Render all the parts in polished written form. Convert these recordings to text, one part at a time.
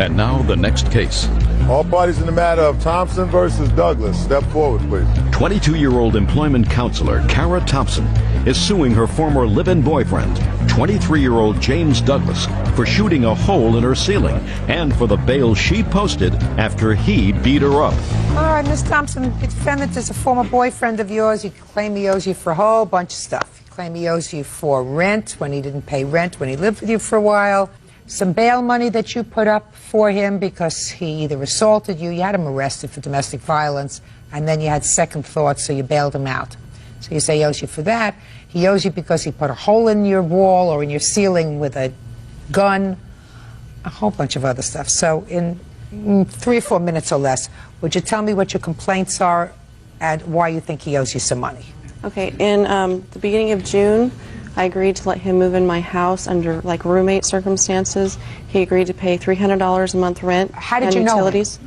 And now the next case. All parties in the matter of Thompson versus Douglas. Step forward, please. 22-year-old employment counselor Kara Thompson is suing her former live-in boyfriend, 23-year-old James Douglas, for shooting a hole in her ceiling and for the bail she posted after he beat her up. All right, Miss Thompson, the defendant is a former boyfriend of yours. You claim he owes you for a whole bunch of stuff. You claim he owes you for rent when he didn't pay rent when he lived with you for a while. Some bail money that you put up for him because he either assaulted you, you had him arrested for domestic violence, and then you had second thoughts, so you bailed him out. So you say he owes you for that. He owes you because he put a hole in your wall or in your ceiling with a gun, a whole bunch of other stuff. So in 3 or 4 minutes or less, would you tell me what your complaints are and why you think he owes you some money? Okay, in the beginning of June, I agreed to let him move in my house under like roommate circumstances. He agreed to pay $300 a month rent. How did and you know utilities.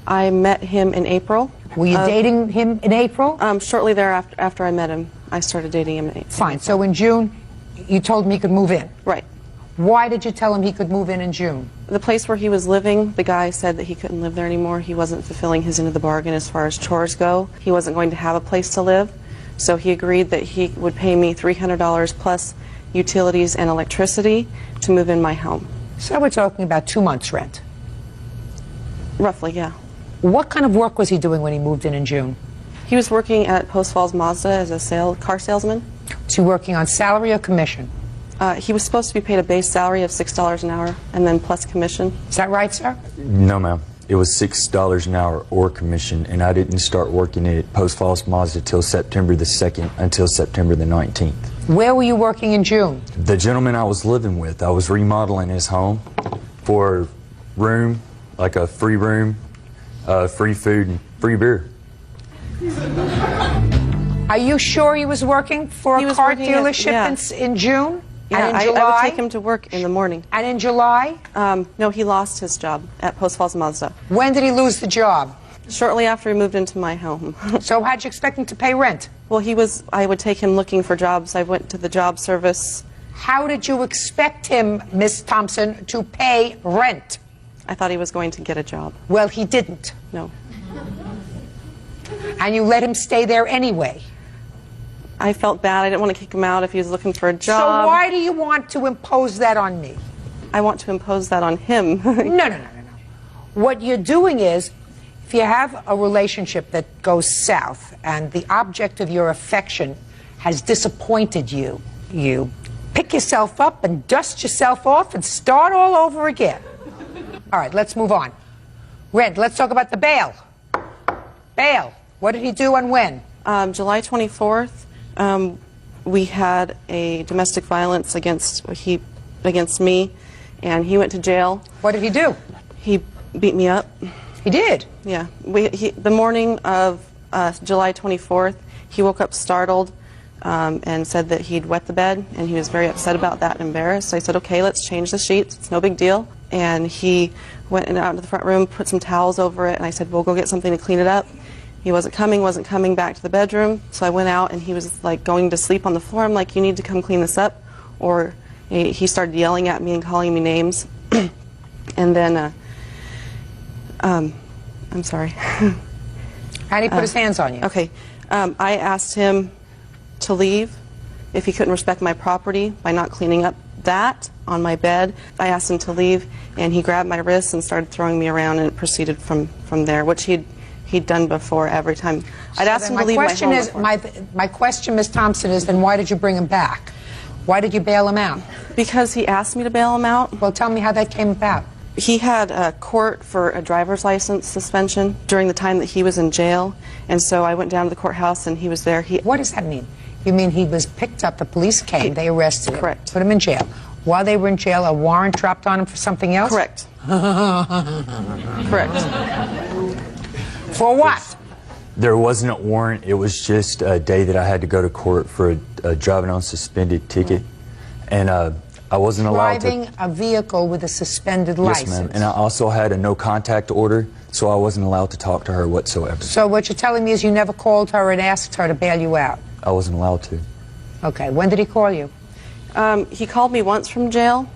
I met him in April. Were you dating him in April? Shortly thereafter, after I met him, I started dating him in April. Fine. So in June, you told him he could move in. Right. Why did you tell him he could move in June? The place where he was living, the guy said that he couldn't live there anymore. He wasn't fulfilling his end of the bargain as far as chores go. He wasn't going to have a place to live. So he agreed that he would pay me $300 plus utilities and electricity to move in my home. So we're talking about 2 months' rent. Roughly, yeah. What kind of work was he doing when he moved in June? He was working at Post Falls Mazda as a car salesman. Was he working on salary or commission? He was supposed to be paid a base salary of $6 an hour and then plus commission. Is that right, sir? No, ma'am. It was $6 an hour or commission, and I didn't start working at Post Falls Mazda till September the 2nd until September the 19th. Where were you working in June? The gentleman I was living with, I was remodeling his home for room, like a free room, free food, and free beer. Are you sure he was working for a car dealership in June? Yeah, and in July? I would take him to work in the morning. And in July? No, he lost his job at Post Falls Mazda. When did he lose the job? Shortly after he moved into my home. So how'd you expect him to pay rent? Well, I would take him looking for jobs. I went to the job service. How did you expect him, Miss Thompson, to pay rent? I thought he was going to get a job. Well, he didn't. No. And you let him stay there anyway? I felt bad. I didn't want to kick him out if he was looking for a job. So why do you want to impose that on me? I want to impose that on him. No. What you're doing is, if you have a relationship that goes south and the object of your affection has disappointed you, you pick yourself up and dust yourself off and start all over again. All right, let's move on. Red, let's talk about the bail. Bail. What did he do and when? July 24th. We had a domestic violence against me, and he went to jail. What did he do? He beat me up. He did? Yeah. The morning of July 24th, he woke up startled and said that he'd wet the bed, and he was very upset about that and embarrassed. So I said, okay, let's change the sheets. It's no big deal. And he went out into the front room, put some towels over it, and I said, we'll go get something to clean it up. He wasn't coming back to the bedroom, so I went out and he was like going to sleep on the floor. I'm like, you need to come clean this up. Or he started yelling at me and calling me names. And then, I'm sorry. And he put his hands on you. Okay. I asked him to leave if he couldn't respect my property by not cleaning up that on my bed. I asked him to leave, and he grabbed my wrists and started throwing me around, and it proceeded from there, which he'd done before every time. I'd asked him to leave my home. My question, Ms. Thompson, is then why did you bring him back? Why did you bail him out? Because he asked me to bail him out. Well, tell me how that came about. He had a court for a driver's license suspension during the time that he was in jail, and so I went down to the courthouse and he was there. What does that mean? You mean he was picked up, the police came, they arrested him, correct, put him in jail. While they were in jail, a warrant dropped on him for something else? Correct. Correct. For what? There wasn't a warrant. It was just a day that I had to go to court for a driving on suspended ticket. And I wasn't allowed to... Driving a vehicle with a suspended license. Yes, ma'am. And I also had a no contact order, so I wasn't allowed to talk to her whatsoever. So what you're telling me is you never called her and asked her to bail you out? I wasn't allowed to. Okay. When did he call you? He called me once from jail,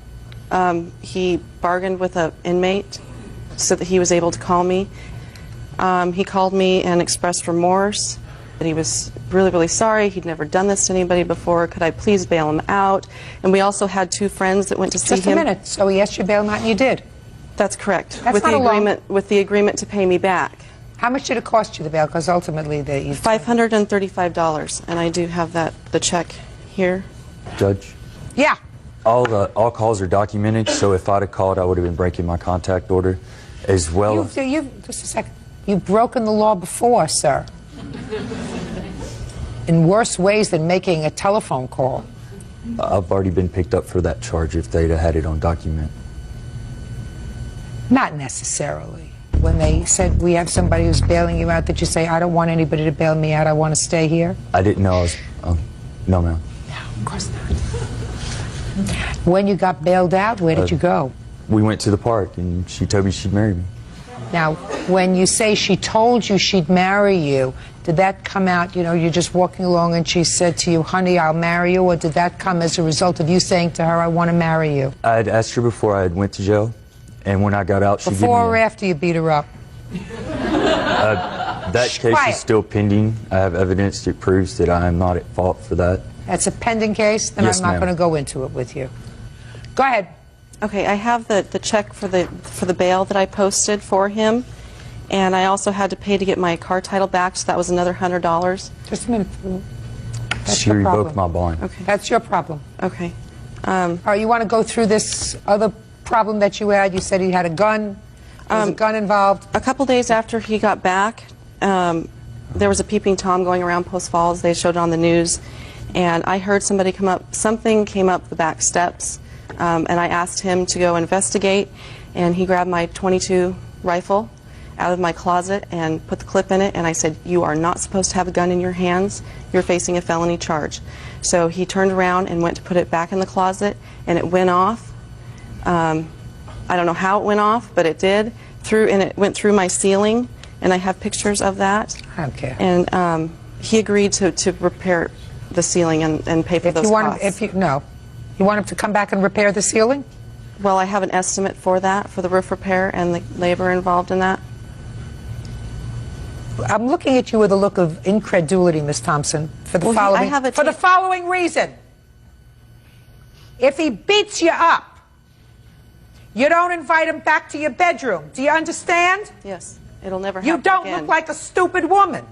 He bargained with an inmate so that he was able to call me. He called me and expressed remorse, that he was really, really sorry. He'd never done this to anybody before. Could I please bail him out? And we also had 2 friends that went to see him. Just a minute. So he asked you to bail him out and you did? That's correct. That's with not the a loan. agreement, with the agreement to pay me back. How much did it cost you to bail? Because ultimately they... $535, and I do have the check here. Judge, Yeah. all calls are documented, so if I'd have called, I would have been breaking my contact order as well. Just a second. You've broken the law before, sir. In worse ways than making a telephone call. I've already been picked up for that charge if they'd have had it on document. Not necessarily. When they said, we have somebody who's bailing you out, did you say, I don't want anybody to bail me out, I want to stay here? I didn't know I was... no, ma'am. No, of course not. When you got bailed out, where did you go? We went to the park, and she told me she'd marry me. Now, when you say she told you she'd marry you, did that come out, you know, you're just walking along and she said to you, honey, I'll marry you, or did that come as a result of you saying to her, I want to marry you? I had asked her before I went to jail, and when I got out, she gave me... Before or after you beat her up? That case Quiet. is still pending. I have evidence that proves that I am not at fault for that. That's a pending case? Then Yes, I'm not ma'am. going to go into it with you. Go ahead. Okay, I have the check for the bail that I posted for him, and I also had to pay to get my car title back, so that was another $100. Just a minute. That's She your revoked problem. my bond. Okay. That's your problem. Okay. All right, you want to go through this other problem that you had? You said he had a gun. There was a gun involved. A couple days after he got back, there was a peeping Tom going around Post Falls. They showed it on the news, and I heard somebody come up. Something came up the back steps, and I asked him to go investigate, and he grabbed my .22 rifle out of my closet and put the clip in it, and I said, you are not supposed to have a gun in your hands. You're facing a felony charge. So he turned around and went to put it back in the closet, and it went off. I don't know how it went off, but it did. And it went through my ceiling, and I have pictures of that. I don't care. And he agreed to repair the ceiling and pay for those costs. No. You want him to come back and repair the ceiling? Well, I have an estimate for that, for the roof repair and the labor involved in that. I'm looking at you with a look of incredulity, Miss Thompson, for the following reason. If he beats you up, you don't invite him back to your bedroom. Do you understand? Yes. It'll never happen You don't again. look like a stupid woman.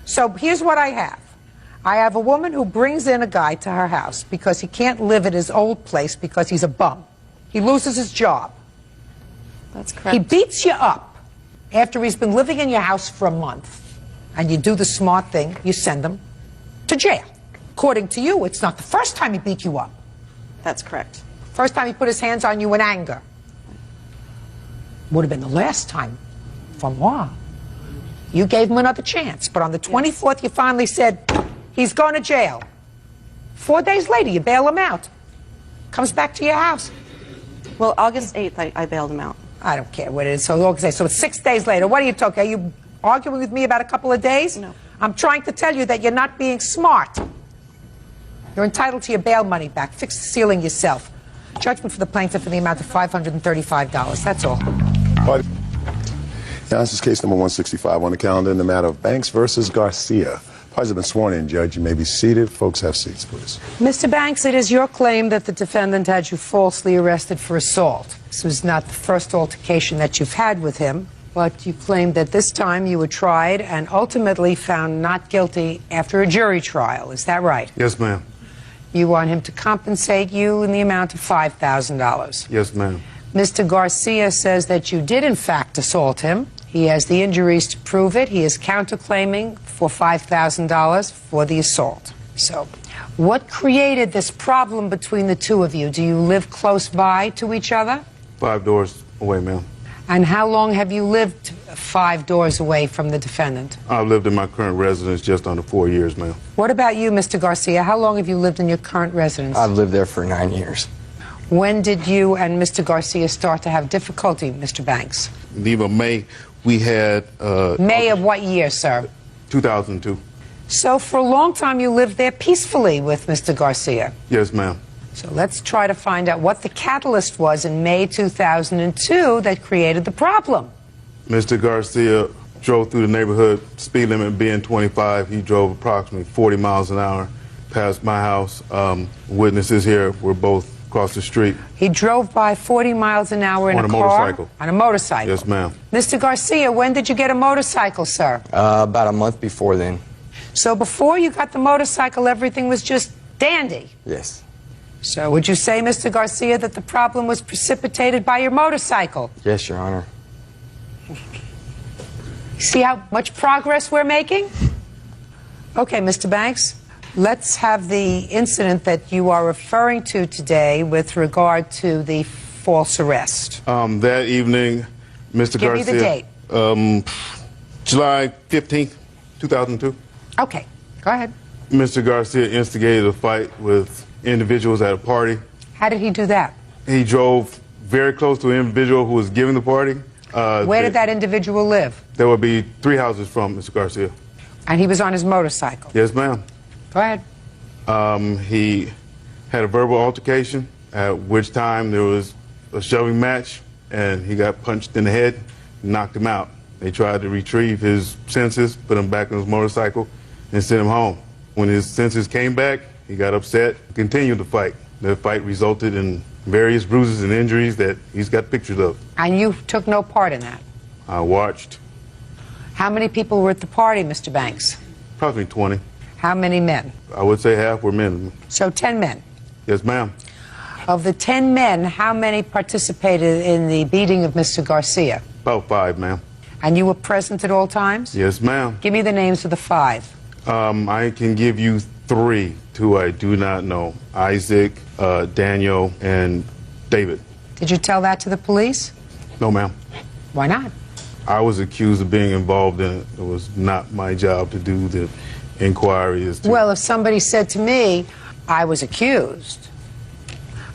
So here's what I have. I have a woman who brings in a guy to her house because he can't live at his old place because he's a bum. He loses his job. That's correct. He beats you up after he's been living in your house for a month. And you do the smart thing, you send him to jail. According to you, it's not the first time he beat you up. That's correct. First time he put his hands on you in anger. Would have been the last time. For moi. You gave him another chance. But on the 24th, you finally said, he's going to jail. 4 days later, you bail him out. Comes back to your house. Well, August 8th, I bailed him out. I don't care what it is. So it's 6 days later. What are you talking? Are you arguing with me about a couple of days? No. I'm trying to tell you that you're not being smart. You're entitled to your bail money back. Fix the ceiling yourself. Judgment for the plaintiff in the amount of $535. That's all. Now, this is case number 165 on the calendar in the matter of Banks versus Garcia. Parties have been sworn in, Judge. You may be seated. Folks, have seats, please. Mr. Banks, it is your claim that the defendant had you falsely arrested for assault. This was not the first altercation that you've had with him, but you claim that this time you were tried and ultimately found not guilty after a jury trial. Is that right? Yes, ma'am. You want him to compensate you in the amount of $5,000. Yes, ma'am. Mr. Garcia says that you did, in fact, assault him. He has the injuries to prove it. He is counterclaiming for $5,000 for the assault. So, what created this problem between the two of you? Do you live close by to each other? 5 doors away, ma'am. And how long have you lived 5 doors away from the defendant? I've lived in my current residence just under 4 years, ma'am. What about you, Mr. Garcia? How long have you lived in your current residence? I've lived there for 9 years. When did you and Mr. Garcia start to have difficulty, Mr. Banks? I believe in May, we had... May of what year, sir? 2002. So for a long time you lived there peacefully with Mr. Garcia. Yes, ma'am. So let's try to find out what the catalyst was in May 2002 that created the problem. Mr. Garcia drove through the neighborhood, speed limit being 25. He drove approximately 40 miles an hour past my house. Witnesses here were both across the street. He drove by 40 miles an hour in On a a car? motorcycle. On a motorcycle. Yes, ma'am. Mr. Garcia, when did you get a motorcycle, sir? About a month before then. So before you got the motorcycle, everything was just dandy. Yes. So would you say, Mr. Garcia, that the problem was precipitated by your motorcycle? Yes, Your Honor. See how much progress we're making? Okay, Mr. Banks, let's have the incident that you are referring to today with regard to the false arrest. That evening, Mr. Give me Garcia... the date. July 15th, 2002. Okay, go ahead. Mr. Garcia instigated a fight with individuals at a party. How did he do that? He drove very close to an individual who was giving the party. Where did that individual live? There would be 3 houses from Mr. Garcia. And he was on his motorcycle. Yes, ma'am. Go ahead. He had a verbal altercation, at which time there was a shoving match, and he got punched in the head, knocked him out. They tried to retrieve his senses, put him back on his motorcycle, and sent him home. When his senses came back, he got upset, continued the fight. The fight resulted in various bruises and injuries that he's got pictures of. And you took no part in that? I watched. How many people were at the party, Mr. Banks? Approximately 20. How many men? I would say half were men. So 10 men. Yes, ma'am. Of the 10 men, how many participated in the beating of Mr. Garcia? About 5, ma'am. And you were present at all times? Yes, ma'am. Give me the names of the 5. I can give you 3, 2 I do not know. Isaac, Daniel, and David. Did you tell that to the police? No, ma'am. Why not? I was accused of being involved in it. It was not my job to do the inquiry as to... Well, if somebody said to me, I was accused,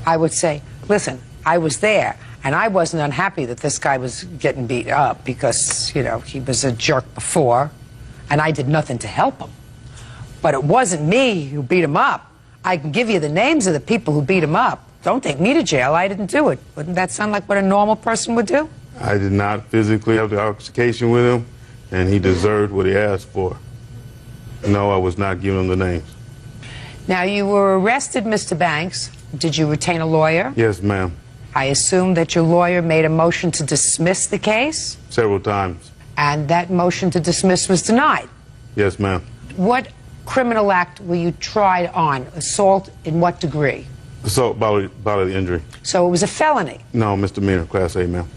I would say, listen, I was there, and I wasn't unhappy that this guy was getting beat up because, you know, he was a jerk before, and I did nothing to help him. But it wasn't me who beat him up. I can give you the names of the people who beat him up. Don't take me to jail. I didn't do it. Wouldn't that sound like what a normal person would do? I did not physically have the altercation with him, and he deserved what he asked for. No, I was not giving him the names. Now, you were arrested, Mr. Banks. Did you retain a lawyer? Yes, ma'am. I assume that your lawyer made a motion to dismiss the case, Several times. and that motion to dismiss was denied. Yes, ma'am. What criminal act were you tried on? Assault in what degree? Assault, bodily injury. So it was a felony. No, misdemeanor, Class A, ma'am.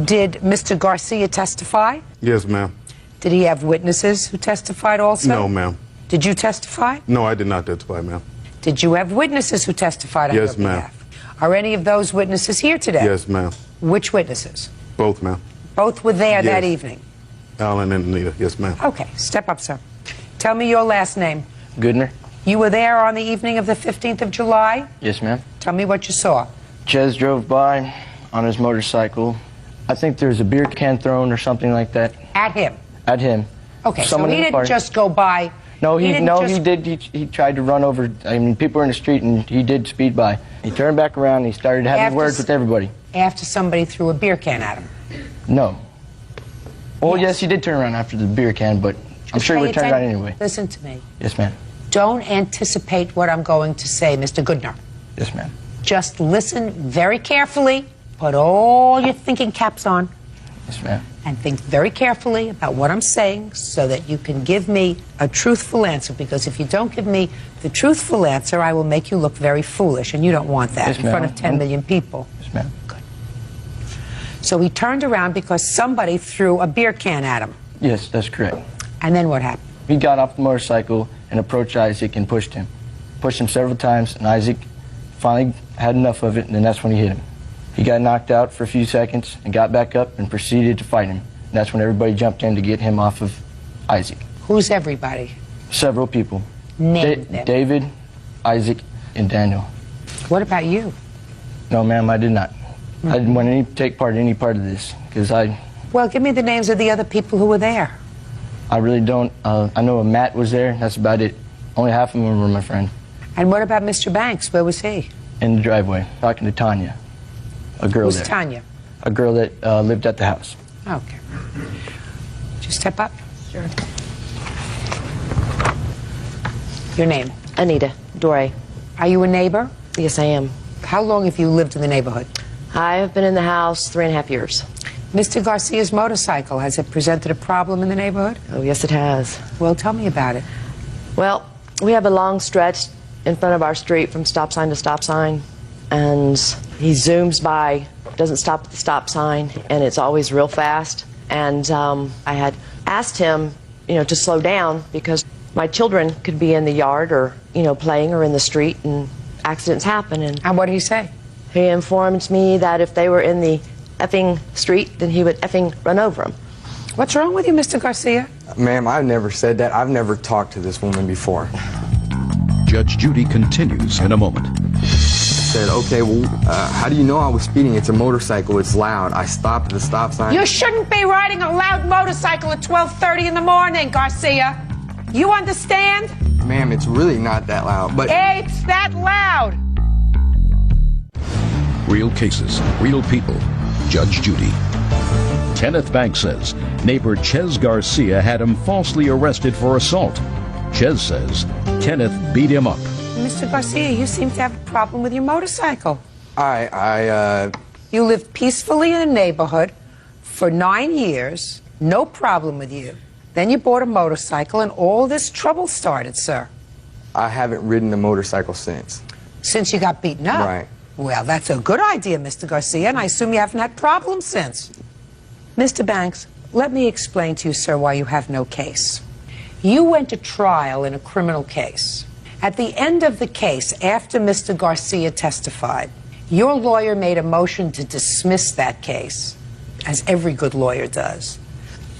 Did Mr. Garcia testify? Yes, ma'am. Did he have witnesses who testified also? No, ma'am. Did you testify? No, I did not testify, ma'am. Did you have witnesses who testified on Yes, your ma'am. behalf? Are any of those witnesses here today? Yes, ma'am. Which witnesses? Both, ma'am. Both were there that Yes. evening. Alan and Anita. Yes, ma'am. Okay, step up, sir. Tell me your last name. Goodner? You were there on the evening of the 15th of July? Yes, ma'am. Tell me what you saw. Ches drove by on his motorcycle. I think there was a beer can thrown or something like that At him? at him. Okay, Someone so he in the didn't party. just go by. No, he didn't did. He tried to run over. I mean, people were in the street, and he did speed by. He turned back around. And he started having After words with everybody. After somebody threw a beer can at him. No. Well, Yes. yes, he did turn around after the beer can, but I'm sure he Pay would turn around atten- anyway. Listen to me. Yes, ma'am. Don't anticipate what I'm going to say, Mr. Goodner. Yes, ma'am. Just listen very carefully. Put all your thinking caps on Yes, ma'am. and think very carefully about what I'm saying so that you can give me a truthful answer. Because if you don't give me the truthful answer, I will make you look very foolish, and you don't want that Yes, in front ma'am. of 10 million people. Yes, ma'am. So he turned around because somebody threw a beer can at him. Yes, that's correct. And then what happened? He got off the motorcycle and approached Isaac and pushed him. Pushed him several times, and Isaac finally had enough of it, and then that's when he hit him. He got knocked out for a few seconds and got back up and proceeded to fight him. And that's when everybody jumped in to get him off of Isaac. Who's everybody? Several people. Name them. David, Isaac, and Daniel. What about you? No, ma'am, I did not. I didn't want to take part in any part of this because I Well, give me the names of the other people who were there. really don't. I know Matt was there. That's about it. Only half of them were my friend. And what about Mr. Banks? Where was he? in the driveway talking to Tanya, a girl Who's there. Tanya? A girl that lived at the house. Okay. Just step up. Sure. Your name? Anita Dore. Are you a neighbor? Yes, I am. How long have you lived in the neighborhood? I have been in the house 3.5 years. Mr. Garcia's motorcycle, has it presented a problem in the neighborhood? Oh, yes, it has. Well, tell me about it. Well, we have a long stretch in front of our street from stop sign to stop sign, and he zooms by, doesn't stop at the stop sign, and it's always real fast. And I had asked him, to slow down because my children could be in the yard or, playing or in the street, and accidents happen. And what did he say? He informed me that if they were in the effing street, then he would effing run over them. What's wrong with you, Mr. Garcia? Ma'am, I've never said that. I've never talked to this woman before. Judge Judy continues in a moment. Said, okay, well, how do you know I was speeding? It's a motorcycle. It's loud. I stopped at the stop sign. You shouldn't be riding a loud motorcycle at 12:30 in the morning, Garcia. You understand? Ma'am, it's really not that loud, but... It's that loud. Real cases, real people. Judge Judy. Kenneth Banks says neighbor Ches Garcia had him falsely arrested for assault. Ches says Kenneth beat him up. Mr. Garcia, you seem to have a problem with your motorcycle. You You lived peacefully in a neighborhood for 9 years, no problem with you. Then you bought a motorcycle and all this trouble started, sir. I haven't ridden a motorcycle since. Since you got beaten up? Right. Well, that's a good idea, Mr. Garcia, and I assume you haven't had problems since. Mr. Banks, let me explain to you, sir, why you have no case. You went to trial in a criminal case. At the end of the case, after Mr. Garcia testified, your lawyer made a motion to dismiss that case, as every good lawyer does.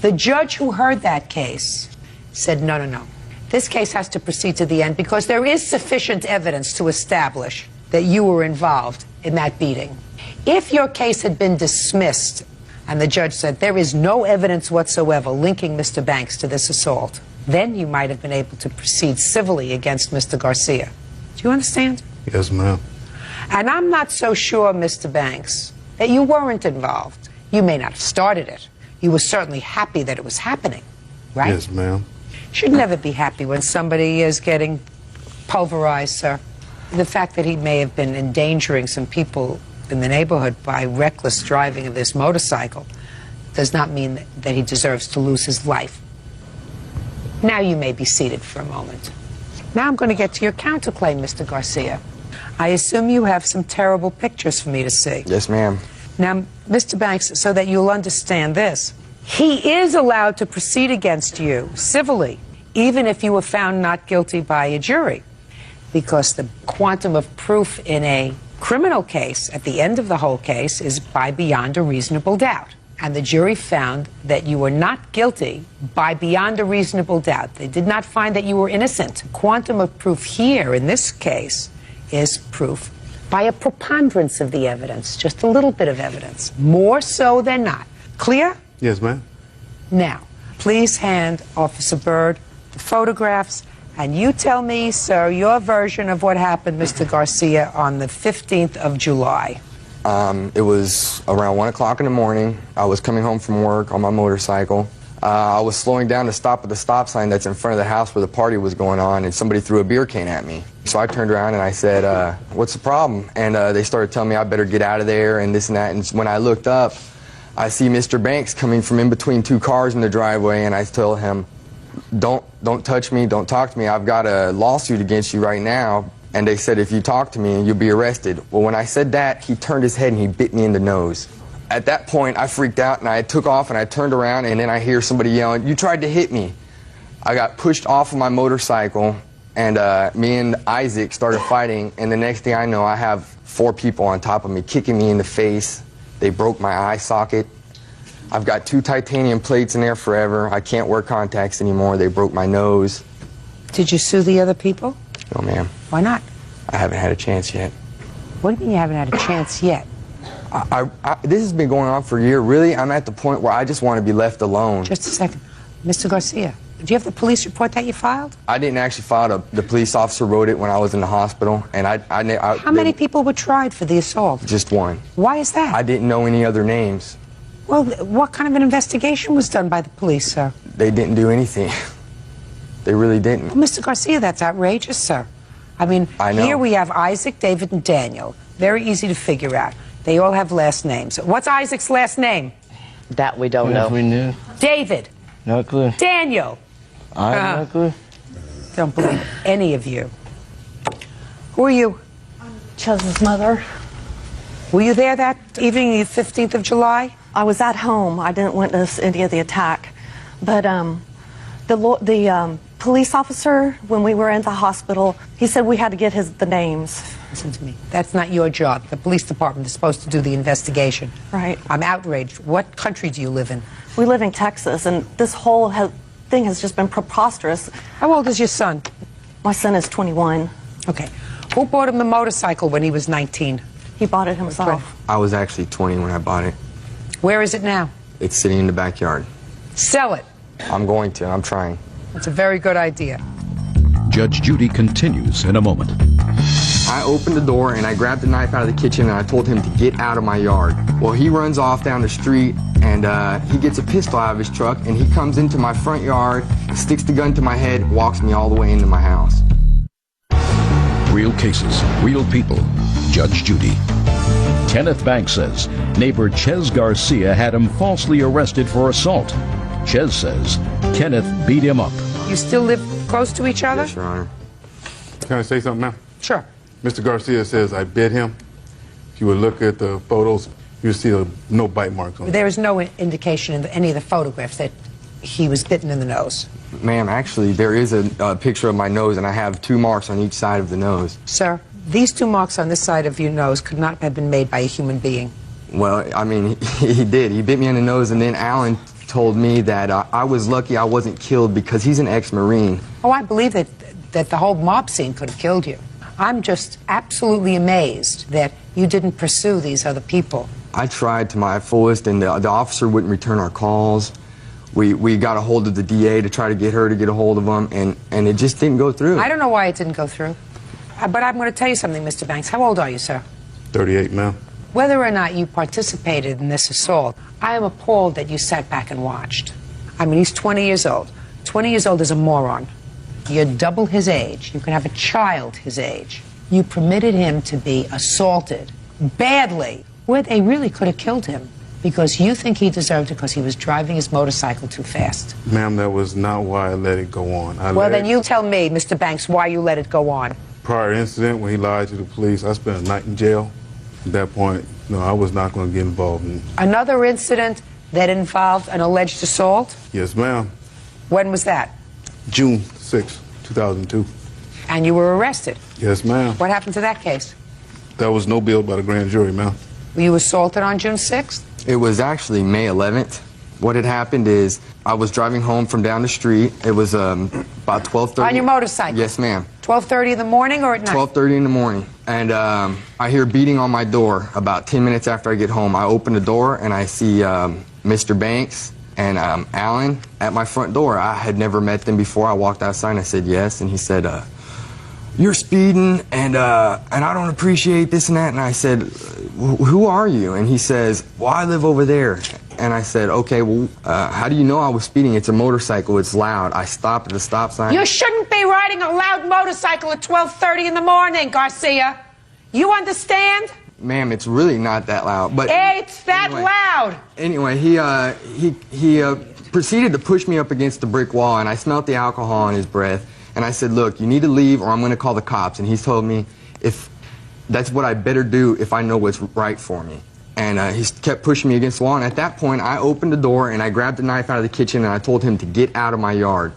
The judge who heard that case said, no, no, no. This case has to proceed to the end because there is sufficient evidence to establish that you were involved in that beating. If your case had been dismissed and the judge said there is no evidence whatsoever linking Mr. Banks to this assault, then you might have been able to proceed civilly against Mr. Garcia. Do you understand? Yes, ma'am. And I'm not so sure, Mr. Banks, that you weren't involved. You may not have started it. You were certainly happy that it was happening, right? Yes, ma'am. Should never be happy when somebody is getting pulverized, sir. The fact that he may have been endangering some people in the neighborhood by reckless driving of this motorcycle does not mean that he deserves to lose his life. Now you may be seated for a moment. Now I'm going to get to your counterclaim, Mr. Garcia. I assume you have some terrible pictures for me to see. Yes, ma'am. Now, Mr. Banks, so that you'll understand this, he is allowed to proceed against you civilly, even if you were found not guilty by a jury, because the quantum of proof in a criminal case at the end of the whole case is by beyond a reasonable doubt. And the jury found that you were not guilty by beyond a reasonable doubt. They did not find that you were innocent. Quantum of proof here in this case is proof by a preponderance of the evidence, just a little bit of evidence, more so than not. Clear? Yes, ma'am. Now, please hand Officer Byrd the photographs, and you tell me, sir, your version of what happened, Mr. Garcia, on the 15th of July. It was around 1 o'clock in the morning. I was coming home from work on my motorcycle. I was slowing down to stop at the stop sign that's in front of the house where the party was going on, and somebody threw a beer can at me. So I turned around and I said, what's the problem? And they started telling me I better get out of there and this and that. And when I looked up, I see Mr. Banks coming from in between two cars in the driveway, and I tell him, don't touch me, don't talk to me. I've got a lawsuit against you right now. And they said, if you talk to me, you'll be arrested. Well, when I said that, he turned his head and he bit me in the nose. At that point, I freaked out and I took off and I turned around, and then I hear somebody yelling, you tried to hit me. I got pushed off of my motorcycle, and me and Isaac started fighting, and the next thing I know, I have 4 people on top of me kicking me in the face. They broke my eye socket. I've got 2 titanium plates in there forever. I can't wear contacts anymore. They broke my nose. Did you sue the other people? No, ma'am. Why not? I haven't had a chance yet. What do you mean you haven't had a chance yet? This has been going on for a year. Really, I'm at the point where I just want to be left alone. Just a second. Mr. Garcia, Do you have the police report that you filed? I didn't actually file it. The police officer wrote it when I was in the hospital, and How many people were tried for the assault? Just one. Why is that? I didn't know any other names. Well, what kind of an investigation was done by the police, sir? They didn't do anything. They really didn't. Well, Mr. Garcia, that's outrageous, sir. I mean, I know. here we have Isaac, David, and Daniel. Very easy to figure out. They all have last names. What's Isaac's last name? That we don't If know. we knew. David. No clue. Daniel. I have no clue. Don't believe any of you. Who are you? Chez's mother. Were you there that evening, the 15th of July? I was at home. I didn't witness any of the attack. But the police officer, when we were in the hospital, he said we had to get the names. Listen to me. That's not your job. The police department is supposed to do the investigation. Right. I'm outraged. What country do you live in? We live in Texas, and this whole thing has just been preposterous. How old is your son? My son is 21. Okay. Who bought him a motorcycle when he was 19? He bought it himself. I was actually 20 when I bought it. Where is it now? It's sitting in the backyard. Sell it. I'm going to. I'm trying. That's a very good idea. Judge Judy continues in a moment. I opened the door and I grabbed the knife out of the kitchen and I told him to get out of my yard. Well, he runs off down the street and he gets a pistol out of his truck and he comes into my front yard, sticks the gun to my head, walks me all the way into my house. Real cases, real people. Judge Judy. Kenneth Banks says neighbor Chez Garcia had him falsely arrested for assault. Chez says Kenneth beat him up. You still live close to each other? Yes, Your Honor. Can I say something now? Sure. Mr. Garcia says I bit him. If you would look at the photos, you'll see no bite marks on it. There is no indication in any of the photographs that he was bitten in the nose. Ma'am, actually, there is a picture of my nose and I have 2 marks on each side of the nose. Sir, these 2 marks on this side of your nose could not have been made by a human being. Well, I mean, he did. He bit me in the nose and then Alan told me that I was lucky I wasn't killed because he's an ex-Marine. Oh, I believe that the whole mob scene could have killed you. I'm just absolutely amazed that you didn't pursue these other people. I tried to my fullest and the officer wouldn't return our calls. We got a hold of the DA to try to get her to get a hold of him and it just didn't go through. I don't know why it didn't go through. But I'm going to tell you something, Mr. Banks. How old are you, sir? 38, ma'am. Whether or not you participated in this assault, I am appalled that you sat back and watched. I mean, he's 20 years old. 20 years old is a moron. You're double his age. You can have a child his age. You permitted him to be assaulted badly, where they really could have killed him because you think he deserved it because he was driving his motorcycle too fast. Ma'am, that was not why I let it go on. Well, then you tell me, Mr. Banks, why you let it go on. Prior incident when he lied to the police, I spent a night in jail. At that point, no, I was not going to get involved in it. Another incident that involved an alleged assault? Yes, ma'am. When was that? June 6, 2002. And you were arrested? Yes, ma'am. What happened to that case? That was no bill by the grand jury, ma'am. Were you assaulted on June 6th? It was actually May 11th. What had happened is I was driving home from down the street. It was about 12:30. On your motorcycle? Yes, ma'am. 12:30 in the morning or at night? 12:30 in the morning. And I hear beating on my door about 10 minutes after I get home. I open the door and I see Mr. Banks and Alan at my front door. I had never met them before. I walked outside and I said yes. And he said, you're speeding and I don't appreciate this and that. And I said, who are you? And he says, well, I live over there. And I said, okay, well, how do you know I was speeding? It's a motorcycle. It's loud. I stopped at the stop sign. You shouldn't be riding a loud motorcycle at 12:30 in the morning, Garcia. You understand? Ma'am, it's really not that loud. But It's that anyway, loud. Anyway, he proceeded to push me up against the brick wall, and I smelled the alcohol in his breath. And I said, look, you need to leave or I'm going to call the cops. And he told me if that's what I better do if I know what's right for me. And he kept pushing me against the wall. And at that point, I opened the door and I grabbed the knife out of the kitchen and I told him to get out of my yard.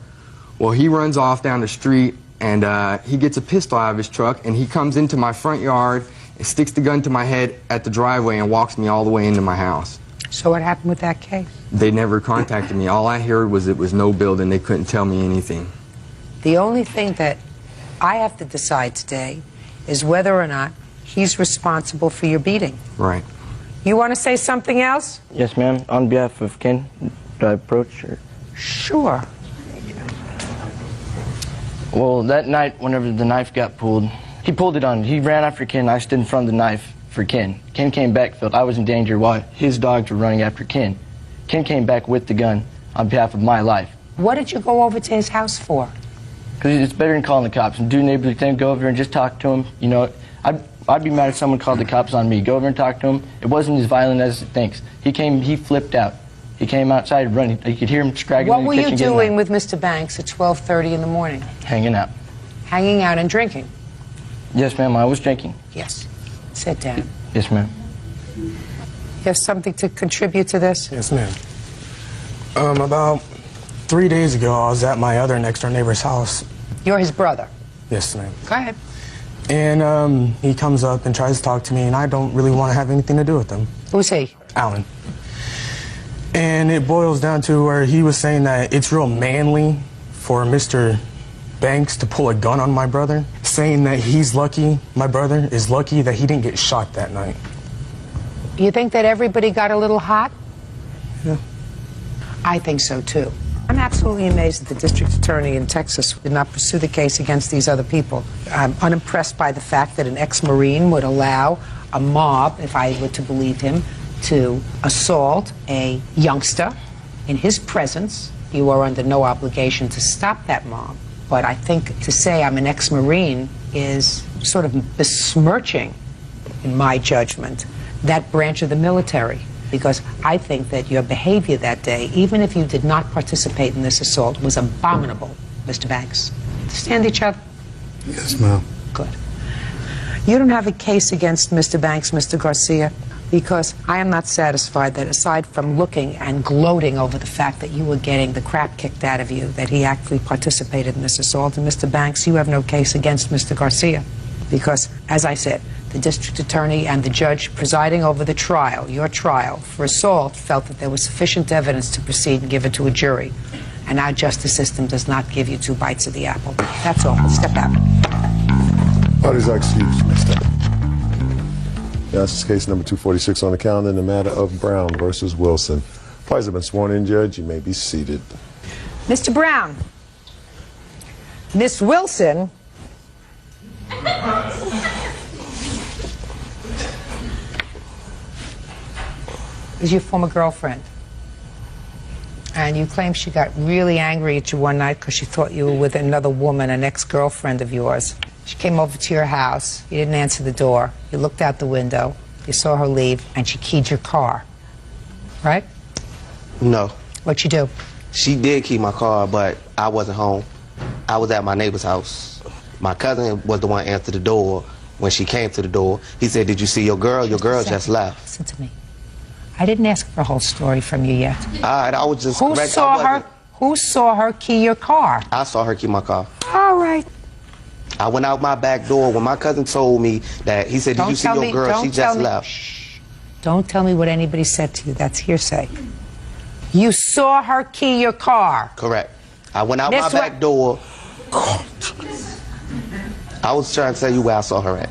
Well, he runs off down the street and he gets a pistol out of his truck and he comes into my front yard and sticks the gun to my head at the driveway and walks me all the way into my house. So what happened with that case? They never contacted me. All I heard was it was no bill and they couldn't tell me anything. The only thing that I have to decide today is whether or not he's responsible for your beating. Right. You want to say something else? Yes, ma'am. On behalf of Ken, do I approach her? Sure. Well, that night, whenever the knife got pulled, he pulled it on. He ran after Ken. I stood in front of the knife for Ken. Ken came back, felt I was in danger while his dogs were running after Ken. Ken came back with the gun on behalf of my life. What did you go over to his house for? Because it's better than calling the cops. And do a neighborly thing, go over there and just talk to him. You know, I'd be mad if someone called the cops on me. Go over and talk to him. It wasn't as violent as it thinks. He flipped out. He came outside running. You could hear him scraggling What in the were kitchen. you doing with Mr. Banks at 12:30 in the morning? Hanging out. Hanging out and drinking? Yes, ma'am, I was drinking. Yes. Sit down. Yes, ma'am. You have something to contribute to this? Yes, ma'am. About 3 days ago, I was at my other next-door neighbor's house. You're his brother? Yes, ma'am. Go ahead. And he comes up and tries to talk to me, and I don't really want to have anything to do with him. Who's he? Alan. And it boils down to where he was saying that it's real manly for Mr. Banks to pull a gun on my brother, saying that he's lucky, my brother is lucky that he didn't get shot that night. You think that everybody got a little hot? Yeah. I think so, too. I'm absolutely amazed that the district attorney in Texas did not pursue the case against these other people. I'm unimpressed by the fact that an ex-Marine would allow a mob, if I were to believe him, to assault a youngster in his presence. You are under no obligation to stop that mob. But I think to say I'm an ex-Marine is sort of besmirching, in my judgment, that branch of the military. Because I think that your behavior that day, even if you did not participate in this assault, was abominable, Mr. Banks. Understand each other? Yes, ma'am. Good. You don't have a case against Mr. Banks, Mr. Garcia, because I am not satisfied that aside from looking and gloating over the fact that you were getting the crap kicked out of you, that he actually participated in this assault, and Mr. Banks, you have no case against Mr. Garcia. Because, as I said, the district attorney and the judge presiding over the trial, your trial, for assault, felt that there was sufficient evidence to proceed and give it to a jury. And our justice system does not give you two bites of the apple. That's all. Step out. Parties are excused. Next up. This is case number 246 on the calendar in the matter of Brown versus Wilson. Parties have been sworn in, Judge. You may be seated. Mr. Brown, Miss Wilson is your former girlfriend. And you claim she got really angry at you one night because she thought you were with another woman, an ex-girlfriend of yours. She came over to your house. You didn't answer the door. You looked out the window. You saw her leave, and she keyed your car. Right? No. What'd you do? She did keep my car, but I wasn't home. I was at my neighbor's house. My cousin was the one who answered the door. When she came to the door, he said, "Did you see your girl? Your girl just left." Listen to me. I didn't ask for a whole story from you yet. All right, I was just Who correct. saw her key your car? I saw her key my car. All right. I went out my back door when my cousin told me that, he said, "Did you see your girl? She just left." Shh. Don't tell me what anybody said to you. That's hearsay. You saw her key your car. Correct. I went out my back door. I was trying to tell you where I saw her at.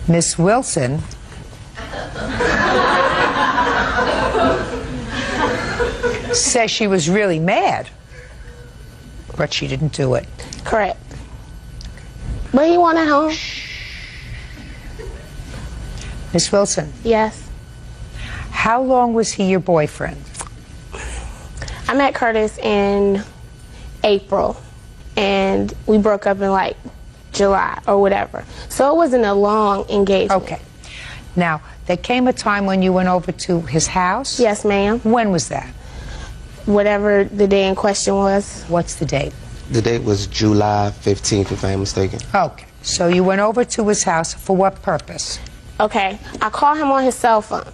Miss Wilson says she was really mad, but she didn't do it. Correct. But he wanted home. Miss Wilson. Yes. How long was he your boyfriend? I met Curtis in April, and we broke up in like July or whatever. So it wasn't a long engagement. Okay. Now, there came a time when you went over to his house? Yes, ma'am. When was that? Whatever the day in question was. What's the date? The date was July 15th, if I am mistaken. Okay. So you went over to his house for what purpose? Okay. I called him on his cell phone.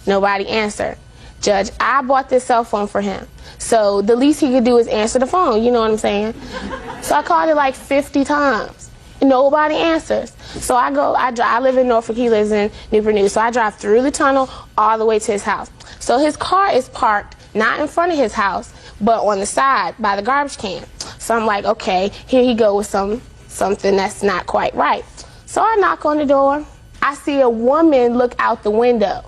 Nobody answered. Judge, I bought this cell phone for him. So the least he could do is answer the phone, you know what I'm saying? So I called it like 50 times. Nobody answers. So I live in Norfolk, he lives in Newport News. So I drive through the tunnel all the way to his house. So his car is parked not in front of his house, but on the side by the garbage can. So I'm like, okay, here he go with something that's not quite right. So I knock on the door. I see a woman look out the window.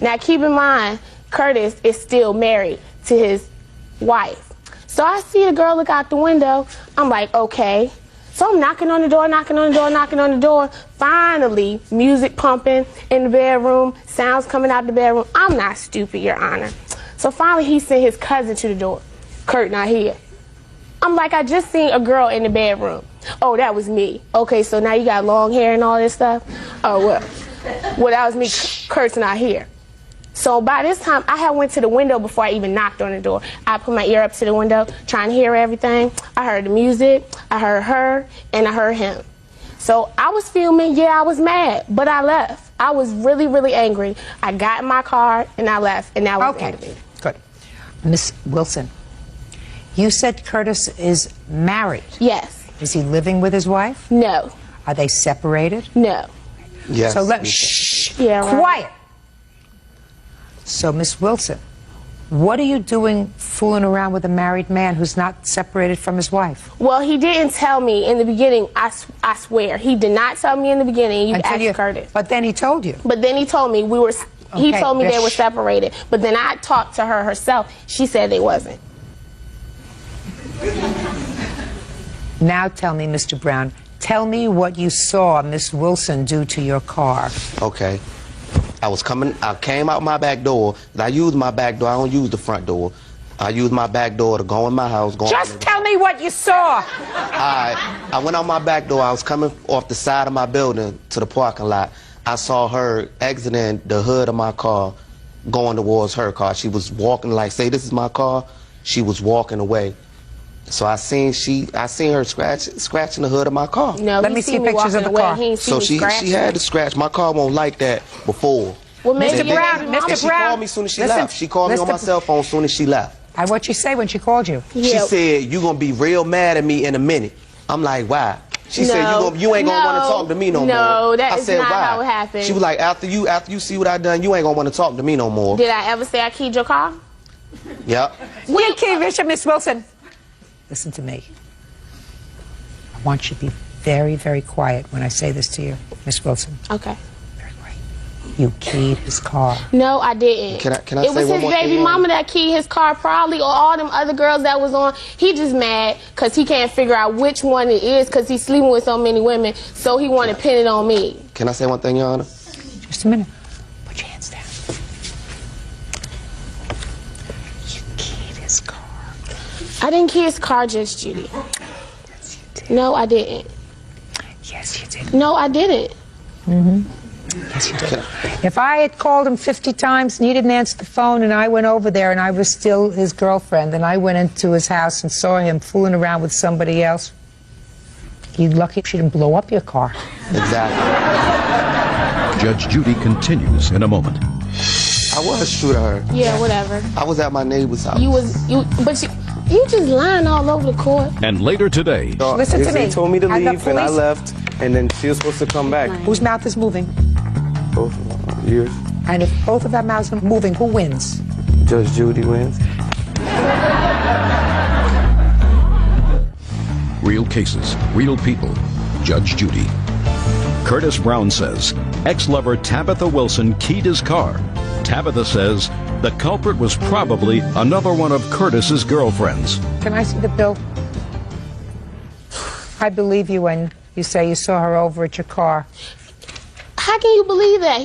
Now keep in mind, Curtis is still married to his wife. So I see the girl look out the window. I'm like, okay. So I'm knocking on the door, knocking on the door, knocking on the door. Finally, music pumping in the bedroom, sounds coming out the bedroom. I'm not stupid, Your Honor. So finally, he sent his cousin to the door. Kurt not here. I'm like, I just seen a girl in the bedroom. Oh, that was me. Okay, so now you got long hair and all this stuff? Oh, well, that was me. Kurt's not here. So by this time, I had went to the window before I even knocked on the door. I put my ear up to the window, trying to hear everything. I heard the music, I heard her, and I heard him. So I was filming, yeah, I was mad, but I left. I was really, really angry. I got in my car, and I left, and that was the end of it. Good. Miss Wilson, you said Curtis is married. Yes. Is he living with his wife? No. Are they separated? No. Yes. So shh. Yeah, right. Quiet. So, Miss Wilson, what are you doing fooling around with a married man who's not separated from his wife? Well, he didn't tell me in the beginning, I swear. He did not tell me in the beginning. You asked Curtis. But then he told you. But then he told me he told me they were separated. But then I talked to her herself. She said they wasn't. Now tell me, Mr. Brown, tell me what you saw Miss Wilson do to your car. Okay. I came out my back door. I use my back door. I don't use the front door. I use my back door to go in my house. Just tell me what you saw. I went out my back door. I was coming off the side of my building to the parking lot. I saw her exiting the hood of my car, going towards her car. She was walking like, say, this is my car. She was walking away. So I seen her scratching the hood of my car. No, let me see pictures of the car. So she had to scratch. My car won't like that before. Well, Mr. Brown, she called me as soon as she left. She called me on my cell phone as soon as she left. And what'd she say when she called you? She said, "You gonna be real mad at me in a minute." I'm like, "Why?" She said, "You ain't gonna want to talk to me no more." No, that is not why? how it happened. She was like, "After you see what I done, you ain't gonna want to talk to me no more." Did I ever say I keyed your car? Yep. We key, Bishop, Miss Wilson. Listen to me. I want you to be very, very quiet when I say this to you, Miss Wilson. Okay. Very quiet. You keyed his car. No, I didn't. Can I it was his baby mama that keyed his car, probably, or all them other girls that was on. He just mad because he can't figure out which one it is because he's sleeping with so many women, so he want to pin it on me. Can I say one thing, Your Honor? Just a minute. Put your hands down. You keyed his car. I didn't key his car, Judge Judy. Yes, you did. No, I didn't. Yes, you did. No, I didn't. Yes, you did. If I had called him 50 times and he didn't answer the phone and I went over there and I was still his girlfriend and I went into his house and saw him fooling around with somebody else, you're lucky she didn't blow up your car. Exactly. Judge Judy continues in a moment. I was shooting her. Yeah, whatever. I was at my neighbor's house. You just lying all over the court. And later today, Listen to me. They told me to And the leave, and I police- left, and then she was supposed to come back. Whose mouth is moving? Both of them. Yours. And if both of our mouths are moving, who wins? Judge Judy wins. real cases, real people. Judge Judy. Curtis Brown says ex-lover Tabitha Wilson keyed his car. Tabitha says the culprit was probably another one of Curtis's girlfriends. Can I see the bill? I believe you when you say you saw her over at your car. How can you believe that?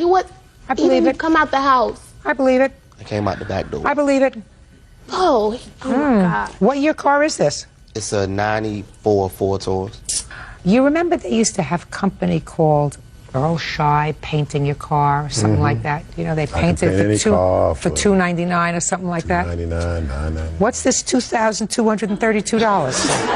I believe it. Come out the house. I believe it. I came out the back door. I believe it. Oh my God. What year car is this? It's a 94 Ford Taurus. You remember they used to have a company called Earl Shy Painting Your Car or something like that? You know, they painted paint for any car for $2.99 or something like that. $2.99, $9.99. What's this $2,232?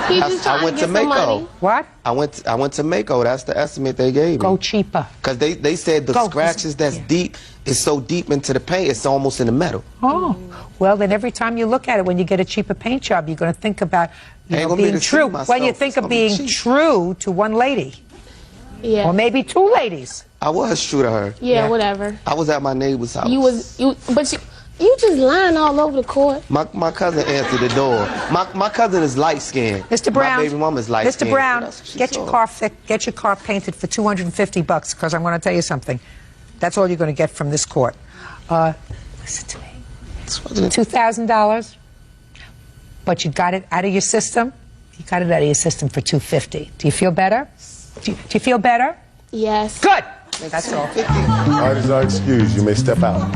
He just I trying went to to get some Mako. money. What? I went to Mako. That's the estimate they gave me. Go cheaper. Because they said the Go. scratches that's deep is so deep into the paint, it's almost in the metal. Oh, well, then every time you look at it, when you get a cheaper paint job, you're going to think about being true. When you think of being true to one lady, Yeah. or maybe two ladies. I was true to her. Yeah, whatever. I was at my neighbor's house. But you just lying all over the court. My cousin answered the door. My cousin is light skinned. Mr. Brown, My baby mama is light Mr. skinned. Brown, get your car painted for $250 because I'm going to tell you something. That's all you're going to get from this court. Listen to me. $2,000. But you got it out of your system? You got it out of your system for $250. Do you feel better? Do you feel better? Yes. Good. That's all. All right, is our excuse. You may step out.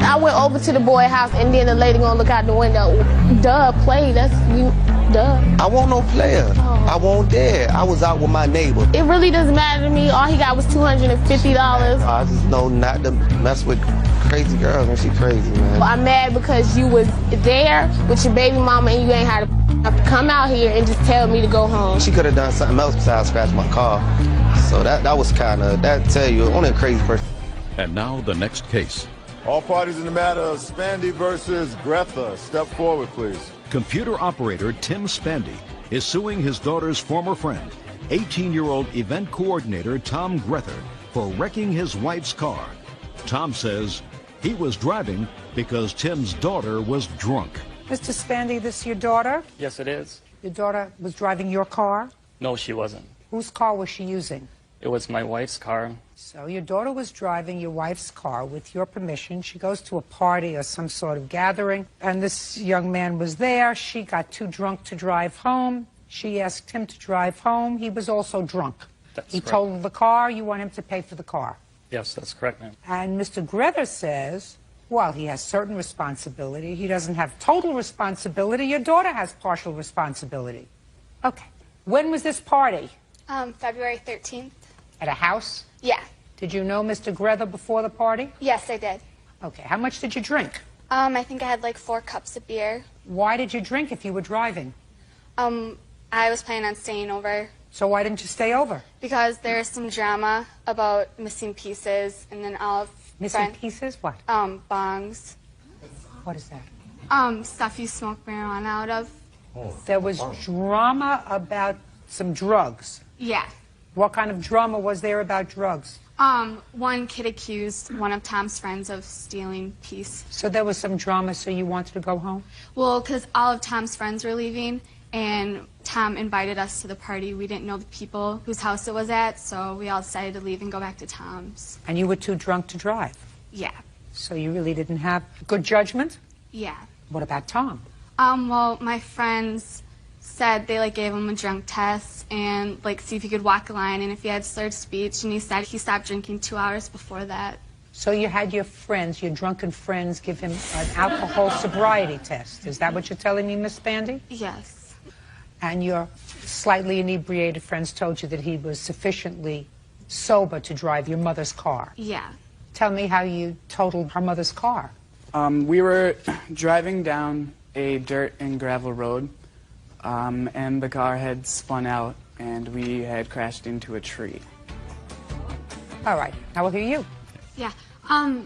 I went over to the boy house and then the lady gonna look out the window. Duh, play. That's you. Duh. I want no player. I won't dare. I was out with my neighbor. It really doesn't matter to me. All he got was $250. I just know not to mess with crazy girls, and she crazy, man. I'm mad because you was there with your baby mama and you ain't had to come out here and just tell me to go home. She could have done something else besides scratch my car. So that was kind of, that tell you, only a crazy person. And now the next case. All parties in the matter of Spandy versus Greta. Step forward, please. Computer operator Tim Spandy is suing his daughter's former friend, 18-year-old event coordinator Tom Grether, for wrecking his wife's car. Tom says he was driving because Tim's daughter was drunk. Mr. Spandy, this your daughter? Yes, it is. Your daughter was driving your car? No, she wasn't. Whose car was she using? It was my wife's car. So your daughter was driving your wife's car with your permission. She goes to a party or some sort of gathering, and this young man was there. She got too drunk to drive home. She asked him to drive home. He was also drunk. He totaled the car. You want him to pay for the car. Yes, that's correct, ma'am. And Mr. Grether says, well, he has certain responsibility. He doesn't have total responsibility. Your daughter has partial responsibility. Okay. When was this party? February 13th. At a house? Yeah. Did you know Mr. Grether before the party? Yes, I did. Okay. How much did you drink? I think I had like 4 cups of beer. Why did you drink if you were driving? I was planning on staying over. So why didn't you stay over? Because there's some drama about missing pieces, and then all of Missing pieces? What? Bongs. What is that? Stuff you smoke marijuana out of. There was drama about some drugs. Yeah. What kind of drama was there about drugs? One kid accused one of Tom's friends of stealing piece. So there was some drama, so you wanted to go home? Well, because all of Tom's friends were leaving, and Tom invited us to the party. We didn't know the people whose house it was at, so we all decided to leave and go back to Tom's. And you were too drunk to drive? Yeah. So you really didn't have good judgment? Yeah. What about Tom? Well, my friends said they gave him a drunk test and see if he could walk a line and if he had slurred speech, and he said he stopped drinking 2 hours before that. So you had your friends, your drunken friends, give him an alcohol sobriety test. Is that what you're telling me, Miss Spandy? Yes. And your slightly inebriated friends told you that he was sufficiently sober to drive your mother's car? Yeah. Tell me how you totaled her mother's car. We were driving down a dirt and gravel road, and the car had spun out, and we had crashed into a tree. All right. Now we'll hear you. Yeah.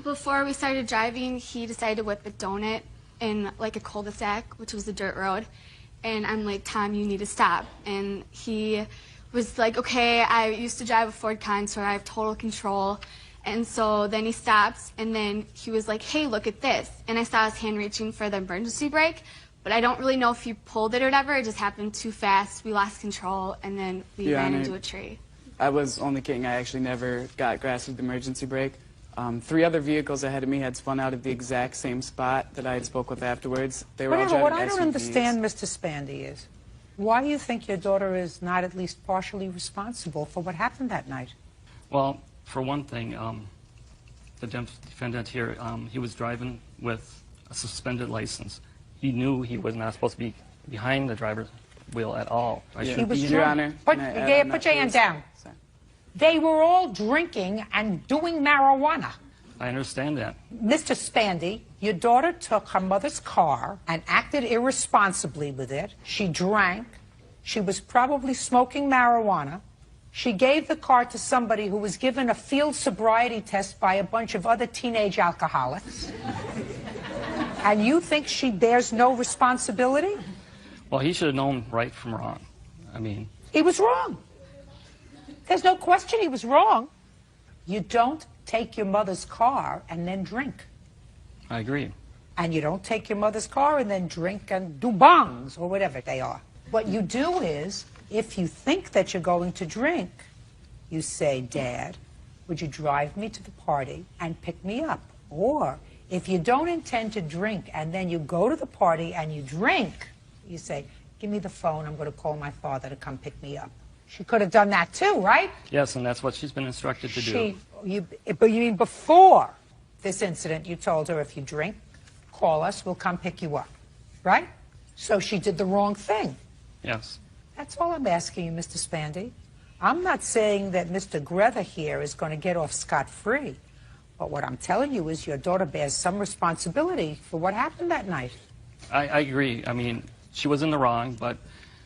Before we started driving, he decided to whip a donut in a cul-de-sac, which was a dirt road. And I'm like, Tom, you need to stop. And he was like, okay, I used to drive a Ford Contour, I have total control. And so then he stops, and then he was like, hey, look at this. And I saw his hand reaching for the emergency brake, but I don't really know if he pulled it or whatever. It just happened too fast. We lost control, and then we ran into a tree. I was only kidding. I actually never got grasped with the emergency brake. 3 other vehicles ahead of me had spun out at the exact same spot that I had spoke with afterwards. They were all driving What I don't SUVs. understand, Mr. Spandy, is why you think your daughter is not at least partially responsible for what happened that night? Well, for one thing, the defendant here, he was driving with a suspended license. He knew he was not supposed to be behind the driver's wheel at all. He was drunk. Put your hand down. They were all drinking and doing marijuana. I understand that. Mr. Spandy, your daughter took her mother's car and acted irresponsibly with it. She drank. She was probably smoking marijuana. She gave the car to somebody who was given a field sobriety test by a bunch of other teenage alcoholics. And you think she bears no responsibility? Well, he should have known right from wrong. I mean... He was wrong. There's no question he was wrong. You don't take your mother's car and then drink. I agree. And you don't take your mother's car and then drink and do bongs or whatever they are. What you do is, if you think that you're going to drink, you say, Dad, would you drive me to the party and pick me up? Or if you don't intend to drink and then you go to the party and you drink, You say, give me the phone, I'm going to call my father to come pick me up. She could have done that too, right? Yes, and that's what she's been instructed to do. But you mean before this incident, you told her, if you drink, call us, we'll come pick you up, right? So she did the wrong thing. Yes. That's all I'm asking you, Mr. Spandy. I'm not saying that Mr. Grether here is going to get off scot-free. But what I'm telling you is your daughter bears some responsibility for what happened that night. I agree. I mean, she was in the wrong, but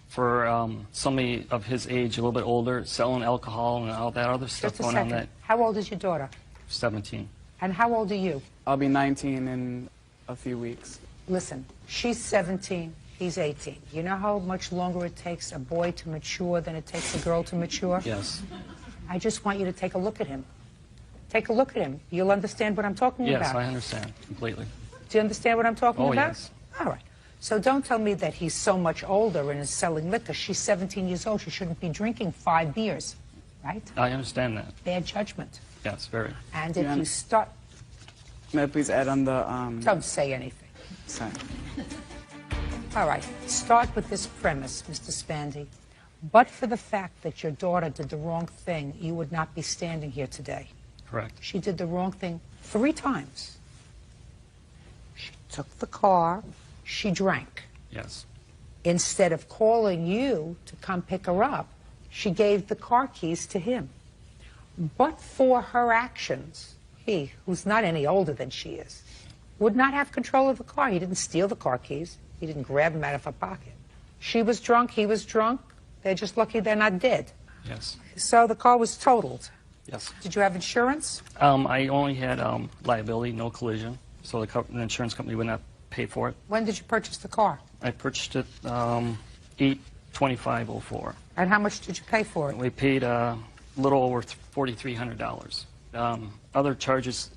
for somebody of his age, a little bit older, selling alcohol and all that other stuff going on, that How old is your daughter? 17. And how old are you? I'll be 19 in a few weeks. Listen, she's 17, he's 18. You know how much longer it takes a boy to mature than it takes a girl to mature? Yes. I just want you to take a look at him. Take a look at him. You'll understand what I'm talking about. Yes, I understand completely. Do you understand what I'm talking about? Yes. All right. So don't tell me that he's so much older and is selling liquor. She's 17 years old. She shouldn't be drinking 5 beers, right? I understand that. Bad judgment. Yes, very. And if you start... May I please add on the... Don't say anything. Sorry. All right. Start with this premise, Mr. Spandy. But for the fact that your daughter did the wrong thing, you would not be standing here today. Correct. She did the wrong thing 3 times. She took the car. She drank. Yes. Instead of calling you to come pick her up, she gave the car keys to him. But for her actions, he, who's not any older than she is, would not have control of the car. He didn't steal the car keys. He didn't grab them out of her pocket. She was drunk. He was drunk. They're just lucky they're not dead. Yes. So the car was totaled. Yes. Did you have insurance? I only had liability, no collision, so the insurance company would not pay for it. When did you purchase the car? I purchased it 8/25/04. And how much did you pay for it? We paid a little over $4,300. Other charges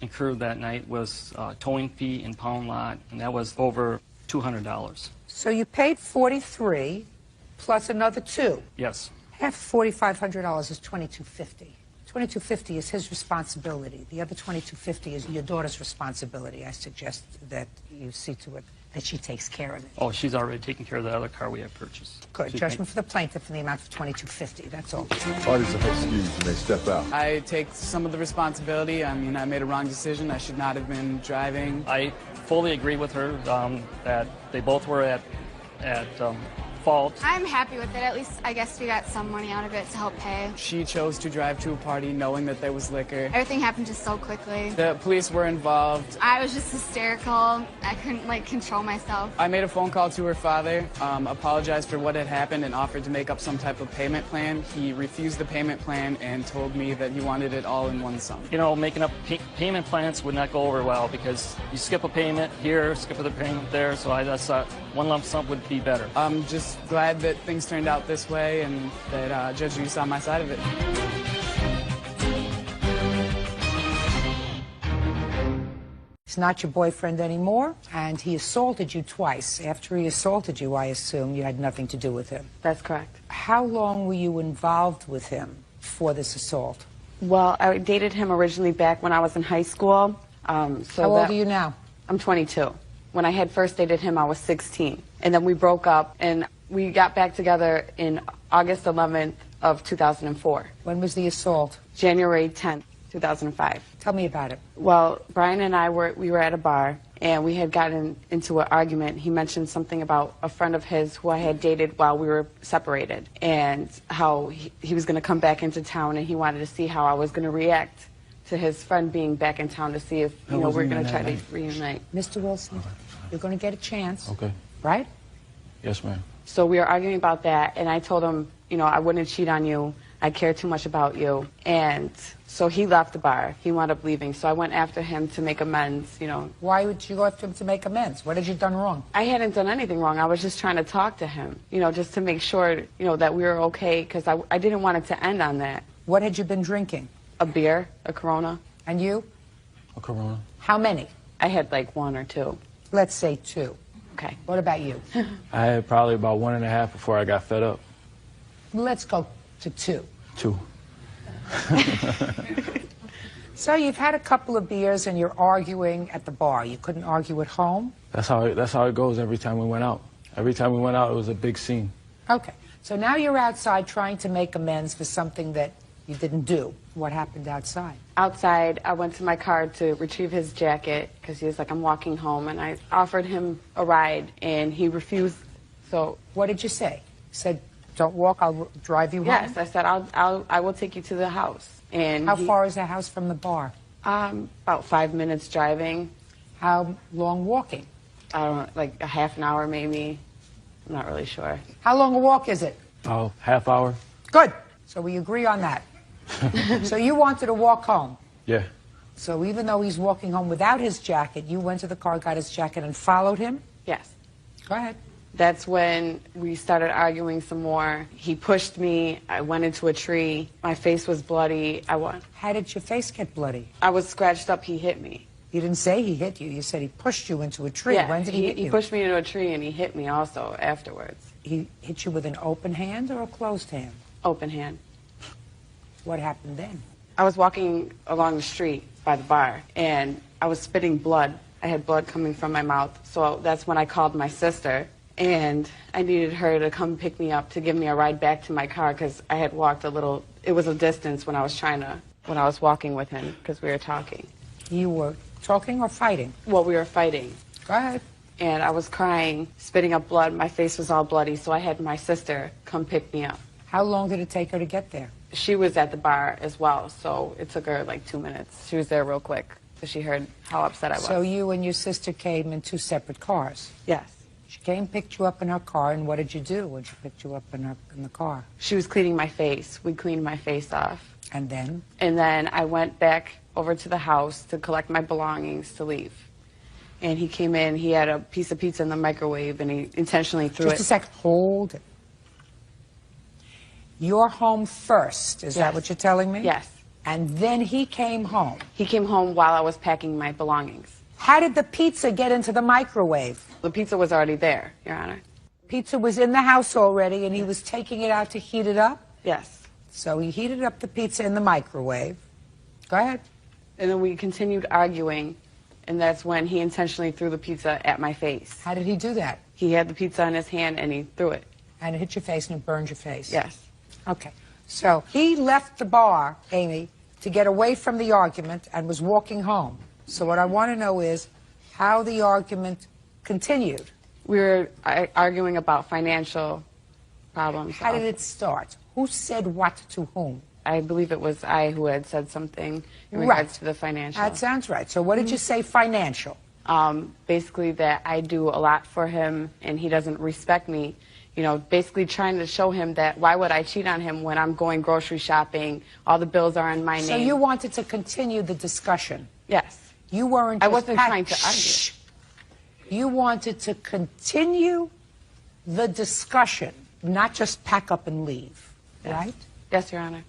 incurred that night was towing fee and pound lot, and that was over $200. So you paid $43 plus another $2. Yes. Half $4,500 is $2,250. $2,250 is his responsibility. The other $2,250 is your daughter's responsibility. I suggest that you see to it that she takes care of it. Oh, she's already taken care of the other car we have purchased. Good. Judgment for the plaintiff in the amount of $2,250. That's all. Parties are excused and they step out. I take some of the responsibility. I mean, I made a wrong decision. I should not have been driving. I fully agree with her that they both were at fault. I'm happy with it. At least I guess we got some money out of it to help pay. She chose to drive to a party knowing that there was liquor. Everything happened just so quickly. The police were involved. I was just hysterical. I couldn't control myself. I made a phone call to her father, apologized for what had happened, and offered to make up some type of payment plan. He refused the payment plan and told me that he wanted it all in one sum. You know, making up payment plans would not go over well because you skip a payment here, skip a payment there, so I just thought one lump sum would be better. I'm just glad that things turned out this way and that Judge Judy saw my side of it. He's not your boyfriend anymore, and he assaulted you twice. After he assaulted you, I assume you had nothing to do with him. That's correct. How long were you involved with him for this assault? Well, I dated him originally back when I was in high school. How old are you now? I'm 22. When I had first dated him, I was 16. And then we broke up, and we got back together in August 11th of 2004. When was the assault? January 10th, 2005. Tell me about it. Well, Brian and I we were at a bar, and we had gotten into an argument. He mentioned something about a friend of his who I had dated while we were separated, and how he was going to come back into town, and he wanted to see how I was going to react to his friend being back in town to see if we're going to try to reunite. Mr. Wilson, you're going to get a chance. Okay. Right? Yes, ma'am. So we were arguing about that, and I told him, I wouldn't cheat on you. I care too much about you. And so he left the bar. He wound up leaving. So I went after him to make amends, Why would you go after him to make amends? What had you done wrong? I hadn't done anything wrong. I was just trying to talk to him, just to make sure, that we were okay, because I didn't want it to end on that. What had you been drinking? A beer, a Corona. And you? A Corona. How many? I had like 1 or 2. Let's say 2. Okay. What about you? I had probably about 1.5 before I got fed up. Let's go to 2. 2. So you've had a couple of beers and you're arguing at the bar. You couldn't argue at home? That's how it goes every time we went out. Every time we went out, it was a big scene. Okay. So now you're outside trying to make amends for something that you didn't do. What happened outside? Outside, I went to my car to retrieve his jacket because he was like, I'm walking home, and I offered him a ride, and he refused. So what did you say? You said, don't walk, I'll drive you home? Yes, I said, I will take you to the house. And how far is the house from the bar? About 5 minutes driving. How long walking? I don't know, like a half an hour maybe. I'm not really sure. How long a walk is it? Oh, half hour. Good. So we agree on that. So you wanted to walk home. Yeah. So even though he's walking home without his jacket, you went to the car, got his jacket, and followed him? Yes. Go ahead. That's when we started arguing some more. He pushed me. I went into a tree. My face was bloody. How did your face get bloody? I was scratched up. He hit me. You didn't say he hit you. You said he pushed you into a tree. Yeah, When did he hit you? He pushed me into a tree, and he hit me also afterwards. He hit you with an open hand or a closed hand? Open hand. What happened then? I was walking along the street by the bar, and I was spitting blood. I had blood coming from my mouth. So that's when I called my sister, and I needed her to come pick me up to give me a ride back to my car because I had walked a little. It was a distance when I was walking with him because we were talking. You were talking or fighting? Well, we were fighting. Go ahead. And I was crying, spitting up blood. My face was all bloody, so I had my sister come pick me up. How long did it take her to get there? She was at the bar as well, so it took her like 2 minutes. She was there real quick, so she heard how upset I was. So you and your sister came in two separate cars? Yes. She came, picked you up in her car, and what did you do when she picked you up in the car? She was cleaning my face. We cleaned my face off. And then? And then I went back over to the house to collect my belongings to leave. And he came in, he had a piece of pizza in the microwave, and he intentionally threw it. Just a sec, hold it. You're home first, is that what you're telling me? Yes. And then he came home. He came home while I was packing my belongings. How did the pizza get into the microwave? The pizza was already there, Your Honor. Pizza was in the house already, and he was taking it out to heat it up? Yes. So he heated up the pizza in the microwave. Go ahead. And then we continued arguing, and that's when he intentionally threw the pizza at my face. How did he do that? He had the pizza in his hand, and he threw it. And it hit your face and it burned your face? Yes. Okay. So he left the bar, Amy, to get away from the argument and was walking home. So what I want to know is how the argument continued. We were arguing about financial problems. How did it start? Who said what to whom? I believe it was I who had said something in regards to the financial. That sounds right. So what did you say financial? Basically that I do a lot for him and he doesn't respect me. You know, basically trying to show him that why would I cheat on him when I'm going grocery shopping, all the bills are in my name. So you wanted to continue the discussion? Yes. You weren't I just wasn't trying to argue. Shh. You wanted to continue the discussion, not just pack up and leave, right? Yes, Your Honor.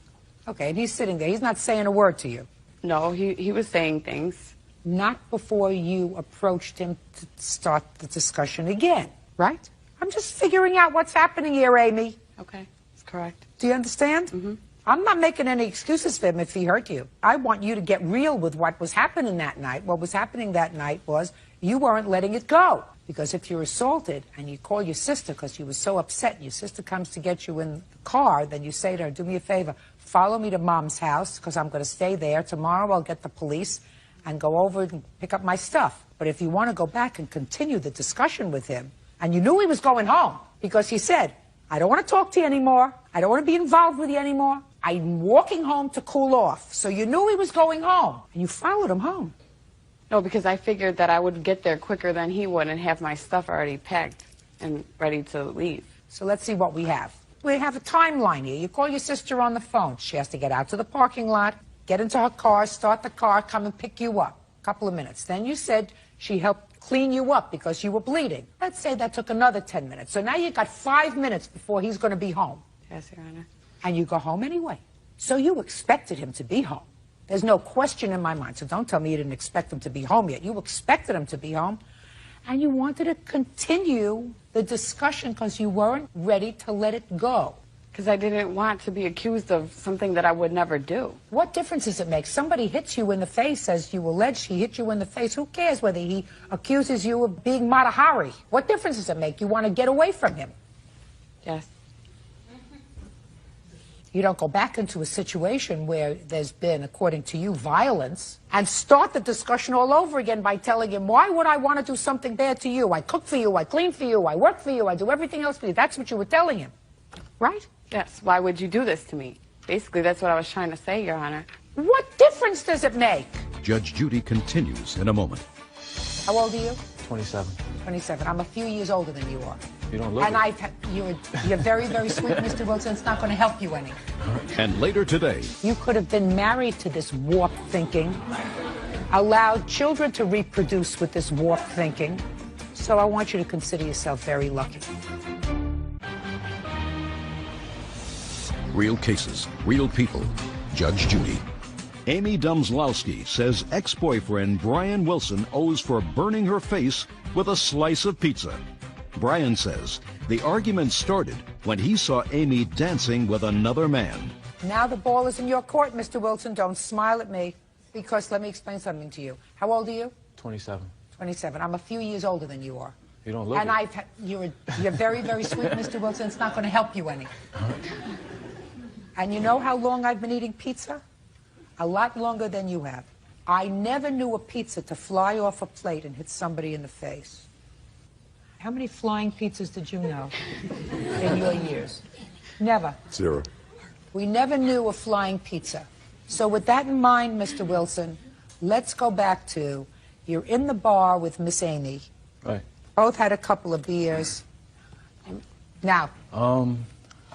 Okay, and he's sitting there. He's not saying a word to you. No, he was saying things. Not before you approached him to start the discussion again, right? I'm just figuring out what's happening here, Amy. Okay, that's correct. Do you understand? Mm-hmm. I'm not making any excuses for him if he hurt you. I want you to get real with what was happening that night. What was happening that night was you weren't letting it go. Because if you're assaulted and you call your sister because you were so upset, and your sister comes to get you in the car, then you say to her, do me a favor, follow me to Mom's house because I'm going to stay there. Tomorrow I'll get the police and go over and pick up my stuff. But if you want to go back and continue the discussion with him, and you knew he was going home because he said, I don't want to talk to you anymore. I don't want to be involved with you anymore. I'm walking home to cool off. So you knew he was going home, and you followed him home. No, because I figured that I would get there quicker than he would and have my stuff already packed and ready to leave. So let's see what we have. We have a timeline here. You call your sister on the phone. She has to get out to the parking lot, get into her car, start the car, come and pick you up. A couple of minutes. Then you said she helped clean you up because you were bleeding. Let's say that took another 10 minutes. So now you've got 5 minutes before he's going to be home. Yes, Your Honor. And you go home anyway. So you expected him to be home. There's no question in my mind. So don't tell me you didn't expect him to be home yet. You expected him to be home. And you wanted to continue the discussion because you weren't ready to let it go. Because I didn't want to be accused of something that I would never do. What difference does it make? Somebody hits you in the face, as you allege he hit you in the face. Who cares whether he accuses you of being Matahari? What difference does it make? You want to get away from him. Yes. You don't go back into a situation where there's been, according to you, violence, and start the discussion all over again by telling him, why would I want to do something bad to you? I cook for you, I clean for you, I work for you, I do everything else for you. That's what you were telling him, right? Yes. Why would you do this to me? Basically, that's what I was trying to say, Your Honor. What difference does it make? Judge Judy continues in a moment. How old are you? 27. 27. I'm a few years older than you are. You don't look And it. you're very, very sweet, Mr. Wilson. It's not going to help you any. And later today, You could have been married to this warped thinking, allowed children to reproduce with this warped thinking. So I want you to consider yourself very lucky. real cases, real people. Judge Judy. Amy Dumslowski says ex-boyfriend Brian Wilson owes for burning her face with a slice of pizza. Brian says the argument started when he saw Amy dancing with another man. Now the ball is in your court, Mr. Wilson. Don't smile at me, because let me explain something to you. How old are you? 27. 27. I'm a few years older than you are. You don't look and it. You're very, very sweet, Mr. Wilson. It's not going to help you any. And you know how long I've been eating pizza? A lot longer than you have. I never knew a pizza to fly off a plate and hit somebody in the face. How many flying pizzas did you know in your years? Never. 0. We never knew a flying pizza. So with that in mind, Mr. Wilson, let's go back to, you're in the bar with Miss Amy. Right. Both had a couple of beers. Now.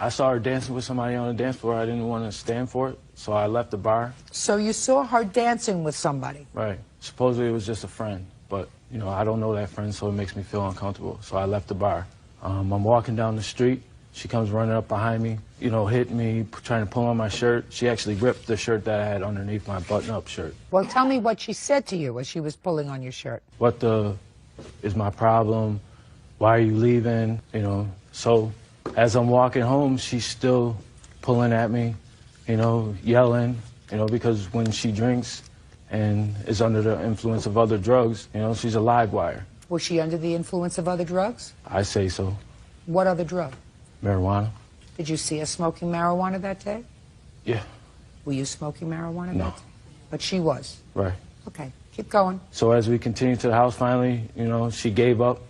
I saw her dancing with somebody on the dance floor. I didn't want to stand for it, so I left the bar. So you saw her dancing with somebody? Right. Supposedly it was just a friend, but, you know, I don't know that friend, so it makes me feel uncomfortable. So I left the bar. I'm walking down the street. She comes running up behind me, you know, hitting me, trying to pull on my shirt. She actually ripped the shirt that I had underneath my button-up shirt. Well, tell me what she said to you as she was pulling on your shirt. What the is my problem? Why are you leaving? You know, so as I'm walking home, she's still pulling at me, you know, yelling, you know, because when she drinks and is under the influence of other drugs, you know, she's a live wire. Was she under the influence of other drugs? I say so. What other drug? Marijuana. Did you see her smoking marijuana that day? Yeah. Were you smoking marijuana No. that day? But she was. Right. Okay, keep going. So as we continue to the house, finally, you know, she gave up.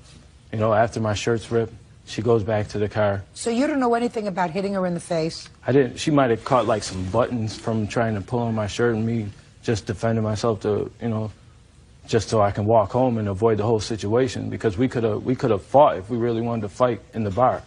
You know, after my shirt's ripped, she goes back to the car. So you don't know anything about hitting her in the face? I didn't. She might have caught like some buttons from trying to pull on my shirt and me just defending myself to, you know, just so I can walk home and avoid the whole situation, because we could have fought if we really wanted to fight in the bar.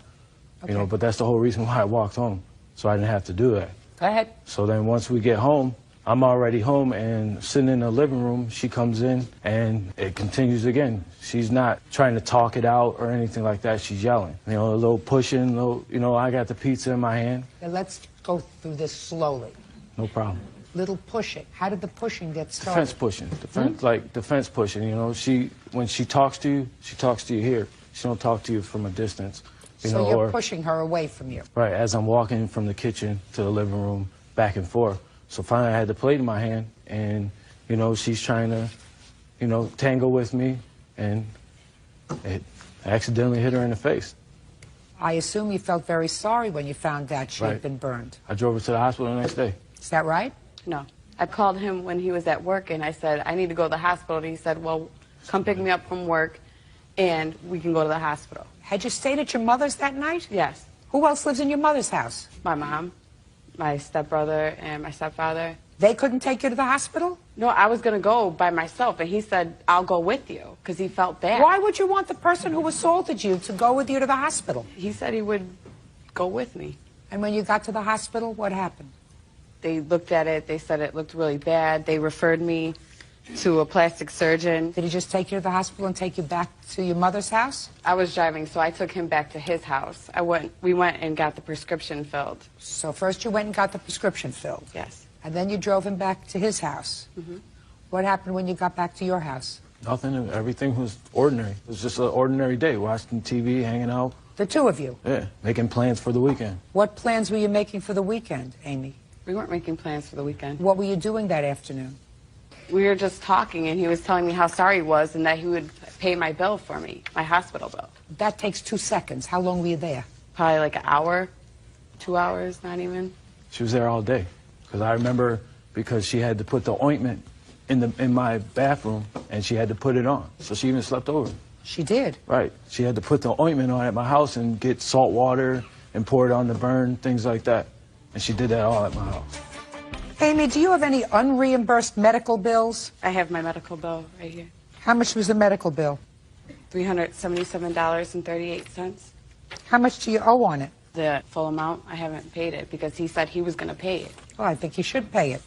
Okay. You know, but that's the whole reason why I walked home, so I didn't have to do that. Go ahead. So then once we get home, I'm already home and sitting in the living room. She comes in and it continues again. She's not trying to talk it out or anything like that. She's yelling. You know, a little pushing, you know, I got the pizza in my hand. Now let's go through this slowly. No problem. Little pushing. How did the pushing get started? Defense pushing. Like defense pushing, you know. When she talks to you here. She don't talk to you from a distance. You So know, you're or, pushing her away from you. right, as I'm walking from the kitchen to the living room, back and forth. So finally I had the plate in my hand, and, you know, she's trying to, you know, tangle with me, and it accidentally hit her in the face. I assume you felt very sorry when you found out she had Right. been burned. I drove her to the hospital the next day. Is that right? No. I called him when he was at work, and I said, I need to go to the hospital. And he said, well, come pick me up from work, and we can go to the hospital. Had you stayed at your mother's that night? Yes. Who else lives in your mother's house? My mom, my stepbrother, and my stepfather. They couldn't take you to the hospital? No, I was going to go by myself, and he said, I'll go with you, because he felt bad. Why would you want the person who assaulted you to go with you to the hospital? He said he would go with me. And when you got to the hospital, what happened? They looked at it. They said it looked really bad. They referred me to a plastic surgeon. Did he just take you to the hospital and take you back to your mother's house? I was driving, so I took him back to his house. We went and got the prescription filled. So first you went and got the prescription filled. Yes. And then you drove him back to his house. Mm-hmm. What happened when you got back to your house? Nothing. Everything was ordinary. It was just an ordinary day, watching TV, hanging out. The two of you. Yeah, making plans for the weekend. What plans were you making for the weekend, Amy? We weren't making plans for the weekend. What were you doing that afternoon? We were just talking, and he was telling me how sorry he was and that he would pay my bill for me, my hospital bill. That takes 2 seconds. How long were you there? Probably like an hour, 2 hours, not even. She was there all day. Because I remember because she had to put the ointment in my bathroom, and she had to put it on. So she even slept over. She did? Right. She had to put the ointment on at my house and get salt water and pour it on the burn, things like that. And she did that all at my house. Amy, do you have any unreimbursed medical bills? I have my medical bill right here. How much was the medical bill? $377.38. How much do you owe on it? The full amount, I haven't paid it because he said he was going to pay it. Well, I think you should pay it.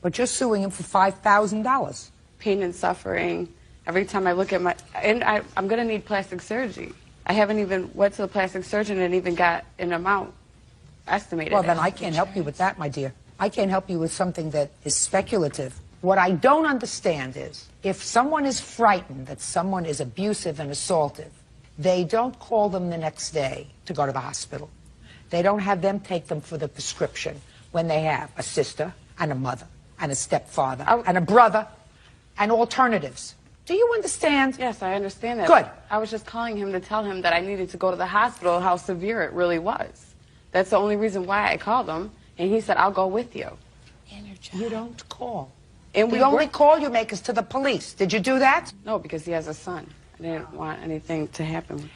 But you're suing him for $5,000. Pain and suffering. Every time I look at my... And I'm going to need plastic surgery. I haven't even went to the plastic surgeon and even got an amount estimated. Well, then I can't help you with that, my dear. I can't help you with something that is speculative. What I don't understand is, if someone is frightened that someone is abusive and assaultive, they don't call them the next day to go to the hospital. They don't have them take them for the prescription when they have a sister and a mother and a stepfather and a brother and alternatives. Do you understand? Yes, I understand that. Good. I was just calling him to tell him that I needed to go to the hospital, how severe it really was. That's the only reason why I called him, and he said, I'll go with you. You don't call. And The only call you make is to the police. Did you do that? No, because he has a son. I didn't want anything to happen.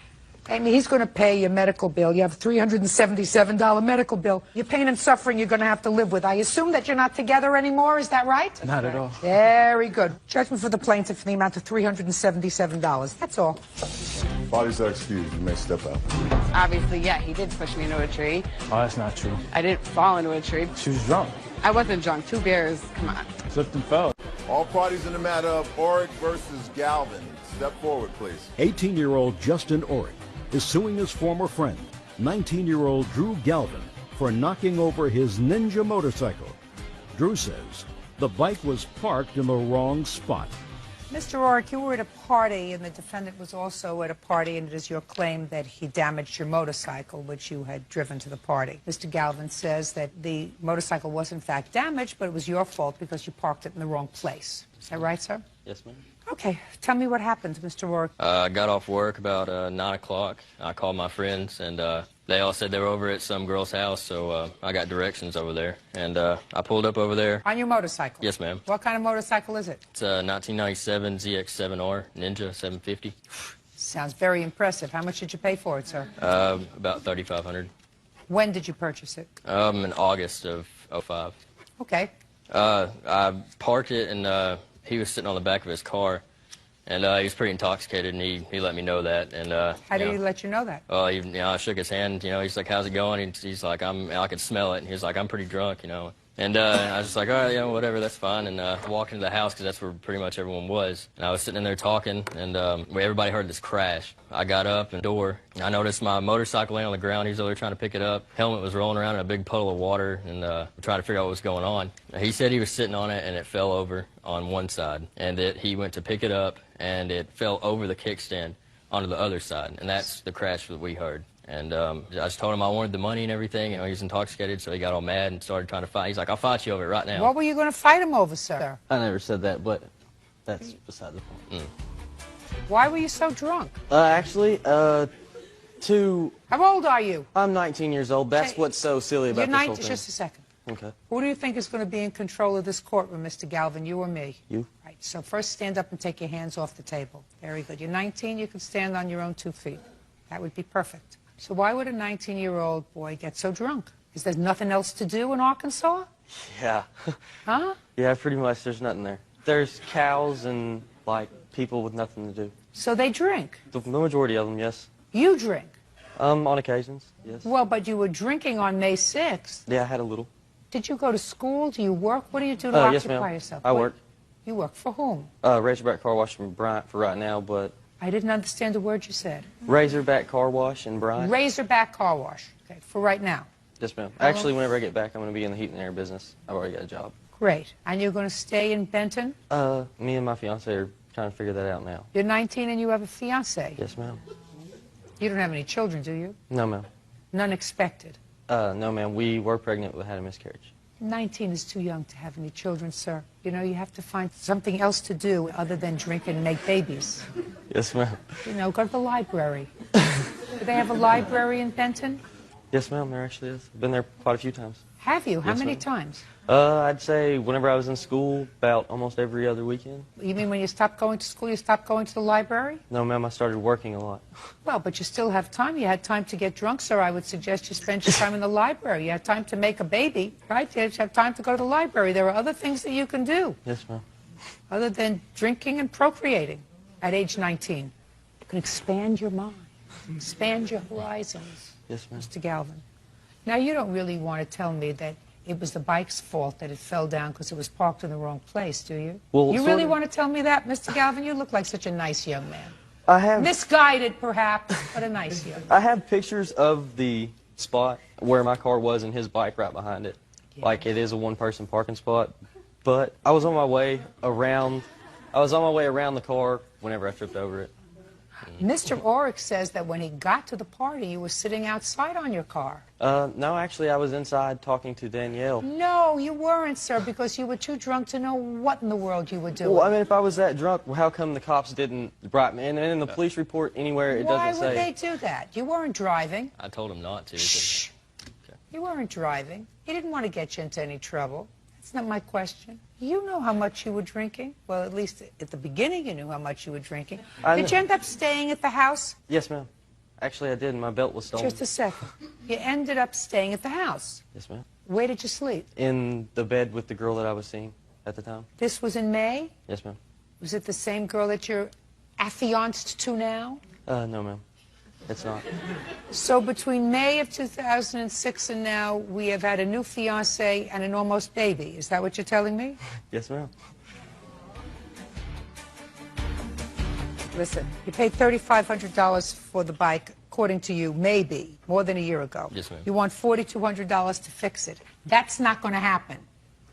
Amy, he's going to pay your medical bill. You have a $377 medical bill. Your pain and suffering you're going to have to live with. I assume that you're not together anymore. Is that right? Not at all. Very good. Judgment for the plaintiff for the amount of $377. That's all. Bodies are excused. You may step out. Obviously, yeah, he did push me into a tree. Oh, that's not true. I didn't fall into a tree. She was drunk. I wasn't drunk. 2 beers. Come on. Slipped and fell. All parties in the matter of Oric versus Galvin. Step forward, please. 18-year-old Justin Oric is suing his former friend, 19-year-old Drew Galvin, for knocking over his Ninja motorcycle. Drew says the bike was parked in the wrong spot. Mr. Oric, you were at a party, and the defendant was also at a party, and it is your claim that he damaged your motorcycle, which you had driven to the party. Mr. Galvin says that the motorcycle was in fact damaged, but it was your fault because you parked it in the wrong place. Is that right, sir? Yes, ma'am. Okay. Tell me what happened, Mr. Oric. I got off work about 9 o'clock. I called my friends, and they all said they were over at some girl's house, so I got directions over there. And I pulled up over there. On your motorcycle? Yes, ma'am. What kind of motorcycle is it? It's a 1997 ZX7R Ninja 750. Sounds very impressive. How much did you pay for it, sir? About $3,500. When did you purchase it? In August of '05. Okay. I parked it, and he was sitting on the back of his car, and he was pretty intoxicated, and he let me know that. And How did he let you know that? Well, I shook his hand. He's like, "How's it going?" And he's like, I could smell it, and he's like, "I'm pretty drunk," And I was just like, all right, yeah, whatever, that's fine. And I walked into the house because that's where pretty much everyone was. And I was sitting in there talking, and everybody heard this crash. I got up and door. I noticed my motorcycle laying on the ground. He was over there trying to pick it up. Helmet was rolling around in a big puddle of water, and trying to figure out what was going on. He said he was sitting on it, and it fell over on one side. And that he went to pick it up, and it fell over the kickstand onto the other side. And that's the crash that we heard. And I just told him I wanted the money and everything. He was intoxicated, so he got all mad and started trying to fight. He's like, I'll fight you over it right now. What were you going to fight him over, sir? I never said that, but that's beside the point. Why were you so drunk? Actually, How old are you? I'm 19 years old. That's what's so silly about You're this whole 19, thing. just a second. Okay. Who do you think is going to be in control of this courtroom, Mr. Galvin, you or me? You. Right, so first stand up and take your hands off the table. Very good. You're 19, you can stand on your own 2 feet. That would be perfect. So why would a 19-year-old boy get so drunk? Is there nothing else to do in Arkansas? Yeah. Huh? Yeah, pretty much. There's nothing there. There's cows and, like, people with nothing to do. So they drink? The majority of them, yes. You drink? On occasions, yes. Well, but you were drinking on May 6th. Yeah, I had a little. Did you go to school? Do you work? What do you do to Yes, occupy ma'am. yourself? I What- work. You work for whom? Razorback Car Wash in Bryant for right now, but I didn't understand a word you said. Razorback Car Wash in Bryant. Razorback Car Wash. Okay, for right now. Yes, ma'am. How long? Actually, whenever I get back, I'm going to be in the heat and air business. I've already got a job. Great. And you're going to stay in Benton? Me and my fiance are trying to figure that out now. You're 19 and you have a fiancé. Yes, ma'am. You don't have any children, do you? No, ma'am. None expected. No, ma'am. We were pregnant but had a miscarriage. 19 is too young to have any children, sir. You know, you have to find something else to do other than drink and make babies. Yes, ma'am. You know, go to the library. Do they have a library in Benton? Yes, ma'am. There actually is. I've been there quite a few times. Have you? How Yes, many ma'am. times? I'd say whenever I was in school, about almost every other weekend. You mean when you stopped going to school, you stopped going to the library? No, ma'am. I started working a lot. Well, but you still have time. You had time to get drunk, sir. I would suggest you spend your time in the library. You had time to make a baby, right? You have time to go to the library. There are other things that you can do Yes, ma'am. other than drinking and procreating at age 19. You can expand your mind, expand your horizons, Yes, ma'am. Mr. Galvin. Now, you don't really want to tell me that it was the bike's fault that it fell down because it was parked in the wrong place, do you? Well, You sort really of. want to tell me that, Mr. Galvin? You look like such a nice young man. I have. Misguided, perhaps, but a nice young man. I have pictures of the spot where my car was and his bike right behind it. Like it is a one-person parking spot. But I was on my way around. I was on my way around the car whenever I tripped over it. Mr. Orick says that when he got to the party, you were sitting outside on your car. No, actually, I was inside talking to Danielle. No, you weren't, sir, because you were too drunk to know what in the world you were doing. Well, I mean, if I was that drunk, how come the cops didn't write me? And in the police report, anywhere it Why doesn't would say. they do that? You weren't driving. I told him not to. Shh. You weren't driving. He didn't want to get you into any trouble. That's not my question. You know how much you were drinking. Well, at least at the beginning you knew how much you were drinking. Did you end up staying at the house? Yes, ma'am. Actually, I did. My belt was stolen. Just a second. You ended up staying at the house. Yes, ma'am. Where did you sleep? In the bed with the girl that I was seeing at the time. This was in May? Yes, ma'am. Was it the same girl that you're affianced to now? No, ma'am. It's not. So between May of 2006 and now, we have had a new fiancé and an almost baby. Is that what you're telling me? Yes, ma'am. Listen, you paid $3,500 for the bike, according to you, maybe, more than a year ago. Yes, ma'am. You want $4,200 to fix it. That's not going to happen.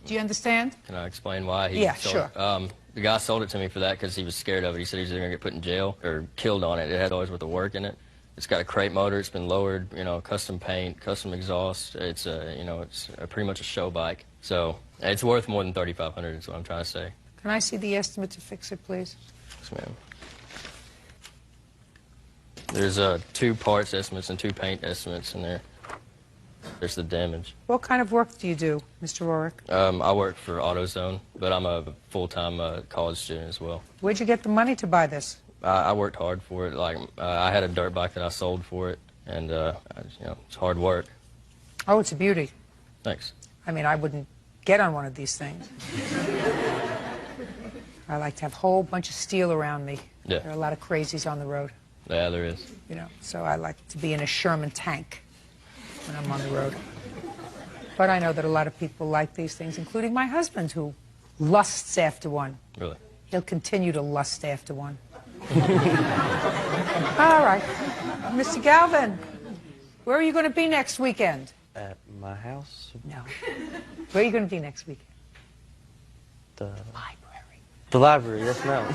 Do you understand? Can I explain why? Yeah, sold sure. it? The guy sold it to me for that because he was scared of it. He said he was either going to get put in jail or killed on it. It had always worth of work in it. It's got a crate motor. It's been lowered, you know, custom paint, custom exhaust. It's you know, it's pretty much a show bike. So it's worth more than $3,500 is what I'm trying to say. Can I see the estimate to fix it, please? Yes, ma'am. There's 2 parts estimates and 2 paint estimates in there. There's the damage. What kind of work do you do, Mr. Rorick? I work for AutoZone, but I'm a full-time college student as well. Where'd you get the money to buy this? I worked hard for it. Like I had a dirt bike that I sold for it, and you know, it's hard work. Oh, it's a beauty. Thanks. I mean, I wouldn't get on one of these things. I like to have a whole bunch of steel around me. Yeah. There are a lot of crazies on the road. Yeah, there is. You know, so I like to be in a Sherman tank when I'm on the road. But I know that a lot of people like these things, including my husband, who lusts after one. Really? He'll continue to lust after one. All right. Mr. Galvin, where are you going to be next weekend? At my house? No. Where are you going to be next weekend? The library. The library, yes, ma'am.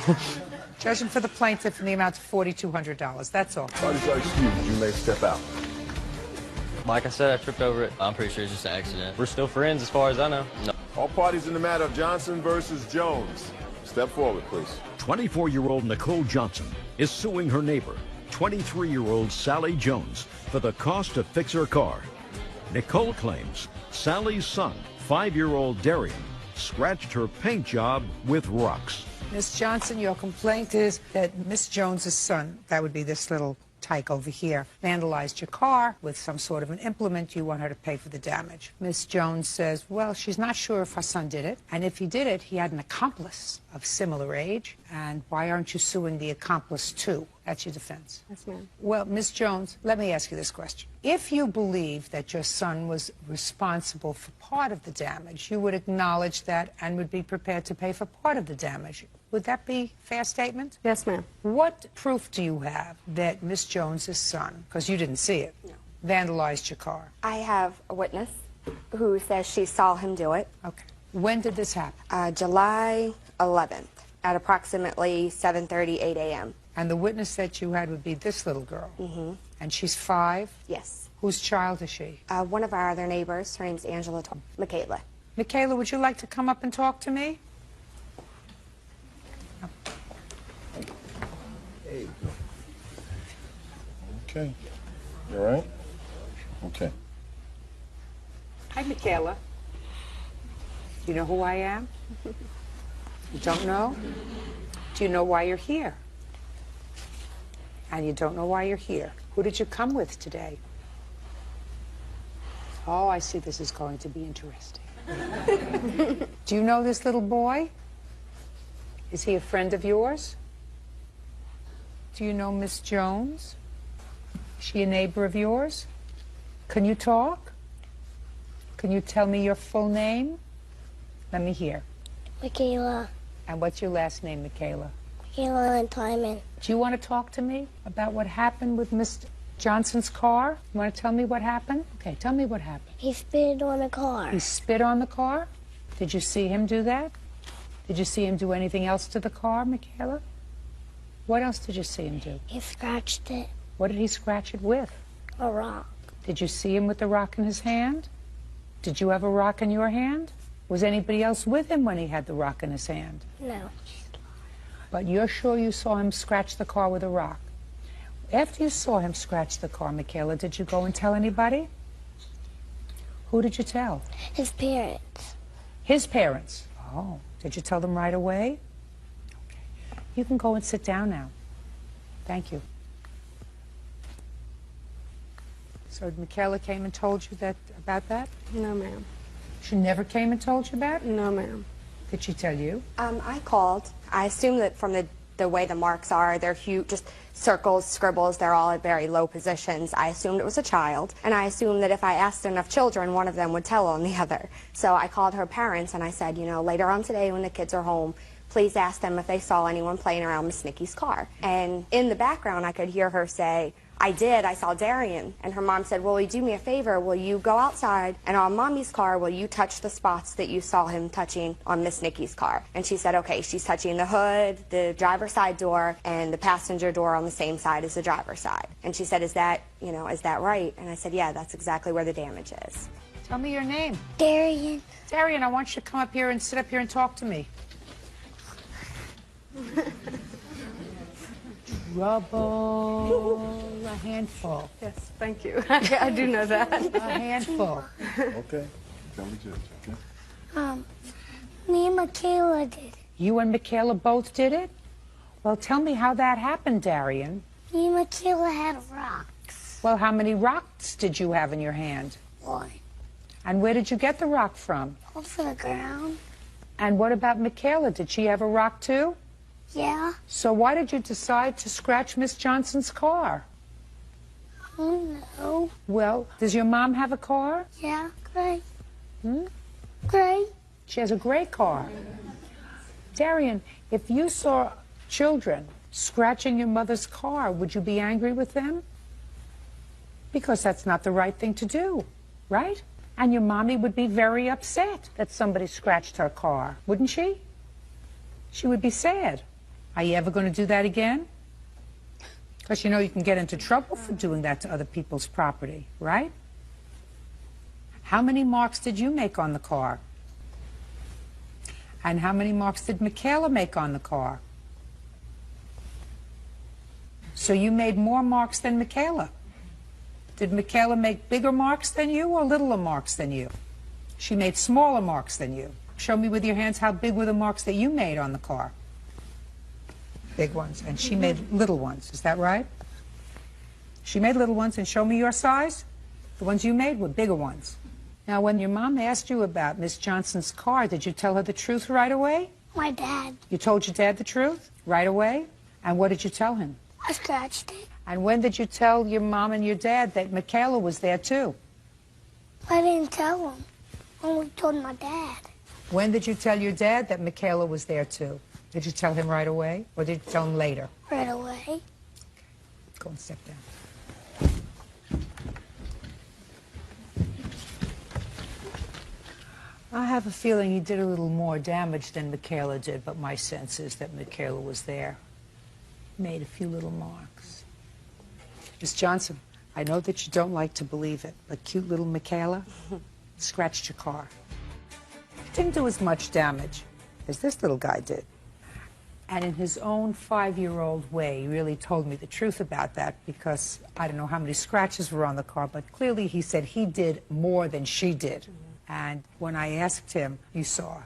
Judging for the plaintiff in the amount of $4,200. That's all. Parties are excused. You may step out. Like I said, I tripped over it. I'm pretty sure it's just an accident. We're still friends as far as I know. No. All parties in the matter of Johnson versus Jones. Step forward, please. 24-year-old Nicole Johnson is suing her neighbor, 23-year-old Sally Jones, for the cost to fix her car. Nicole claims Sally's son, 5-year-old Darian, scratched her paint job with rocks. Miss Johnson, your complaint is that Miss Jones's son, that would be this little tyke over here, vandalized your car with some sort of an implement. You want her to pay for the damage. Miss Jones says, well, she's not sure if her son did it, and if he did it, he had an accomplice of similar age, and why aren't you suing the accomplice too? That's your defense. Yes, ma'am. Well, Miss Jones, let me ask you this question. If you believe that your son was responsible for part of the damage, you would acknowledge that and would be prepared to pay for part of the damage. Would that be a fair statement? Yes, ma'am. What proof do you have that Miss Jones's son, because you didn't see it, vandalized your car? I have a witness who says she saw him do it. Okay. When did this happen? July 11th. at approximately 7:30, 8 a.m. And the witness that you had would be this little girl? Mm-hmm. And she's 5? Yes. Whose child is she? One of our other neighbors. Her name's Michaela. Michaela, would you like to come up and talk to me? There you go. Okay. You all right? Okay. Hi, Michaela. Do you know who I am? You don't know? Do you know why you're here? And you don't know why you're here. Who did you come with today? Oh, I see this is going to be interesting. Do you know this little boy? Is he a friend of yours? Do you know Miss Jones? Is she a neighbor of yours? Can you talk? Can you tell me your full name? Let me hear. Michaela. And what's your last name, Michaela? Michaela and Timon. Do you want to talk to me about what happened with Miss Johnson's car? You want to tell me what happened? Okay, tell me what happened. He spit on a car. He spit on the car? Did you see him do that? Did you see him do anything else to the car, Michaela? What else did you see him do? He scratched it. What did he scratch it with? A rock. Did you see him with the rock in his hand? Did you have a rock in your hand? Was anybody else with him when he had the rock in his hand? No. But you're sure you saw him scratch the car with a rock? After you saw him scratch the car, Michaela, did you go and tell anybody? Who did you tell? His parents. His parents? Oh, did you tell them right away? Okay. You can go and sit down now. Thank you. So Michaela came and told you that about that? No, ma'am. She never came and told you about it? No, ma'am. Did she tell you? I called. I assume that from the way the marks are, they're huge, just circles, scribbles, they're all at very low positions. I assumed it was a child, and I assumed that if I asked enough children, one of them would tell on the other. So I called her parents and I said, you know, later on today when the kids are home, please ask them if they saw anyone playing around Miss Nikki's car. And in the background, I could hear her say, I did, I saw Darian. And her mom said, well, will you do me a favor? Will you go outside and on Mommy's car, will you touch the spots that you saw him touching on Miss Nikki's car? And she said, okay. She's touching the hood, the driver's side door, and the passenger door on the same side as the driver's side. And she said, is that right? And I said, yeah, that's exactly where the damage is. Tell me your name. Darian. Darian, I want you to come up here and sit up here and talk to me. Trouble. A handful. Yes, thank you. I do know that. A handful. Okay. Tell me, Judge. Okay. Me and Michaela did it. You and Michaela both did it? Well, tell me how that happened, Darian. Me and Michaela had rocks. Well, how many rocks did you have in your hand? 1. And where did you get the rock from? Off the ground. And what about Michaela? Did she have a rock too? Yeah. So why did you decide to scratch Miss Johnson's car? Oh, no. Well, does your mom have a car? Yeah, gray. Hmm? Gray. She has a gray car. Darian, if you saw children scratching your mother's car, would you be angry with them? Because that's not the right thing to do, right? And your mommy would be very upset that somebody scratched her car, wouldn't she? She would be sad. Are you ever going to do that again? Because you know you can get into trouble for doing that to other people's property, right? How many marks did you make on the car? And how many marks did Michaela make on the car? So you made more marks than Michaela. Did Michaela make bigger marks than you or littler marks than you? She made smaller marks than you. Show me with your hands how big were the marks that you made on the car. Big ones. And she made little ones. Is that right? She made little ones, and show me your size. The ones you made were bigger ones. Now, when your mom asked you about Miss Johnson's car, did you tell her the truth right away? My dad. You told your dad the truth right away? And what did you tell him? I scratched it. And when did you tell your mom and your dad that Michaela was there too? I didn't tell him. I only told my dad. When did you tell your dad that Michaela was there too? Did you tell him right away, or did you tell him later? Right away. Go and sit down. I have a feeling he did a little more damage than Michaela did, but my sense is that Michaela was there. Made a few little marks. Miss Johnson, I know that you don't like to believe it, but cute little Michaela scratched your car. Didn't do as much damage as this little guy did. And in his own 5-year-old way, he really told me the truth about that, because I don't know how many scratches were on the car, but clearly he said he did more than she did. And when I asked him, you saw,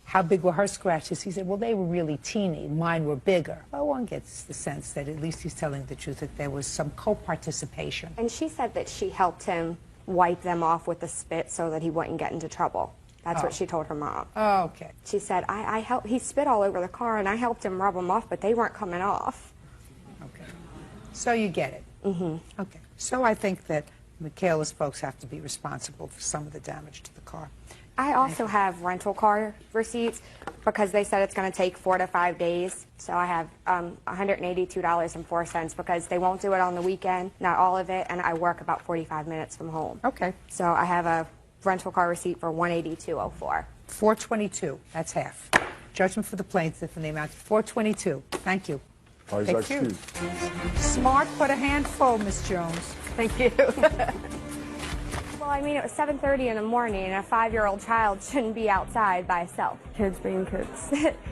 how big were her scratches? He said, well, they were really teeny. Mine were bigger. Well, one gets the sense that at least he's telling the truth, that there was some co-participation. And she said that she helped him wipe them off with the spit so that he wouldn't get into trouble. That's what she told her mom. Oh, okay. She said, I helped, he spit all over the car, and I helped him rub them off, but they weren't coming off. Okay. So you get it. Okay. So I think that Michaela's folks have to be responsible for some of the damage to the car. I also have rental car receipts because they said it's going to take 4 to 5 days. So I have $182.04 because they won't do it on the weekend, not all of it, and I work about 45 minutes from home. Okay. So I have a rental car receipt for $182.04. $422. That's half. Judgment for the plaintiff in the amount of $422. Thank you. Thank you. Smart but a handful, Miss Jones. Thank you. Well, I mean, it was 7:30 in the morning, and a 5-year-old child shouldn't be outside by itself. Kids being kids.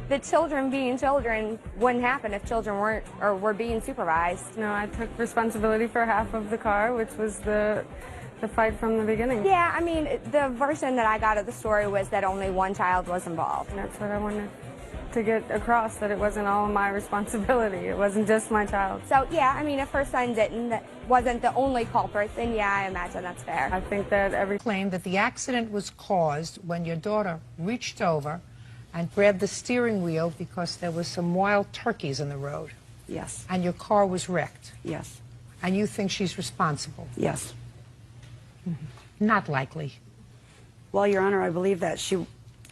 The children being children wouldn't happen if children weren't or were being supervised. No, I took responsibility for half of the car, which was the fight from the beginning. Yeah, I mean, the version that I got of the story was that only one child was involved. And that's what I wanted to get across, that it wasn't all my responsibility. It wasn't just my child. So, yeah, I mean, if her son wasn't the only culprit, then yeah, I imagine that's fair. I think that every claim that the accident was caused when your daughter reached over and grabbed the steering wheel because there was some wild turkeys in the road. Yes. And your car was wrecked. Yes. And you think she's responsible. Yes. Not likely. Well, Your Honor, I believe that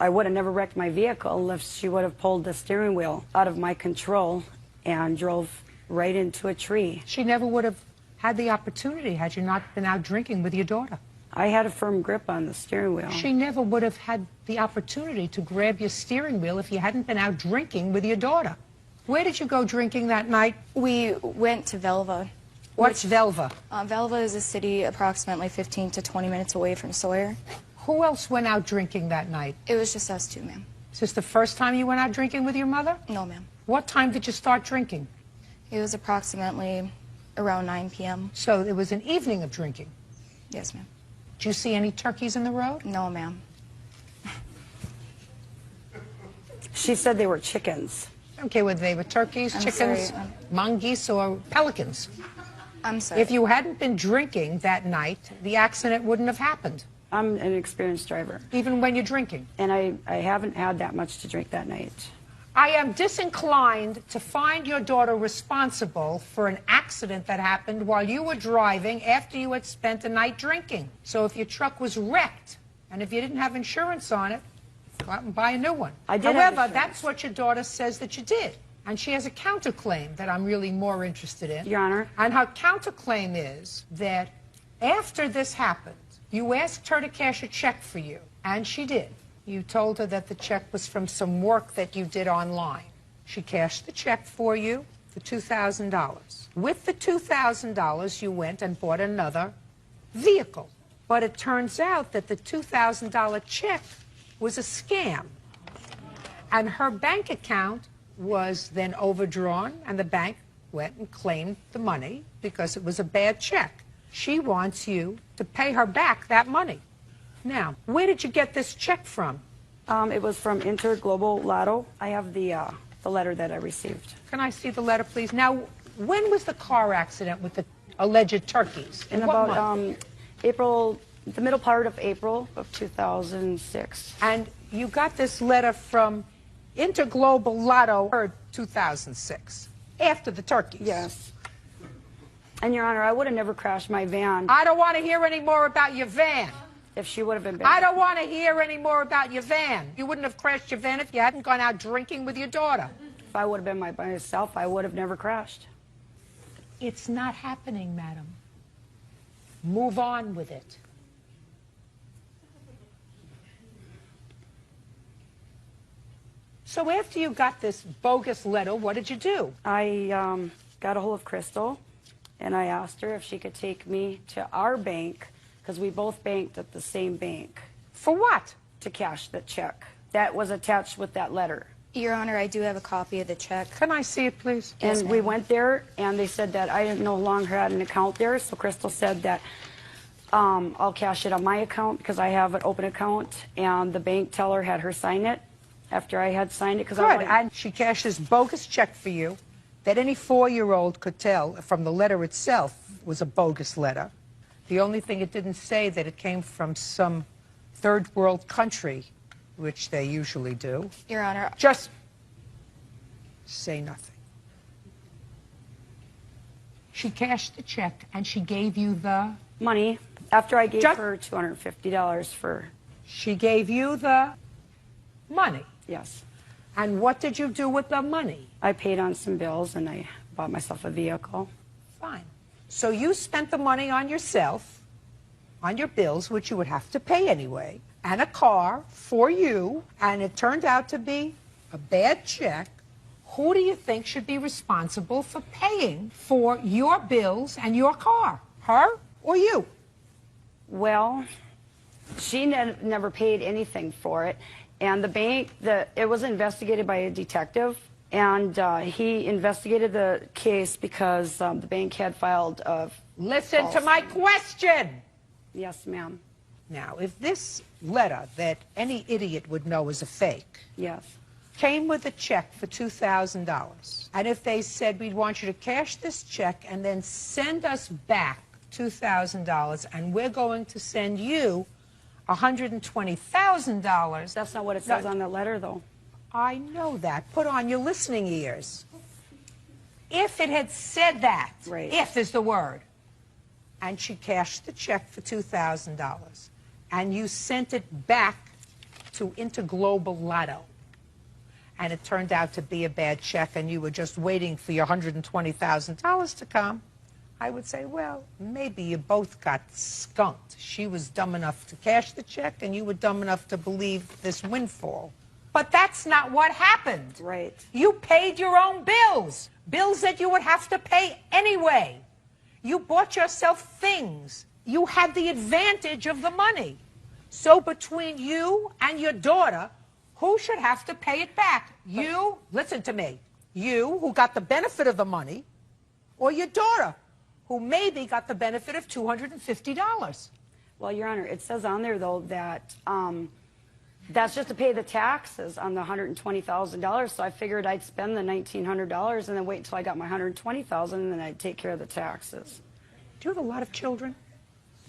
I would have never wrecked my vehicle if she would have pulled the steering wheel out of my control and drove right into a tree. She never would have had the opportunity had you not been out drinking with your daughter. I had a firm grip on the steering wheel. She never would have had the opportunity to grab your steering wheel if you hadn't been out drinking with your daughter. Where did you go drinking that night? We went to Velva. What's Velva? Velva is a city approximately 15 to 20 minutes away from Sawyer. Who else went out drinking that night? It was just us two, ma'am. Is this the first time you went out drinking with your mother? No, ma'am. What time did you start drinking? It was approximately around 9 p.m. So it was an evening of drinking? Yes, ma'am. Did you see any turkeys in the road? No, ma'am. She said they were chickens. Okay, whether they were turkeys, chickens, mongoose, or pelicans. I'm sorry. If you hadn't been drinking that night, the accident wouldn't have happened. I'm an experienced driver. Even when you're drinking? And I haven't had that much to drink that night. I am disinclined to find your daughter responsible for an accident that happened while you were driving after you had spent a night drinking. So if your truck was wrecked, and if you didn't have insurance on it, go out and buy a new one. I did have However, insurance. that's what your daughter says that you did. And she has a counterclaim that I'm really more interested in. Your Honor. And her counterclaim is that after this happened, you asked her to cash a check for you, and she did. You told her that the check was from some work that you did online. She cashed the check for you for $2,000. With the $2,000, you went and bought another vehicle. But it turns out that the $2,000 check was a scam. And her bank account was then overdrawn, and the bank went and claimed the money because it was a bad check. She wants you to pay her back that money. Now, where did you get this check from? It was from Interglobal Lotto. I have the letter that I received. Can I see the letter, please? Now, when was the car accident with the alleged turkeys? In what about month? April, the middle part of April of 2006. And you got this letter from Interglobal Lotto 2006, after the turkeys. Yes. And, Your Honor, I would have never crashed my van. I don't want to hear any more about your van. If she would have been back. I don't want to hear any more about your van. You wouldn't have crashed your van if you hadn't gone out drinking with your daughter. If I would have been by myself, I would have never crashed. It's not happening, madam. Move on with it. So after you got this bogus letter, what did you do? I got a hold of Crystal, and I asked her if she could take me to our bank, because we both banked at the same bank. For what? To cash the check. That was attached with that letter. Your Honor, I do have a copy of the check. Can I see it, please? And we went there, and they said that I no longer had an account there, so Crystal said that I'll cash it on my account because I have an open account, and the bank teller had her sign it after I had signed it. Good, and she cashed this bogus check for you that any 4-year-old could tell from the letter itself was a bogus letter. The only thing it didn't say that it came from some third world country, which they usually do. Your Honor. Just say nothing. She cashed the check and she gave you the money after I gave her $250 for. She gave you the money? Yes. And what did you do with the money? I paid on some bills and I bought myself a vehicle. Fine. So you spent the money on yourself, on your bills, which you would have to pay anyway, and a car for you, and it turned out to be a bad check. Who do you think should be responsible for paying for your bills and your car? Her or you? Well, she never paid anything for it. And the bank, it was investigated by a detective, and he investigated the case because the bank had filed a Listen to my question. Yes, ma'am. Now, if this letter that any idiot would know is a fake, yes, came with a check for $2,000, and if they said, we'd want you to cash this check and then send us back $2,000, and we're going to send you $120,000. That's not what it says on the letter, though. I know that. Put on your listening ears. If it had said that, right. If is the word, and she cashed the check for $2,000, and you sent it back to Interglobal Lotto, and it turned out to be a bad check, and you were just waiting for your $120,000 to come, I would say, well, maybe you both got skunked. She was dumb enough to cash the check, and you were dumb enough to believe this windfall. But that's not what happened. Right. You paid your own bills, bills that you would have to pay anyway. You bought yourself things. You had the advantage of the money. So between you and your daughter, who should have to pay it back? You, listen to me, you who got the benefit of the money, or your daughter, who maybe got the benefit of $250. Well, Your Honor, it says on there, though, that that's just to pay the taxes on the $120,000. So I figured I'd spend the $1,900 and then wait until I got my $120,000, and then I'd take care of the taxes. Do you have a lot of children?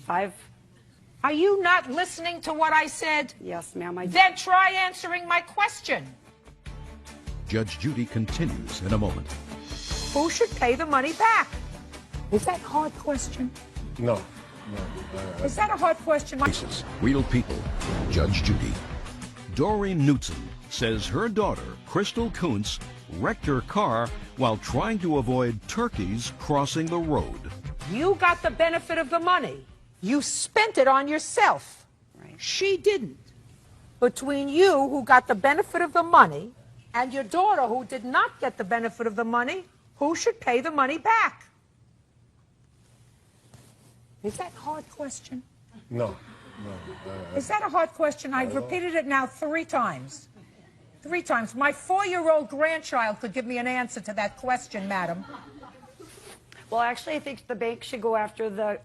5. Are you not listening to what I said? Yes, ma'am. Then try answering my question. Judge Judy continues in a moment. Who should pay the money back? Is that a hard question? No. Is that a hard question? Real people. Judge Judy. Doreen Knutson says her daughter, Crystal Kuntz, wrecked her car while trying to avoid turkeys crossing the road. You got the benefit of the money. You spent it on yourself. Right. She didn't. Between you, who got the benefit of the money, and your daughter, who did not get the benefit of the money, who should pay the money back? Is that a hard question? No. Is that a hard question? I've repeated it now 3 times. 3 times. My 4-year-old grandchild could give me an answer to that question, madam. Well, actually, I think the bank should go after the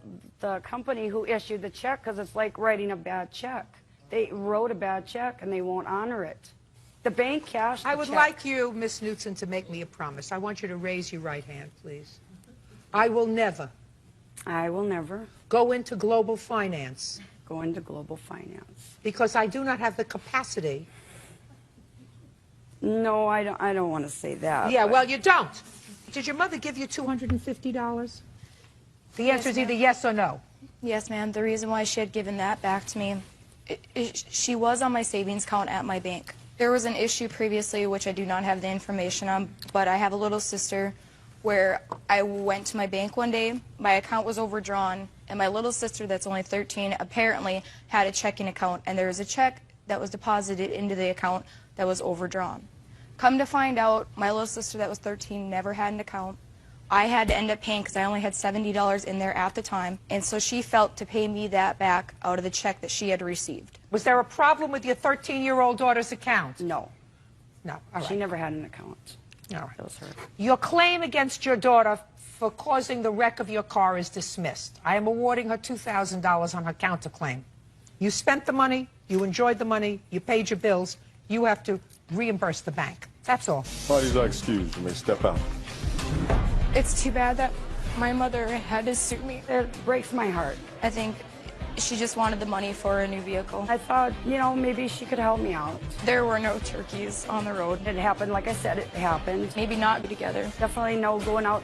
company who issued the check, because it's like writing a bad check. They wrote a bad check, and they won't honor it. The bank cashed the I would check. like you, Miss Knutson, to make me a promise. I want you to raise your right hand, please. I will never go into global finance. Go into global finance. Because I do not have the capacity. No, I don't want to say that. Yeah, but- well, you don't. Did your mother give you $250? The answer is either yes or no. Yes, ma'am. The reason why she had given that back to me, she was on my savings account at my bank. There was an issue previously, which I do not have the information on, but I have a little sister where I went to my bank one day, my account was overdrawn, and my little sister that's only 13 apparently had a checking account, and there was a check that was deposited into the account that was overdrawn. Come to find out, my little sister that was 13 never had an account. I had to end up paying because I only had $70 in there at the time, and so she felt to pay me that back out of the check that she had received. Was there a problem with your 13-year-old daughter's account? No. No, all right. She never had an account. All right. That was her. Your claim against your daughter for causing the wreck of your car is dismissed. I am awarding her $2,000 on her counterclaim. You spent the money, you enjoyed the money, you paid your bills, you have to reimburse the bank. That's all. Parties are excused. You may step out. It's too bad that my mother had to sue me. It breaks my heart. I think she just wanted the money for a new vehicle. I thought, you know, maybe she could help me out. There were no turkeys on the road. It happened, like I said, it happened. Maybe not be together. Definitely no going out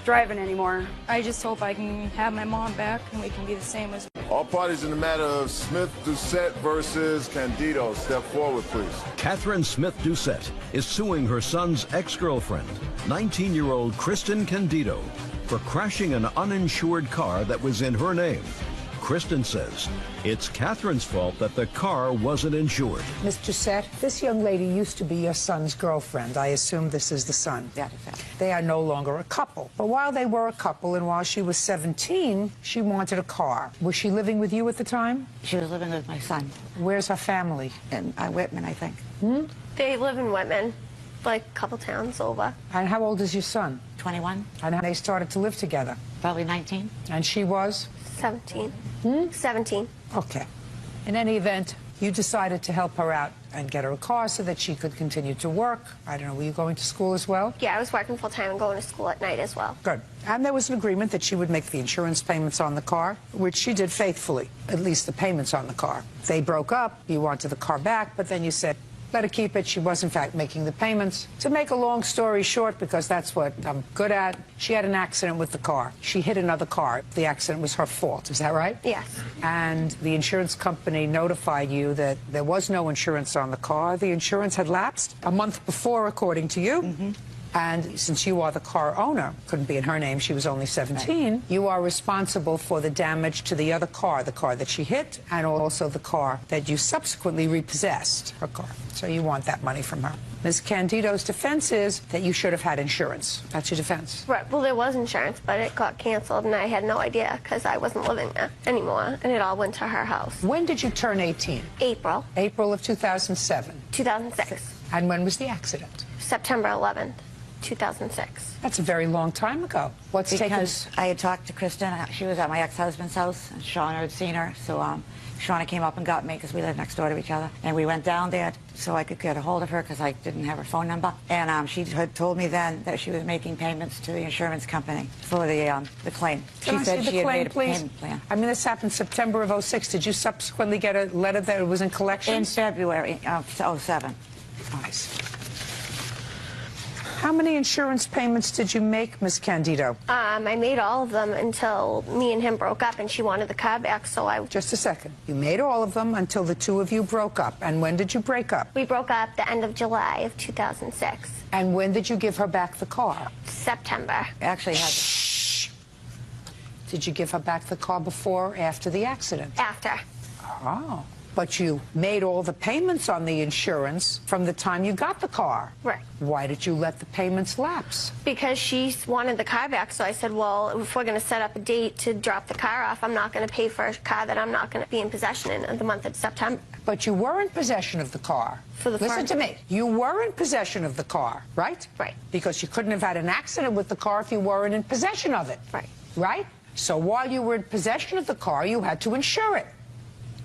driving anymore. I just hope I can have my mom back and we can be the same as. All parties in the matter of Smith-Doucette versus Candido, step forward, please. Catherine Smith-Doucette is suing her son's ex-girlfriend, 19-year-old Kristen Candido, for crashing an uninsured car that was in her name. Kristen says it's Catherine's fault that the car wasn't insured. Ms. Doucette, this young lady used to be your son's girlfriend. I assume this is the son. That is it. They are no longer a couple. But while they were a couple and while she was 17, she wanted a car. Was she living with you at the time? She was living with my son. Where's her family? In Whitman, I think. They live in Whitman, like a couple towns over. And how old is your son? 21. And how they started to live together? Probably 19. And she was? 17. 17. Okay. In any event, you decided to help her out and get her a car so that she could continue to work. I don't know, were you going to school as well? Yeah, I was working full-time and going to school at night as well. Good. And there was an agreement that she would make the insurance payments on the car, which she did faithfully, at least the payments on the car. They broke up, you wanted the car back, but then you said, let her keep it. She was, in fact, making the payments. To make a long story short, because that's what I'm good at, she had an accident with the car. She hit another car. The accident was her fault. Is that right? Yes. And the insurance company notified you that there was no insurance on the car. The insurance had lapsed a month before, according to you. And since you are the car owner, couldn't be in her name, she was only 17, right. You are responsible for the damage to the other car, the car that she hit, and also the car that you subsequently repossessed, her car. So you want that money from her. Ms. Candido's defense is that you should have had insurance. That's your defense. Right. Well, there was insurance, but it got canceled, and I had no idea because I wasn't living there anymore, and it all went to her house. When did you turn 18? April. April of 2007. 2006. And when was the accident? September 11th. 2006. That's a very long time ago. What's taking? Because I had talked to Kristen. She was at my ex-husband's house, and Shauna had seen her. So Shauna came up and got me because we lived next door to each other. And we went down there so I could get a hold of her because I didn't have her phone number. And she had told me then that she was making payments to the insurance company for the claim. Can she said she had made a please? payment plan. I mean, this happened September of 06. Did you subsequently get a letter that it was in collection? In February of 07. Nice. How many insurance payments did you make, Ms. Candido? I made all of them until me and him broke up, and she wanted the car back, so I... Just a second. You made all of them until the two of you broke up. And when did you break up? We broke up the end of July of 2006. And when did you give her back the car? September. Actually, Shh. Did you give her back the car before or after the accident? After. Oh. But you made all the payments on the insurance from the time you got the car. Right. Why did you let the payments lapse? Because she wanted the car back, so I said, well, if we're going to set up a date to drop the car off, I'm not going to pay for a car that I'm not going to be in possession in the month of September. But you were in possession of the car. Listen to me. You were in possession of the car, right? Right. Because you couldn't have had an accident with the car if you weren't in possession of it. Right. Right? So while you were in possession of the car, you had to insure it.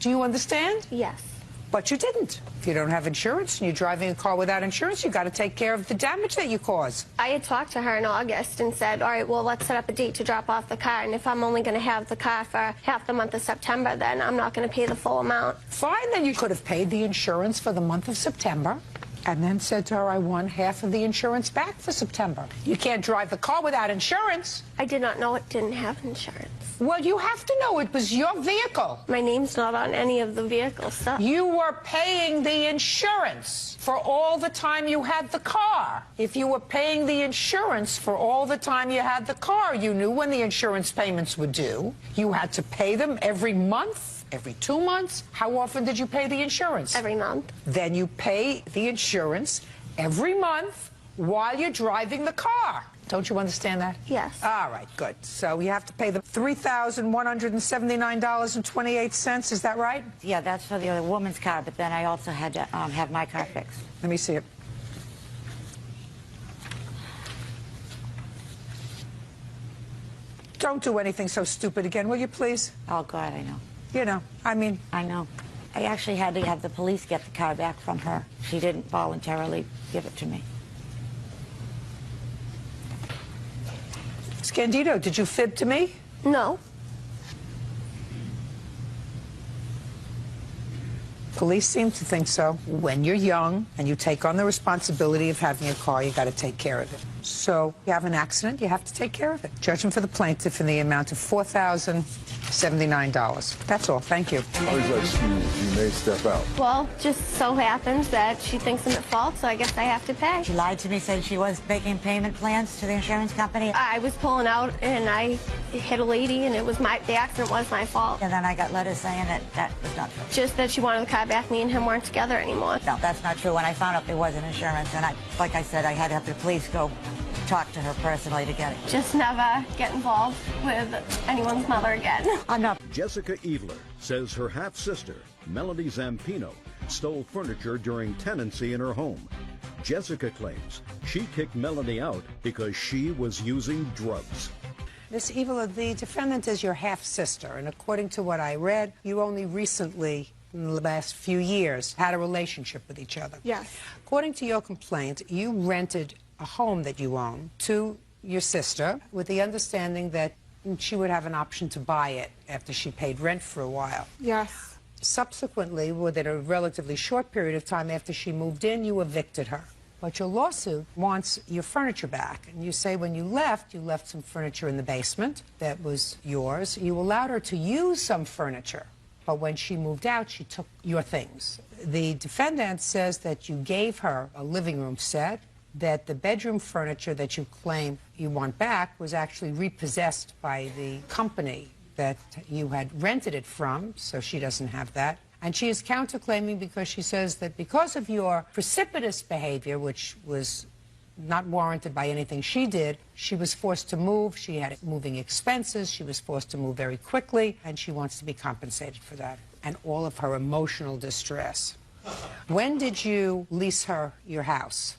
Do you understand? Yes. But you didn't. If you don't have insurance and you're driving a car without insurance, you got to take care of the damage that you cause. I had talked to her in August and said, all right, well, let's set up a date to drop off the car. And if I'm only going to have the car for half the month of September, then I'm not going to pay the full amount. Fine, then you could have paid the insurance for the month of September and then said to her, I want half of the insurance back for September. You can't drive the car without insurance. I did not know it didn't have insurance. Well, you have to know it was your vehicle. My name's not on any of the vehicle stuff. You were paying the insurance for all the time you had the car. If you were paying the insurance for all the time you had the car, you knew when the insurance payments were due. You had to pay them every month, every 2 months. How often did you pay the insurance? Every month. Then you pay the insurance every month while you're driving the car. Don't you understand that? Yes. All right, good. So you have to pay the $3,179.28. Is that right? Yeah, that's for the other woman's car, but then I also had to have my car fixed. Let me see it. Don't do anything so stupid again, will you, please? Oh, God, I know. You know, I mean... I know. I actually had to have the police get the car back from her. She didn't voluntarily give it to me. Scandito, did you fib to me? No. Police seem to think so. When you're young and you take on the responsibility of having a car, you got to take care of it. So you have an accident, you have to take care of it. Judgment for the plaintiff in the amount of $4,079. That's all. Thank you. Please excuse, you may step out. Well, just so happens that she thinks I'm at fault, so I guess I have to pay. She lied to me, said she was making payment plans to the insurance company. I was pulling out and I hit a lady and the accident was my fault. And then I got letters saying that was not true. Just that she wanted the car back, me and him weren't together anymore. No, that's not true. When I found out there wasn't insurance, and like I said, I had to have the police go talk to her personally to get it. Just never get involved with anyone's mother again. I'm not. Jessica Eveler says her half-sister, Melanie Zampino, stole furniture during tenancy in her home. Jessica claims she kicked Melanie out because she was using drugs. Miss Eveler, the defendant is your half-sister, and according to what I read, you only recently, in the last few years, had a relationship with each other. Yes. According to your complaint, you rented a home that you own to your sister with the understanding that she would have an option to buy it after she paid rent for a while. Yes. Subsequently, within a relatively short period of time after she moved in, you evicted her. But your lawsuit wants your furniture back. And you say when you left some furniture in the basement that was yours. You allowed her to use some furniture. But when she moved out, she took your things. The defendant says that you gave her a living room set, that the bedroom furniture that you claim you want back was actually repossessed by the company that you had rented it from, so she doesn't have that. And she is counterclaiming because she says that because of your precipitous behavior, which was not warranted by anything she did, she was forced to move, she had moving expenses, she was forced to move very quickly, and she wants to be compensated for that and all of her emotional distress. When did you lease her your house?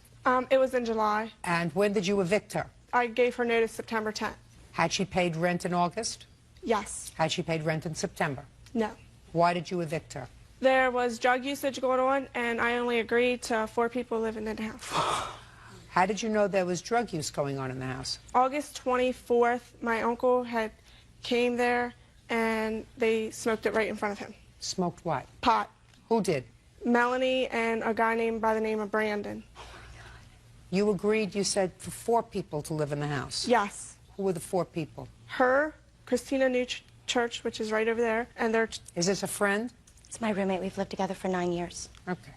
It was in July. And when did you evict her? I gave her notice September 10th. Had she paid rent in August? Yes. Had she paid rent in September? No. Why did you evict her? There was drug usage going on, and I only agreed to 4 people living in the house. How did you know there was drug use going on in the house? August 24th, my uncle came there, and they smoked it right in front of him. Smoked what? Pot. Who did? Melanie and a guy named by the name of Brandon. You agreed, you said, for 4 people to live in the house? Yes. Who were the 4 people? Her, Christina New Church, which is right over there, and their... Is this a friend? It's my roommate. We've lived together for 9 years. Okay.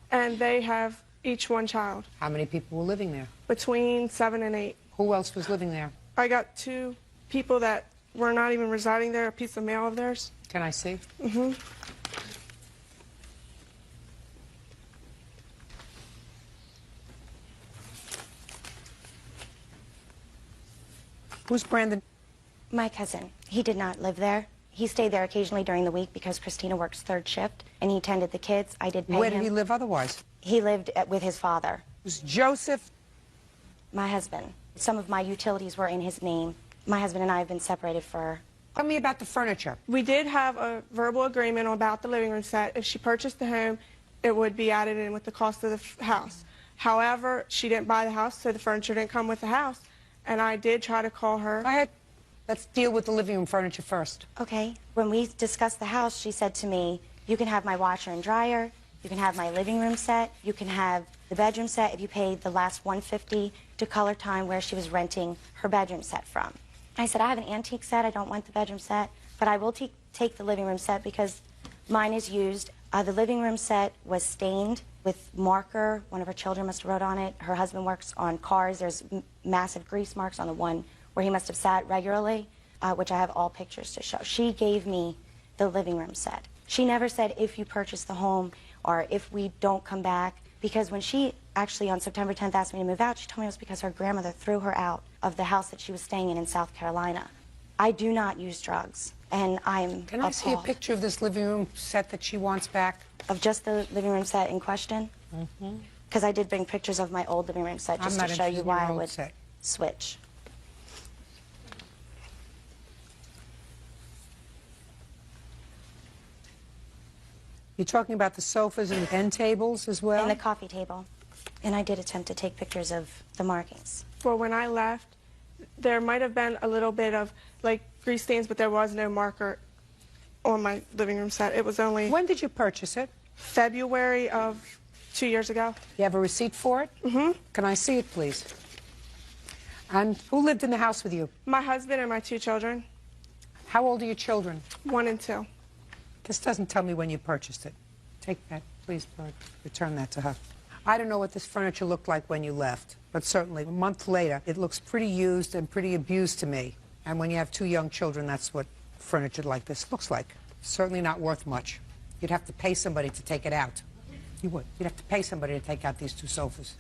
And they have each 1 child. How many people were living there? Between 7 and 8. Who else was living there? I got 2 people that were not even residing there, a piece of mail of theirs. Can I see? Mm-hmm. Who's Brandon? My cousin. He did not live there. He stayed there occasionally during the week because Christina works 3rd shift, and he tended the kids. I did pay him. Where did he live otherwise? He lived with his father. Was Joseph? My husband. Some of my utilities were in his name. My husband and I have been separated for... Tell me about the furniture. We did have a verbal agreement about the living room set. If she purchased the home, it would be added in with the cost of the house. However, she didn't buy the house, so the furniture didn't come with the house. And I did try to call her. Go ahead. Let's deal with the living room furniture first. Okay. When we discussed the house, she said to me, you can have my washer and dryer, you can have my living room set, you can have the bedroom set if you paid the last $150 to Color Time where she was renting her bedroom set from. I said, I have an antique set, I don't want the bedroom set, but I will take the living room set because mine is used. The living room set was stained with marker. One of her children must have wrote on it. Her husband works on cars. There's massive grease marks on the one where he must have sat regularly, which I have all pictures to show. She gave me the living room set. She never said if you purchase the home or if we don't come back, Because when she actually on September 10th asked me to move out, she told me it was because her grandmother threw her out of the house that she was staying in South Carolina. I do not use drugs, and I'm Can I see a picture of this living room set that she wants back? Of just the living room set in question? Mm-hmm. Because I did bring pictures of my old living room set just to show you why I would switch. You're talking about the sofas and the end tables as well? And the coffee table. And I did attempt to take pictures of the markings. For when I left, there might have been a little bit of like grease stains, but there was no marker on my living room set. It was only... When did you purchase it? February of 2 years ago. You have a receipt for it? Mm-hmm. Can I see it, please? And who lived in the house with you? My husband and my 2 children. How old are your children? 1 and 2. This doesn't tell me when you purchased it. Take that, please, Bert. Return that to her. I don't know what this furniture looked like when you left, but certainly a month later, it looks pretty used and pretty abused to me. And when you have 2 young children, that's what furniture like this looks like. Certainly not worth much. You'd have to pay somebody to take it out. You would. You'd have to pay somebody to take out these 2 sofas.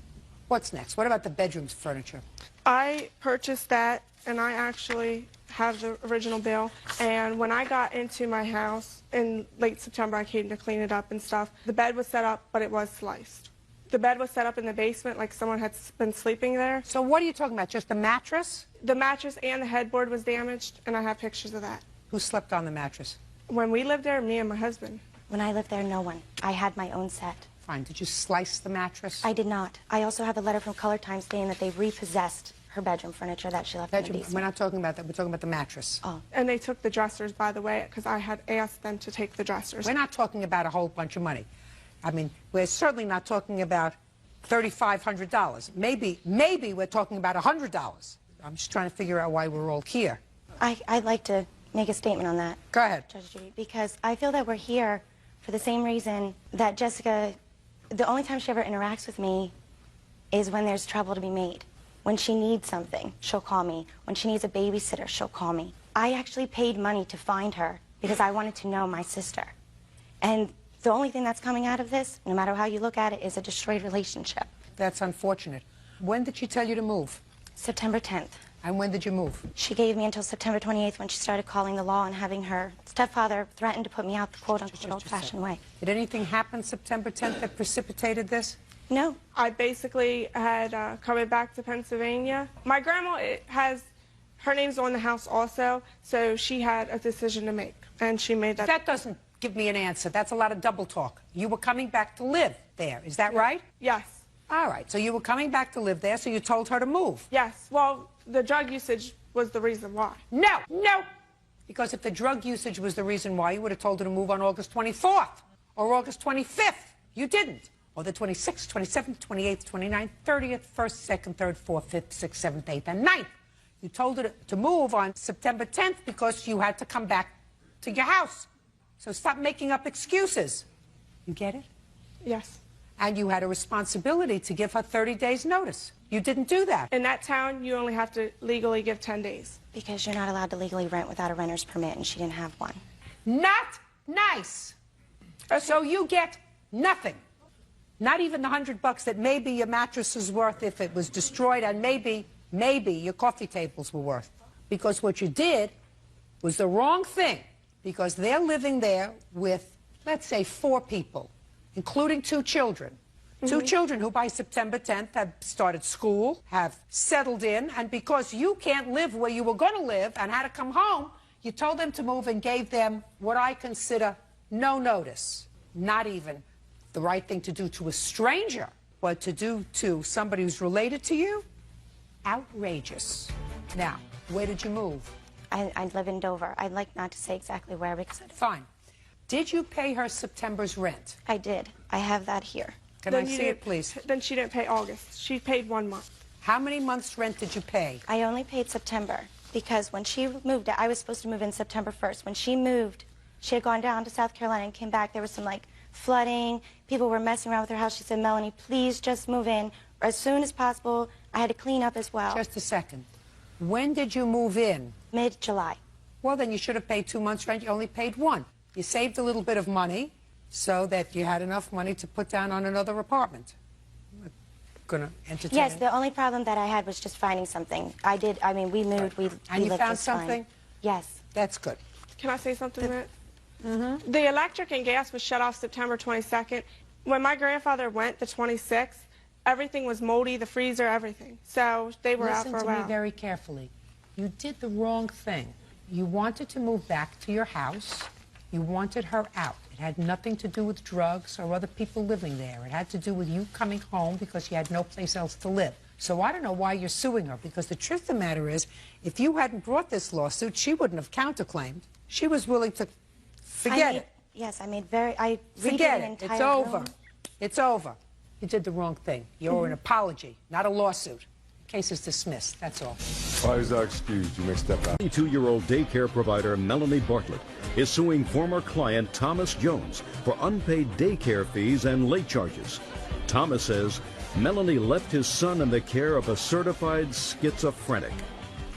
What's next? What about the bedroom's furniture? I purchased that, and I actually have the original bill. And when I got into my house in late September, I came to clean it up and stuff. The bed was set up, but it was sliced. The bed was set up in the basement like someone had been sleeping there. So what are you talking about? Just the mattress? The mattress and the headboard was damaged, and I have pictures of that. Who slept on the mattress? When we lived there, me and my husband. When I lived there, no one. I had my own set. Fine. Did you slice the mattress? I did not. I also have a letter from Color Time stating that they repossessed her bedroom furniture that she left in the basement. We're not talking about that. We're talking about the mattress. Oh. And they took the dressers, by the way, because I had asked them to take the dressers. We're not talking about a whole bunch of money. I mean, we're certainly not talking about $3,500. Maybe we're talking about $100. I'm just trying to figure out why we're all here. I'd like to make a statement on that. Go ahead. Judge Judy, because I feel that we're here for the same reason that Jessica, the only time she ever interacts with me is when there's trouble to be made. When she needs something, she'll call me. When she needs a babysitter, she'll call me. I actually paid money to find her because I wanted to know my sister. And the only thing that's coming out of this, no matter how you look at it, is a destroyed relationship. That's unfortunate. When did she tell you to move? September 10th. And when did you move? She gave me until September 28th when she started calling the law and having her stepfather threaten to put me out the quote-unquote old-fashioned way. Did anything happen September 10th that precipitated this? No. I basically had coming back to Pennsylvania. My grandma her name's on the house also, so she had a decision to make, and she made that. That doesn't give me an answer. That's a lot of double talk. You were coming back to live there, is that right? Yes. All right, so you were coming back to live there, so you told her to move. Yes, well, the drug usage was the reason why. No. Because if the drug usage was the reason why, you would have told her to move on August 24th or August 25th. You didn't. Or the 26th, 27th, 28th, 29th, 30th, 1st, 2nd, 3rd, 4th, 5th, 6th, 7th, 8th, and 9th. You told her to move on September 10th because you had to come back to your house. So stop making up excuses. You get it? Yes. And you had a responsibility to give her 30 days notice. You didn't do that. In that town, you only have to legally give 10 days. Because you're not allowed to legally rent without a renter's permit, and she didn't have one. Not nice. So you get nothing. Not even the $100 that maybe your mattress is worth if it was destroyed, and maybe your coffee tables were worth. Because what you did was the wrong thing. Because they're living there with, let's say, 4 people, including 2 children. 2 children who by September 10th have started school, have settled in, and because you can't live where you were going to live and had to come home, you told them to move and gave them what I consider no notice. Not even the right thing to do to a stranger, but to do to somebody who's related to you? Outrageous. Now, where did you move? I live in Dover. I'd like not to say exactly where because... Fine. Did you pay her September's rent? I did. I have that here. Can I see it, please? Then she didn't pay August. She paid 1 month. How many months' rent did you pay? I only paid September because when she moved, I was supposed to move in September 1st. When she moved, she had gone down to South Carolina and came back. There was some, flooding. People were messing around with her house. She said, Melanie, please just move in as soon as possible. I had to clean up as well. Just a second. When did you move in? Mid-July. Well, then you should have paid 2 months' rent. You only paid 1. You saved a little bit of money so that you had enough money to put down on another apartment. going to entertain? Yes, the only problem that I had was just finding something. I mean, we moved, we And you lived found just fine. something? Yes. That's good. Can I say something, Matt? The electric and gas was shut off September 22nd. When my grandfather went the 26th, everything was moldy, the freezer, everything. So they were out for a Listen while. to me very carefully. You did the wrong thing. You wanted to move back to your house. You wanted her out. It had nothing to do with drugs or other people living there. It had to do with you coming home because you had no place else to live. So I don't know why you're suing her, because the truth of the matter is, if you hadn't brought this lawsuit, she wouldn't have counterclaimed. She was willing to forget it. Yes, I made I Forget redid an it. entire It's over. room. It's over. You did the wrong thing. You owe an apology, not a lawsuit. Case is dismissed. That's all. Parties are excused. You may step out. 22-year-old daycare provider Melanie Bartlett is suing former client Thomas Jones for unpaid daycare fees and late charges. Thomas says Melanie left his son in the care of a certified schizophrenic.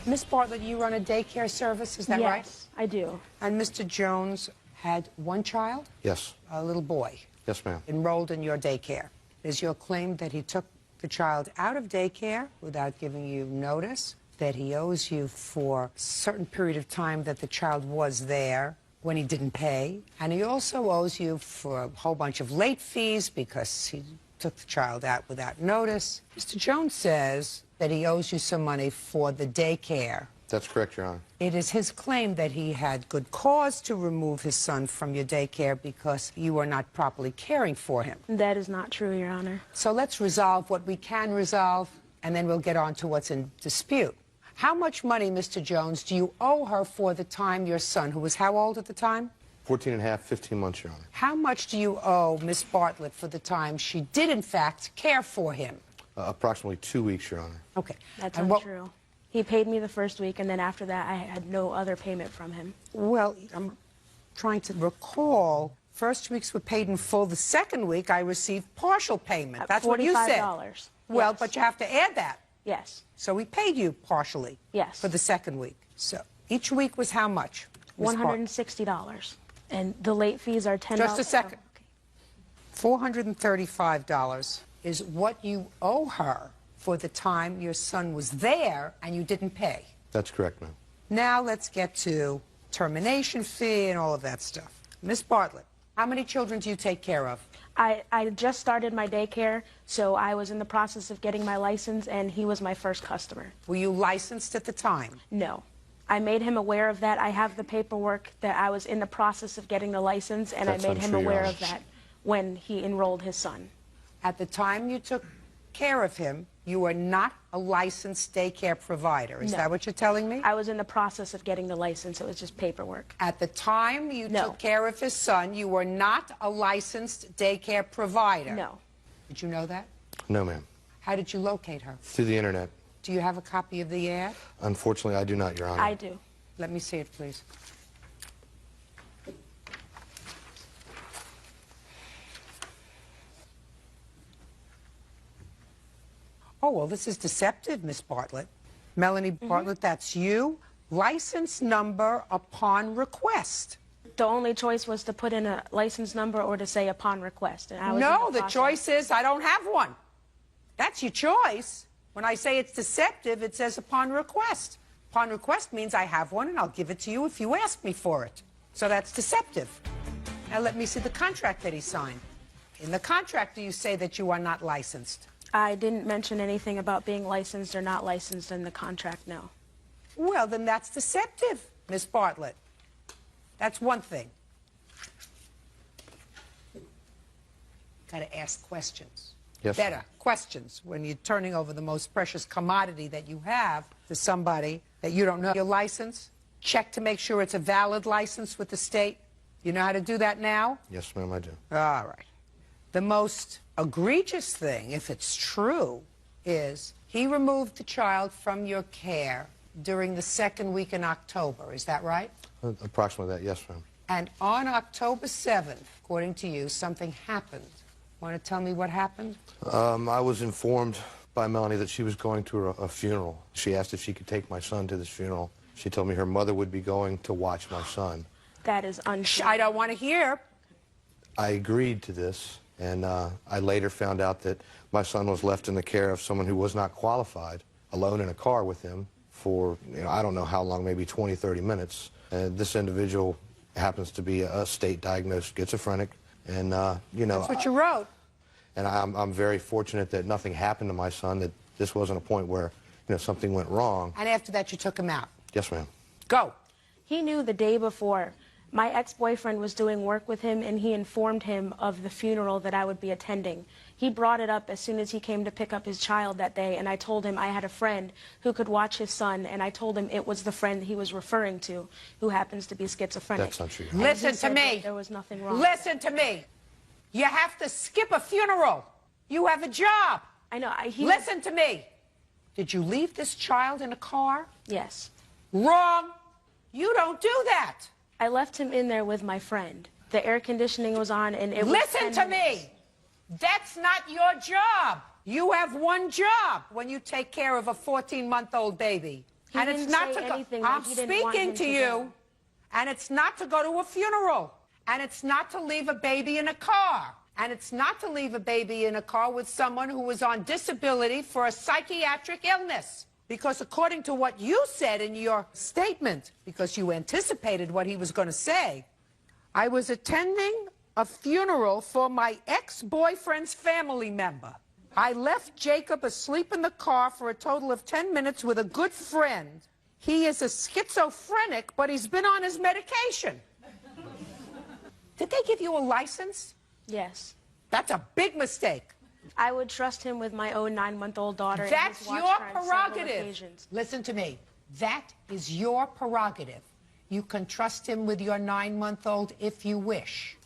Miss Bartlett, you run a daycare service, is that right? Yes, I do. And Mr. Jones had one child, Yes. a little boy, Yes, ma'am. enrolled in your daycare. Is your claim that he took the child out of daycare without giving you notice, that he owes you for a certain period of time that the child was there when he didn't pay, and he also owes you for a whole bunch of late fees because he took the child out without notice. Mr. Jones says that he owes you some money for the daycare. That's correct, Your Honor. It is his claim that he had good cause to remove his son from your daycare because you were not properly caring for him. That is not true, Your Honor. So let's resolve what we can resolve, and then we'll get on to what's in dispute. How much money, Mr. Jones, do you owe her for the time your son, who was how old at the time? 14 and a half, 15 months, Your Honor. How much do you owe Miss Bartlett for the time she did, in fact, care for him? Approximately 2 weeks, Your Honor. Okay. That's And untrue. He paid me the first week, and then after that, I had no other payment from him. Well, I'm trying to recall. First weeks were paid in full. The second week, I received partial payment. That's what you said. $45. Well, Yes. but you have to add that. Yes. So we paid you partially. Yes. For the second week. So each week was how much? Ms. Bart- $160. And the late fees are $10. Just a second. $435 is what you owe her for the time your son was there and you didn't pay. That's correct, ma'am. Now let's get to termination fee and all of that stuff. Miss Bartlett, how many children do you take care of? I just started my daycare, so I was in the process of getting my license, and he was my first customer. Were you licensed at the time? No. I made him aware of that. I have the paperwork that I was in the process of getting the license, and That's I made him untrue, Your aware Honor. of that when he enrolled his son. At the time you took care of him, you were not a licensed daycare provider. Is No. that what you're telling me? I was in the process of getting the license. It was just paperwork. At the time you No. took care of his son, you were not a licensed daycare provider. No. Did you know that? No, ma'am. How did you locate her? Through the internet. Do you have a copy of the ad? Unfortunately, I do not, Your Honor. I do. Let me see it, please. Oh, well, this is deceptive, Miss Bartlett. Melanie Bartlett, that's you. License number upon request. The only choice was to put in a license number or to say upon request. And I was No, in the process. choice is I don't have one. That's your choice. When I say it's deceptive, it says upon request. Upon request means I have one and I'll give it to you if you ask me for it. So that's deceptive. Now let me see the contract that he signed. In the contract, do you say that you are not licensed? I didn't mention anything about being licensed or not licensed in the contract, no. Well, then that's deceptive, Miss Bartlett. That's one thing. Got to ask questions. Yes. Better questions when you're turning over the most precious commodity that you have to somebody that you don't know. Your license, check to make sure it's a valid license with the state. You know how to do that now? Yes, ma'am, I do. All right. The most egregious thing, if it's true, is he removed the child from your care during the second week in October. Is that right? Approximately that, yes, ma'am. And on October 7th, according to you, something happened. Want to tell me what happened? I was informed by Melanie that she was going to a funeral. She asked if she could take my son to this funeral. She told me her mother would be going to watch my son. That is untrue. I don't want to hear. I agreed to this, And I later found out that my son was left in the care of someone who was not qualified, alone in a car with him for, I don't know how long, maybe 20, 30 minutes. And this individual happens to be a state-diagnosed schizophrenic. And, That's what you wrote. And I'm very fortunate that nothing happened to my son, that this wasn't a point where, something went wrong. And after that, you took him out. Yes, ma'am. Go. He knew the day before my ex-boyfriend was doing work with him, and he informed him of the funeral that I would be attending. He brought it up as soon as he came to pick up his child that day, and I told him I had a friend who could watch his son, and I told him it was the friend he was referring to, who happens to be schizophrenic. That's not true. And Listen he to said me. that there was nothing wrong. Listen to me. You have to skip a funeral. You have a job. I know. Listen to me. Did you leave this child in a car? Yes. Wrong. You don't do that. I left him in there with my friend. The air conditioning was on, and it was Listen 10 to minutes. me. That's not your job. You have one job when you take care of a 14-month-old baby. He and it's didn't not say to go. anything that I'm he didn't want speaking him to to you. go. And it's not to go to a funeral. And it's not to leave a baby in a car. And it's not to leave a baby in a car with someone who is on disability for a psychiatric illness. Because according to what you said in your statement, because you anticipated what he was going to say, I was attending a funeral for my ex-boyfriend's family member. I left Jacob asleep in the car for a total of 10 minutes with a good friend. He is a schizophrenic, but he's been on his medication. Did they give you a license? Yes. That's a big mistake. I would trust him with my own 9-month-old daughter. and That's he's watched your her on several prerogative. occasions. Listen to me. That is your prerogative. You can trust him with your 9-month-old if you wish.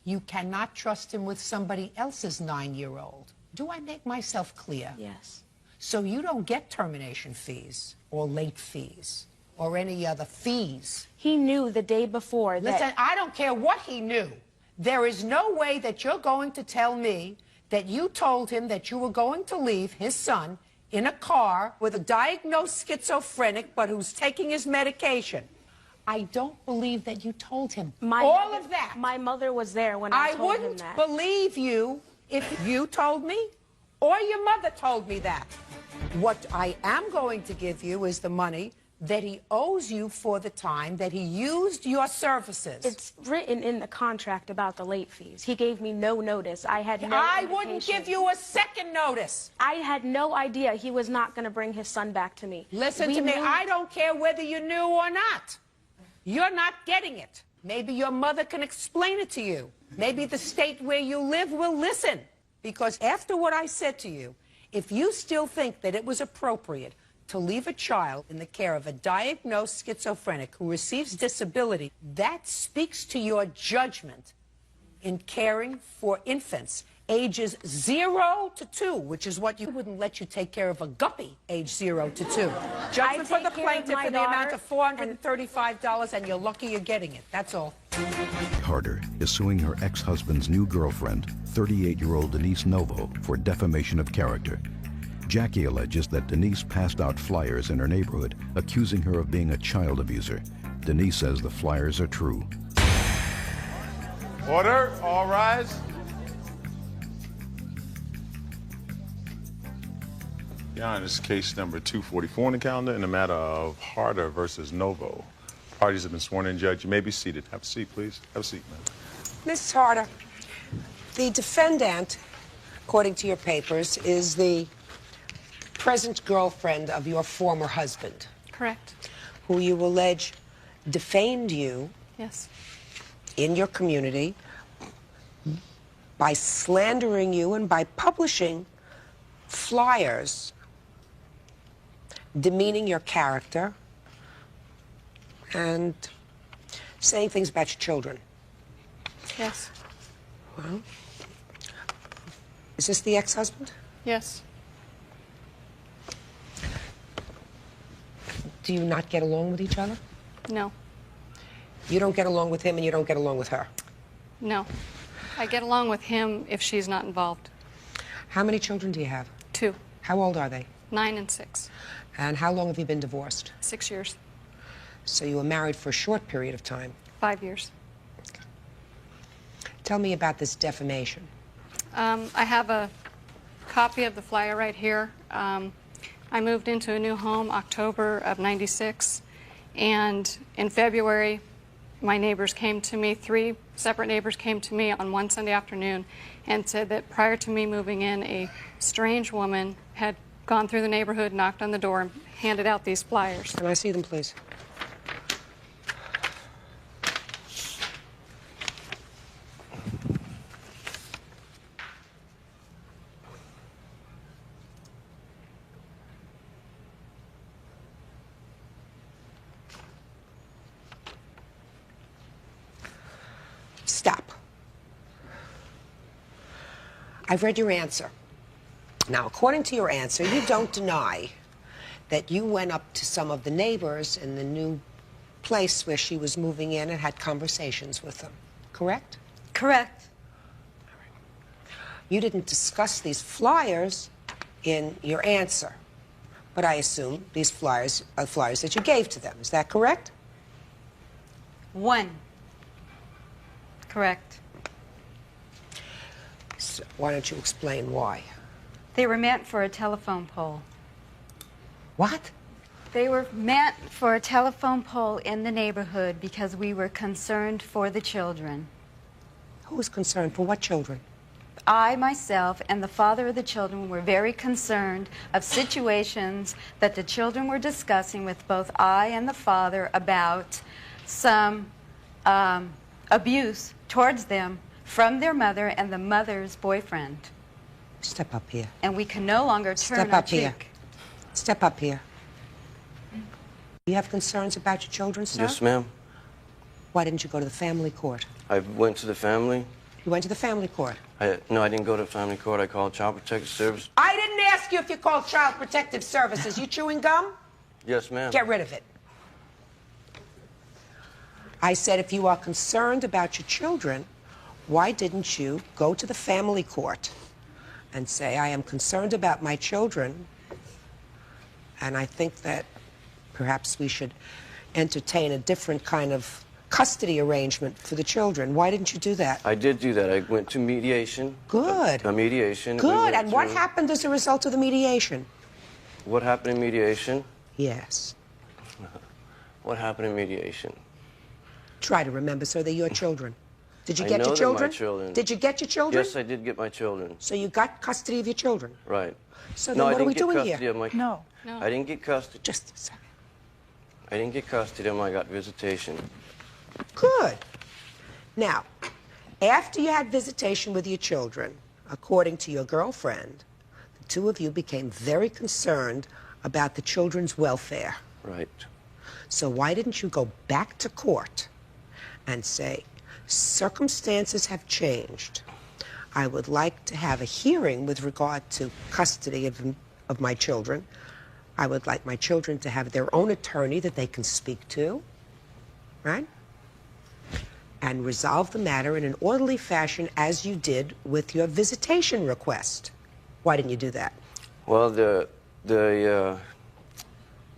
You cannot trust him with somebody else's 9-year-old. Do I make myself clear? Yes. So you don't get termination fees or late fees or any other fees. He knew the day before that... Listen, I don't care what he knew. There is no way that you're going to tell me that you told him that you were going to leave his son in a car with a diagnosed schizophrenic but who's taking his medication. I don't believe that you told him all of that. My mother was there when I told him that. I wouldn't believe you if you told me or your mother told me that. What I am going to give you is the money that he owes you for the time that he used your services. It's written in the contract about the late fees. He gave me no notice. I had no I wouldn't indication. give you a second notice. I had no idea he was not going to bring his son back to me. Listen We to me. moved- I don't care whether you knew or not. You're not getting it. Maybe your mother can explain it to you. Maybe the state where you live will listen. Because after what I said to you, if you still think that it was appropriate to leave a child in the care of a diagnosed schizophrenic who receives disability, that speaks to your judgment in caring for infants ages 0 to 2, which is what you wouldn't let you take care of a guppy age 0 to 2. Judgment for the take care of plaintiff my in the amount daughter of $435, and you're lucky you're getting it. That's all. Harder is suing her ex-husband's new girlfriend, 38-year-old Denise Novo, for defamation of character. Jackie alleges that Denise passed out flyers in her neighborhood accusing her of being a child abuser. Denise says the flyers are true. Order, all rise. Your Honor, this is case number 244 on the calendar in the matter of Harder versus Novo. Parties have been sworn in, Judge. You may be seated. Have a seat, please. Have a seat, ma'am. Mrs. Harder, the defendant, according to your papers, is the present girlfriend of your former husband, Correct. who you allege defamed you Yes. in your community by slandering you and by publishing flyers demeaning your character and saying things about your children. Yes. Well, is this the ex-husband? Yes. Do you not get along with each other? No. You don't get along with him and you don't get along with her? No. I get along with him if she's not involved. How many children do you have? 2. How old are they? 9 and 6. And how long have you been divorced? 6 years. So you were married for a short period of time. 5 years. Tell me about this defamation. I have a copy of the flyer right here. I moved into a new home October of '96, and in February, my neighbors came to me, 3 separate neighbors came to me on one Sunday afternoon and said that prior to me moving in, a strange woman had gone through the neighborhood, knocked on the door, and handed out these flyers. Can I see them, please? Stop. I've read your answer. Now, according to your answer, you don't deny that you went up to some of the neighbors in the new place where she was moving in and had conversations with them, correct? Correct. You didn't discuss these flyers in your answer, but I assume these flyers are flyers that you gave to them. Is that correct? 1. Correct. So why don't you explain why? They were meant for a telephone pole. What? They were meant for a telephone pole in the neighborhood because we were concerned for the children. Who was concerned for what children? I, myself, and the father of the children were very concerned of situations that the children were discussing with both I and the father about some abuse towards them from their mother and the mother's boyfriend. Step up here. And we can no longer turn Step our up here. cheek. Step up here. You have concerns about your children, sir? Yes, ma'am. Why didn't you go to the family court? I went to the family. You went to the family court? No, I didn't go to family court. I called Child Protective Service. I didn't ask you if you called Child Protective Services. You chewing gum? Yes, ma'am. Get rid of it. I said if you are concerned about your children, why didn't you go to the family court and say, I am concerned about my children, and I think that perhaps we should entertain a different kind of custody arrangement for the children. Why didn't you do that? I did do that. I went to mediation. Good. A mediation. Good. And what happened as a result of the mediation? What happened in mediation? Yes. What happened in mediation? Try to remember, sir, they're your children. Did you I get know your they're children? my children. Did you get your children? Yes, I did get my children. So you got custody of your children? Right. So then no, what I are didn't we get doing custody here? Of my... No. I didn't get custody. Just a second. I didn't get custody of them. I got visitation. Good. Now, after you had visitation with your children, according to your girlfriend, the two of you became very concerned about the children's welfare. Right. So why didn't you go back to court and say, circumstances have changed. I would like to have a hearing with regard to custody of my children. I would like my children to have their own attorney that they can speak to, right? And resolve the matter in an orderly fashion as you did with your visitation request. Why didn't you do that? Well, the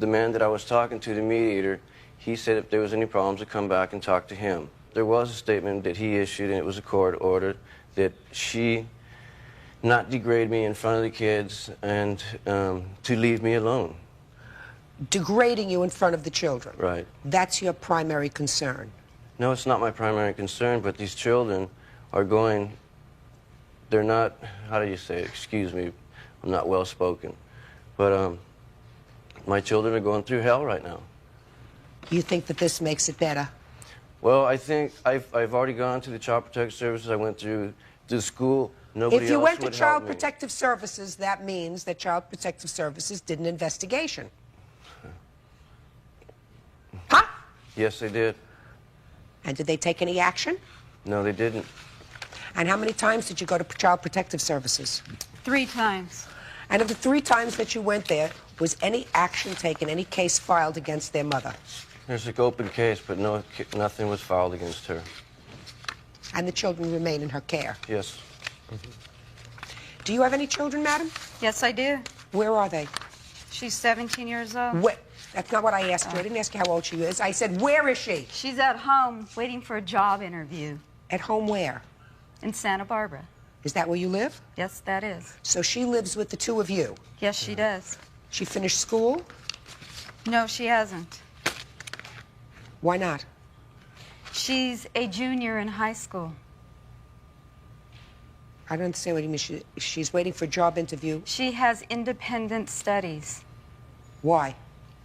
man that I was talking to, the mediator, he said if there was any problems to come back and talk to him. There was a statement that he issued, and it was a court order, that she not degrade me in front of the kids and to leave me alone. Degrading you in front of the children. Right. That's your primary concern. No, it's not my primary concern, but these children are going, they're not, how do you say it? Excuse me, I'm not well spoken. But my children are going through hell right now. You think that this makes it better? Well, I think I've already gone to the Child Protective Services. I went through the school. Nobody If you else went to would Child help me. Protective Services, that means that Child Protective Services did an investigation. Huh? Yes, they did. And did they take any action? No, they didn't. And how many times did you go to Child Protective Services? 3 times. And of the 3 times that you went there, was any action taken, any case filed against their mother? There's an open case, but nothing was filed against her. And the children remain in her care? Yes. Do you have any children, madam? Yes, I do. Where are they? She's 17 years old. Where? That's not what I asked you. I didn't ask you how old she is. I said, where is she? She's at home waiting for a job interview. At home where? In Santa Barbara. Is that where you live? Yes, that is. So she lives with the two of you? Yes, she does. She finished school? No, she hasn't. Why not? She's a junior in high school. I don't understand what you mean. She's waiting for a job interview. She has independent studies. Why?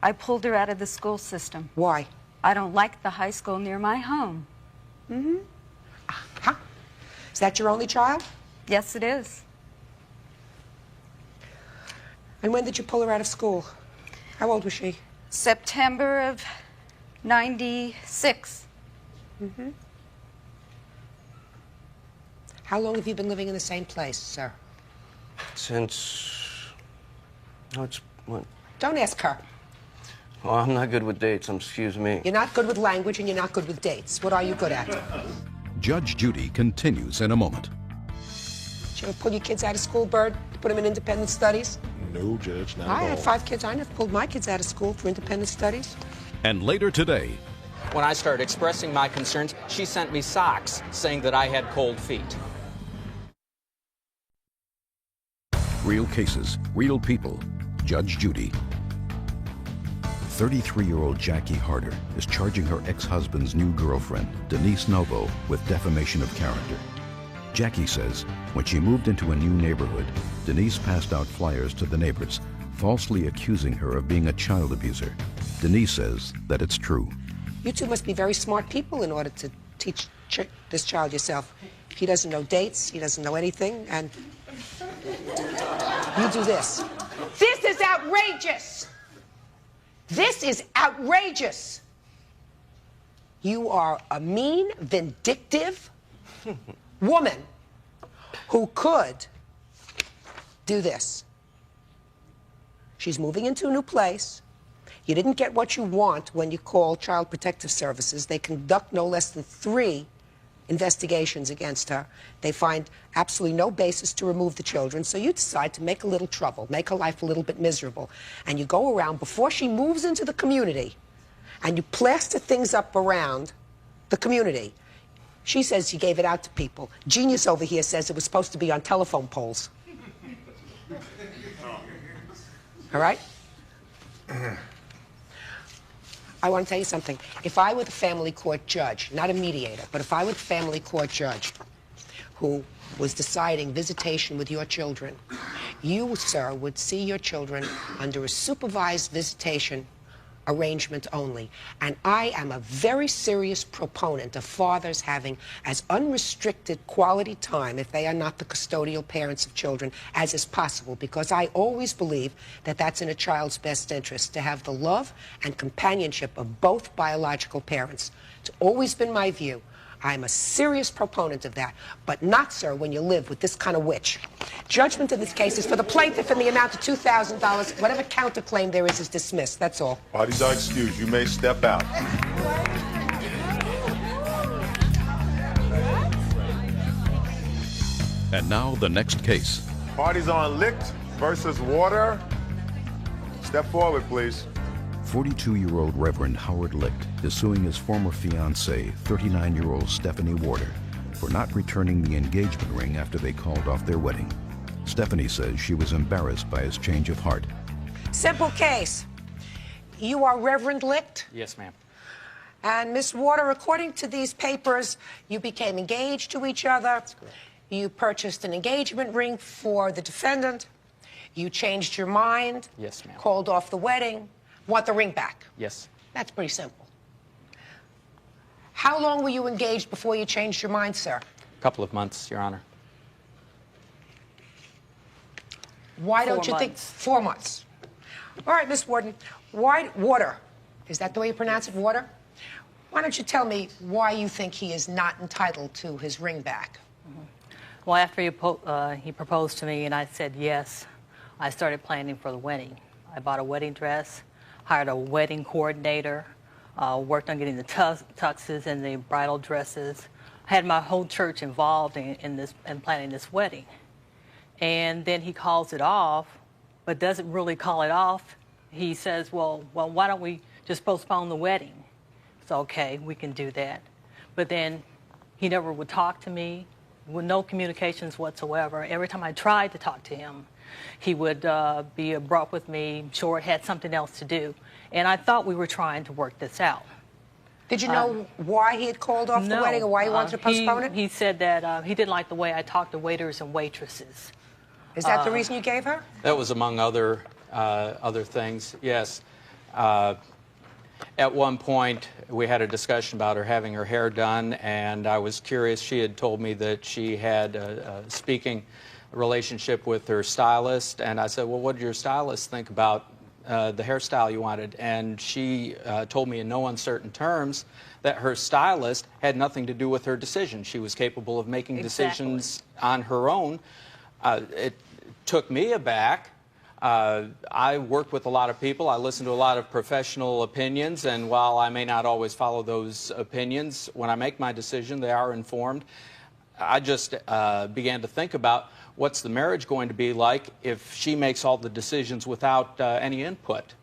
I pulled her out of the school system. Why? I don't like the high school near my home. Mm-hmm. Huh? Is that your only child? Yes, it is. And when did you pull her out of school? How old was she? September of 96. Mm-hmm. How long have you been living in the same place, sir? Since... No, it's... What? Don't ask her. Oh, I'm not good with dates, excuse me. You're not good with language and you're not good with dates. What are you good at? Judge Judy continues in a moment. Did you ever pull your kids out of school, Bird, to put them in independent studies? No, Judge, not I at had all. 5 kids. I never pulled my kids out of school for independent studies. And later today, when I started expressing my concerns, she sent me socks saying that I had cold feet. real cases, real people. Judge Judy. 33-year-old Jackie Harder is charging her ex-husband's new girlfriend, Denise Novo, with defamation of character. Jackie says when she moved into a new neighborhood, Denise passed out flyers to the neighbors, falsely accusing her of being a child abuser. Denise says that it's true. You two must be very smart people in order to teach this child yourself. He doesn't know dates, he doesn't know anything, and you do this. This is outrageous! This is outrageous! You are a mean, vindictive woman who could do this. She's moving into a new place. You didn't get what you want when you call Child Protective Services. They conduct no less than 3 investigations against her. They find absolutely no basis to remove the children, so you decide to make a little trouble, make her life a little bit miserable. And you go around before she moves into the community, and you plaster things up around the community. She says you gave it out to people. Genius over here says it was supposed to be on telephone poles. All right? I want to tell you something. If I were the family court judge, not a mediator, but if I were the family court judge who was deciding visitation with your children, you, sir, would see your children under a supervised visitation arrangement only. And I am a very serious proponent of fathers having as unrestricted quality time, if they are not the custodial parents of children, as is possible, because I always believe that that's in a child's best interest, to have the love and companionship of both biological parents. It's always been my view. I'm a serious proponent of that, but not, sir, when you live with this kind of witch. Judgment in this case is for the plaintiff in the amount of $2,000. Whatever counterclaim there is dismissed. That's all. Parties are excused. You may step out. And now the next case. Parties on Licht versus Water. Step forward, please. 42-year-old Reverend Howard Licht is suing his former fiancée, 39-year-old Stephanie Warder, for not returning the engagement ring after they called off their wedding. Stephanie says she was embarrassed by his change of heart. Simple case. You are Reverend Licht? Yes, ma'am. And Miss Warder, according to these papers, you became engaged to each other. That's correct. You purchased an engagement ring for the defendant. You changed your mind. Yes, ma'am. Called off the wedding. Want the ring back? Yes. That's pretty simple. How long were you engaged before you changed your mind, sir? A couple of months, Your Honor. Why don't you think 4 months? All right, Miss Warden. Water. Is that the way you pronounce it, Water? Why don't you tell me why you think he is not entitled to his ring back? Well, after he proposed to me and I said yes, I started planning for the wedding. I bought a wedding dress, hired a wedding coordinator, worked on getting the tuxes and the bridal dresses. I had my whole church involved in planning this wedding. And then he calls it off, but doesn't really call it off. He says, well, why don't we just postpone the wedding? It's okay, we can do that. But then he never would talk to me, with no communications whatsoever. Every time I tried to talk to him, he would be abrupt with me, sure, had something else to do. And I thought we were trying to work this out. Did you know why he had called off the wedding or why he wanted to postpone it? He said that he didn't like the way I talked to waiters and waitresses. Is that the reason you gave her? That was among other things, yes. At one point, we had a discussion about her having her hair done, and I was curious. She had told me that she had a speaking relationship with her stylist, and I said, well, what did your stylist think about the hairstyle you wanted? And she told me in no uncertain terms that her stylist had nothing to do with her decision. She was capable of making decisions on her own. It took me aback. I work with a lot of people. I listen to a lot of professional opinions, and while I may not always follow those opinions, when I make my decision, they are informed. I just began to think about what's the marriage going to be like if she makes all the decisions without any input.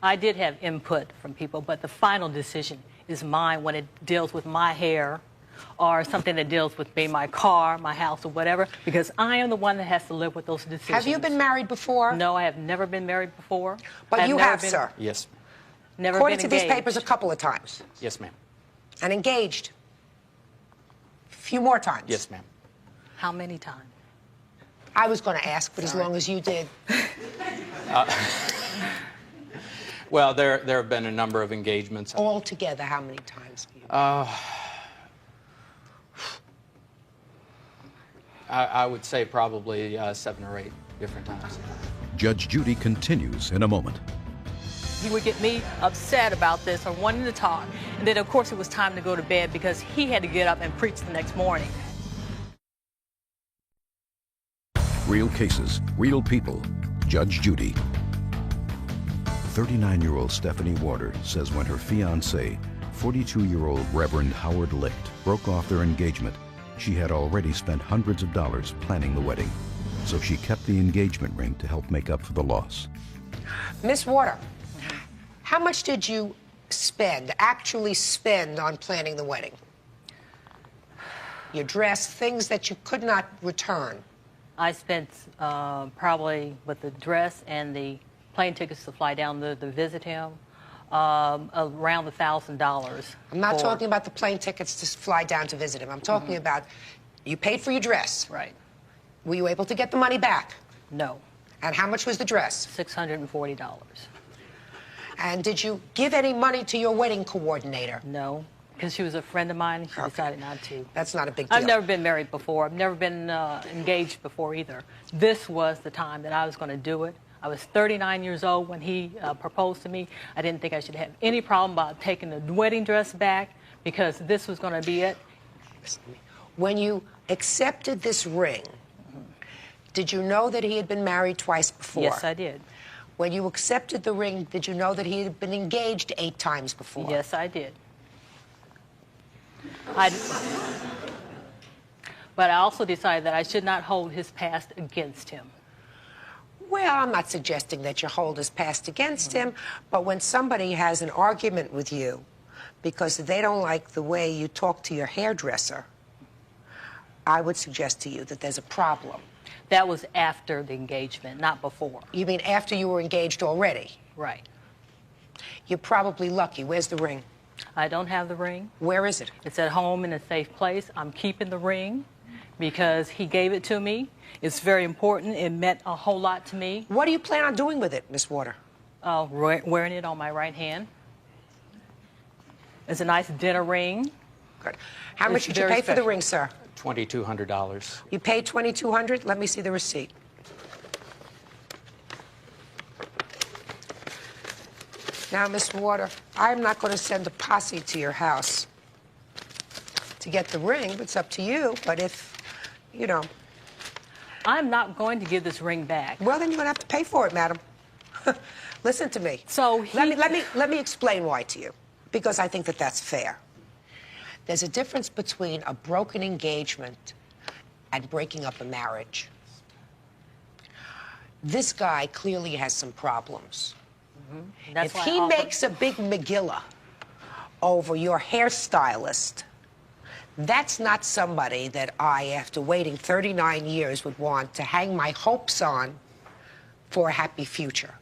I did have input from people, but the final decision is mine when it deals with my hair or something that deals with me, my car, my house, or whatever, because I am the one that has to live with those decisions. Have you been married before? No, I have never been married before. But you have, sir? Yes. Never According been to engaged. these papers, a couple of times. Yes, ma'am. And engaged? A few more times? Yes, ma'am. How many times? I was going to ask, but as long as you did. Well, there have been a number of engagements. Altogether, how many times? I would say probably 7 or 8 different times. Judge Judy continues in a moment. He would get me upset about this or wanting to talk. And then, of course, it was time to go to bed because he had to get up and preach the next morning. Real cases, real people. Judge Judy. 39-year-old Stephanie Warder says when her fiancé, 42-year-old Reverend Howard Licht, broke off their engagement, she had already spent hundreds of dollars planning the wedding. So she kept the engagement ring to help make up for the loss. Miss Warder, how much did you actually spend on planning the wedding? Your dress, things that you could not return. I spent probably with the dress and the plane tickets to fly down to visit him, around $1,000. I'm not talking about the plane tickets to fly down to visit him. I'm talking about you paid for your dress. Right. Were you able to get the money back? No. And how much was the dress? $640. And did you give any money to your wedding coordinator? No, because she was a friend of mine and she decided not to. That's not a big deal. I've never been married before. I've never been engaged before either. This was the time that I was going to do it. I was 39 years old when he proposed to me. I didn't think I should have any problem about taking the wedding dress back because this was going to be it. When you accepted this ring, did you know that he had been married twice before? Yes, I did. When you accepted the ring, did you know that he had been engaged 8 times before? Yes, I did. But I also decided that I should not hold his past against him. Well, I'm not suggesting that you hold his past against him, but when somebody has an argument with you because they don't like the way you talk to your hairdresser, I would suggest to you that there's a problem. That was after the engagement, not before. You mean after you were engaged already? Right. You're probably lucky. Where's the ring? I don't have the ring. Where is it? It's at home in a safe place. I'm keeping the ring because he gave it to me. It's very important. It meant a whole lot to me. What do you plan on doing with it, Miss Warder? Wearing it on my right hand. It's a nice dinner ring. Good. How much did you pay for the ring, sir? $2,200. You paid $2,200? Let me see the receipt. Now, Miss Warder, I'm not going to send a posse to your house to get the ring. It's up to you. But if, you know... I'm not going to give this ring back. Well, then you're going to have to pay for it, madam. Listen to me. So let me explain why to you, because I think that that's fair. There's a difference between a broken engagement and breaking up a marriage. This guy clearly has some problems. That's if he makes a big megillah over your hairstylist, That's not somebody that I, after waiting 39 years, would want to hang my hopes on for a happy future.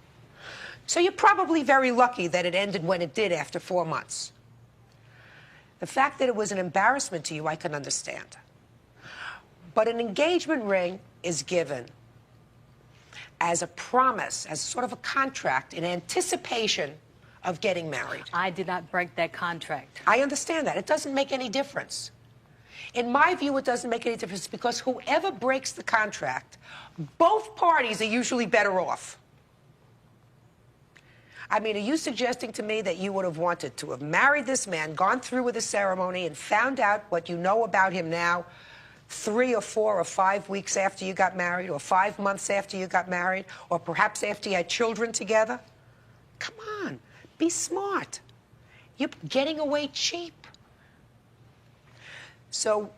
So you're probably very lucky that it ended when it did after 4 months. The fact that it was an embarrassment to you, I can understand. But an engagement ring is given as a promise, as sort of a contract in anticipation of getting married. I did not break that contract. I understand that. It doesn't make any difference. In my view, it doesn't make any difference because whoever breaks the contract, both parties are usually better off. I mean, are you suggesting to me that you would have wanted to have married this man, gone through with the ceremony, and found out what you know about him now 3 or 4 or 5 weeks after you got married, or 5 months after you got married, or perhaps after you had children together? Come on, be smart. You're getting away cheap. So,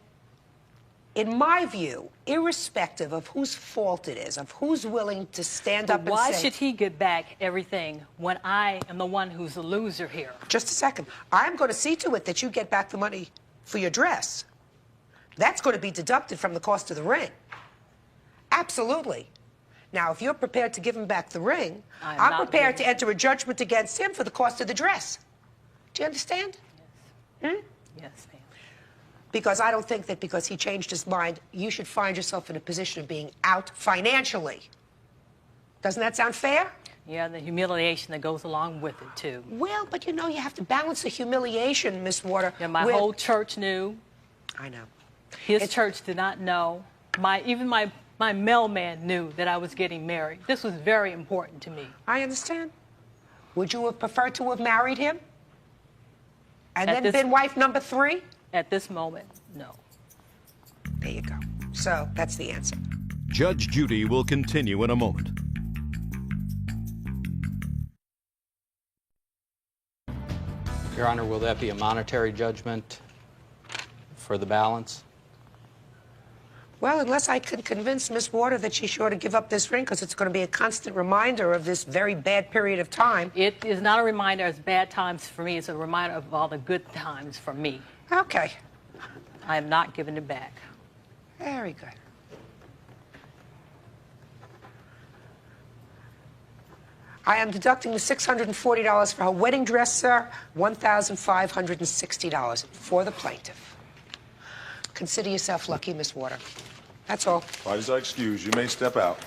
in my view, irrespective of whose fault it is, of who's willing to stand up and say... Why should he get back everything when I am the one who's the loser here? Just a second. I'm going to see to it that you get back the money for your dress. That's going to be deducted from the cost of the ring. Absolutely. Now, if you're prepared to give him back the ring, I'm prepared to enter a judgment against him for the cost of the dress. Do you understand? Yes. Yes, ma'am. Because I don't think that because he changed his mind, you should find yourself in a position of being out financially. Doesn't that sound fair? Yeah, the humiliation that goes along with it, too. Well, but you know, you have to balance the humiliation, Miss Water. Yeah, my whole church knew. I know. His church did not know. Even my mailman knew that I was getting married. This was very important to me. I understand. Would you have preferred to have married him? And then been wife number 3? At this moment, no. There you go. So, that's the answer. Judge Judy will continue in a moment. Your Honor, will that be a monetary judgment for the balance? Well, unless I can convince Miss Water that she should to give up this ring because it's going to be a constant reminder of this very bad period of time. It is not a reminder of bad times for me. It's a reminder of all the good times for me. Okay. I am not giving it back. Very good. I am deducting the $640 for her wedding dress, sir. $1,560 for the plaintiff. Consider yourself lucky, Miss Water. That's all. Parties are excused. You may step out.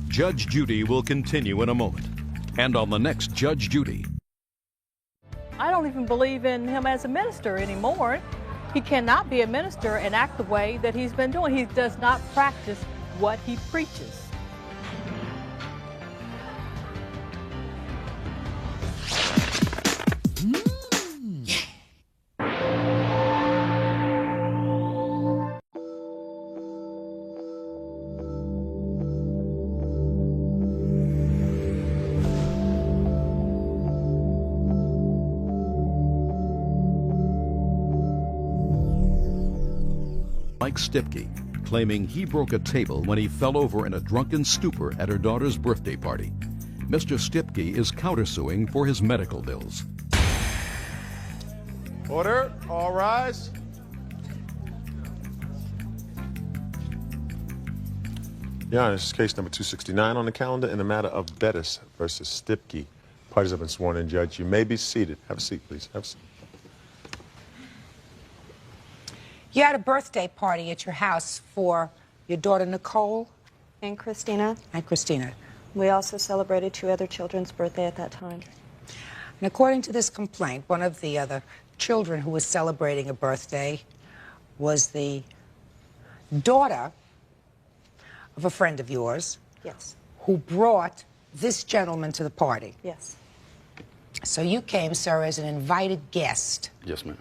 Judge Judy will continue in a moment. And on the next Judge Judy. I don't even believe in him as a minister anymore. He cannot be a minister and act the way that he's been doing. He does not practice what he preaches. Mike Stipke, claiming he broke a table when he fell over in a drunken stupor at her daughter's birthday party. Mr. Stipke is countersuing for his medical bills. Order, all rise. Your Honor, this is case number 269 on the calendar in the matter of Bettis versus Stipke. Parties have been sworn in, Judge. You may be seated. Have a seat, please. Have a seat. You had a birthday party at your house for your daughter Nicole and Christina. and Christina. We also celebrated 2 other children's birthday at that time. And according to this complaint, one of the other children who was celebrating a birthday was the daughter of a friend of yours. Yes. Who brought this gentleman to the party. Yes. So you came, sir, as an invited guest. Yes, ma'am.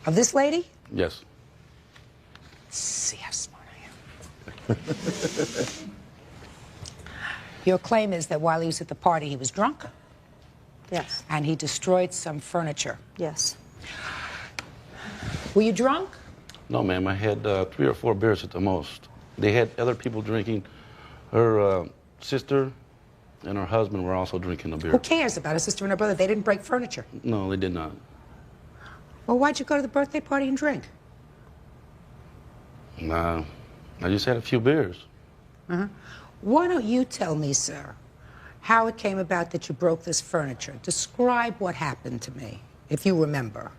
Of this lady? Yes. Let's see how smart I am. Your claim is that while he was at the party, he was drunk? Yes. And he destroyed some furniture? Yes. Were you drunk? No, ma'am. I had 3 or 4 beers at the most. They had other people drinking. Her sister and her husband were also drinking a beer. Who cares about her sister and her brother? They didn't break furniture. No, they did not. Well, why'd you go to the birthday party and drink? Nah, I just had a few beers. Uh-huh. Why don't you tell me, sir, how it came about that you broke this furniture? Describe what happened to me, if you remember.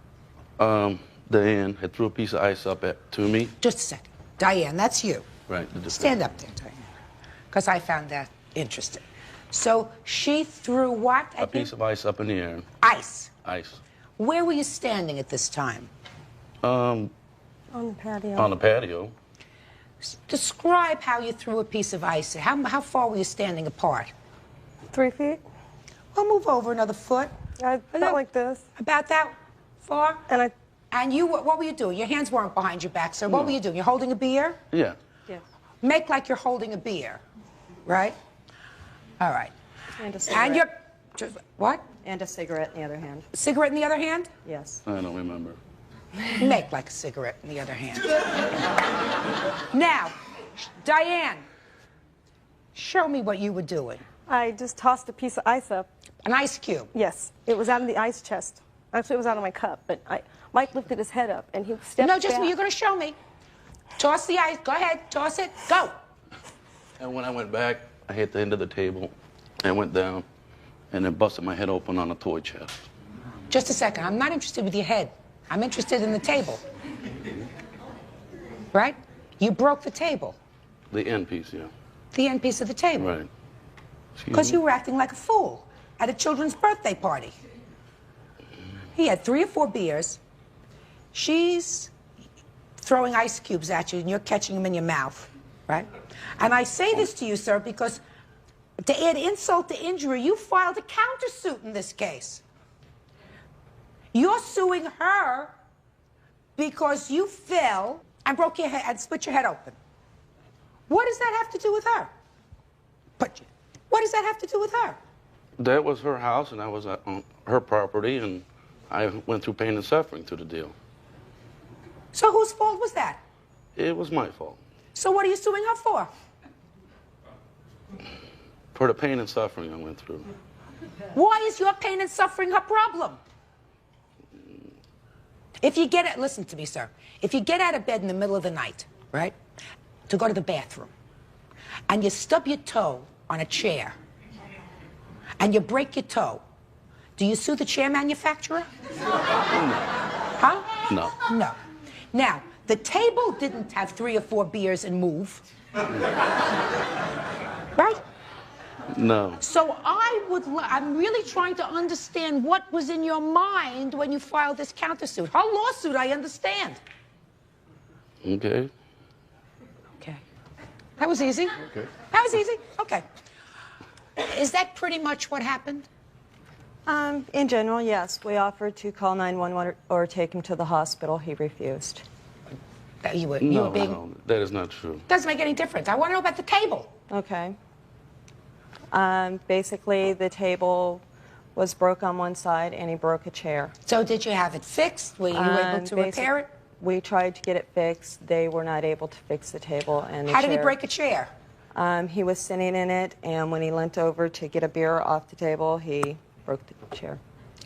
Diane had threw a piece of ice up to me. Just a second. Diane, that's you. Right. Stand up there, Diane, because I found that interesting. So she threw what at A piece of ice up in the air. Ice. Ice. Where were you standing at this time? On the patio. On the patio. Describe how you threw a piece of ice. How far were you standing apart? 3 feet. Well, move over another foot. I felt like this. About that far? And you, what were you doing? Your hands weren't behind your back, sir. What were you doing? You're holding a beer? Yeah. Yes. Make like you're holding a beer, right? All right. And a cigarette. And you're, what? And a cigarette in the other hand. Cigarette in the other hand? Yes. I don't remember. Make like a cigarette in the other hand. Now, Diane, show me what you were doing. I just tossed a piece of ice up. An ice cube? Yes. It was out of the ice chest. Actually, it was out of my cup, but Mike lifted his head up, and he stepped No, just back. you're going to show me. Toss the ice. Go ahead. Toss it. Go. And when I went back, I hit the end of the table and went down and then busted my head open on a toy chest. Just a second. I'm not interested with your head. I'm interested in the table. Right? You broke the table. The end piece, yeah. The end piece of the table. Right. Because you were acting like a fool at a children's birthday party. He had 3 or 4 beers. She's throwing ice cubes at you, and you're catching them in your mouth, right? And I say this to you, sir, because to add insult to injury, you filed a countersuit in this case. You're suing her because you fell and broke your head and split your head open. What does that have to do with her? What does that have to do with her? That was her house, and I was on her property, and I went through pain and suffering through the deal. So whose fault was that? It was my fault. So what are you suing her for? For the pain and suffering I went through. Why is your pain and suffering her problem? If you get listen to me, sir. If you get out of bed in the middle of the night, right, to go to the bathroom, and you stub your toe on a chair, and you break your toe, do you sue the chair manufacturer? Huh? No. No. Now, the table didn't have 3 or 4 beers and move. Right? No. So I'm really trying to understand what was in your mind when you filed this countersuit. Her lawsuit, I understand. Okay. Okay. That was easy. Okay. That was easy. Okay. Is that pretty much what happened? In general, yes. We offered to call 911 or take him to the hospital. He refused. You were No, being... no, that is not true. Doesn't make any difference. I want to know about the table. Okay. Basically, the table was broke on one side, and he broke a chair. So did you have it fixed? Were you able to repair it? We tried to get it fixed. They were not able to fix the table and the How chair. did he break a chair? He was sitting in it, and when he leant over to get a beer off the table, he broke the chair.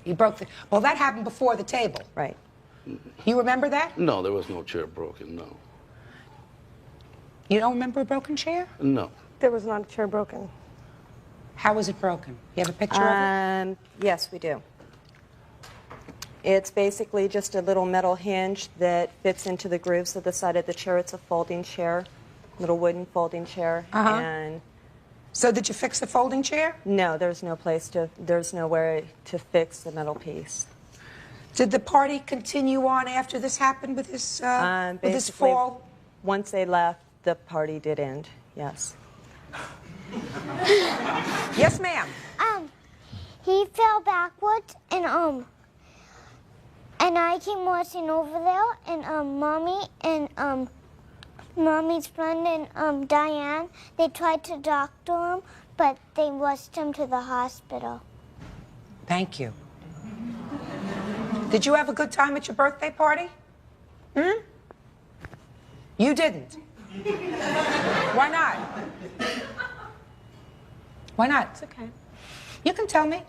He broke the... Well, that happened before the table. Right. You remember that? No, there was no chair broken, no. You don't remember a broken chair? No. There was not a chair broken. How was it broken? You have a picture of it? Yes, we do. It's basically just a little metal hinge that fits into the grooves of the side of the chair. It's a folding chair, little wooden folding chair. And so did you fix the folding chair? No, there's nowhere to fix the metal piece. Did the party continue on after this happened with this fall? Once they left, the party did end, yes. Yes, ma'am. He fell backwards, and I came watching over there, and Mommy and Mommy's friend and Diane, they tried to doctor him, but they rushed him to the hospital. Thank you. Did you have a good time at your birthday party? Hmm? You didn't. Why not? Why not? It's okay. You can tell me.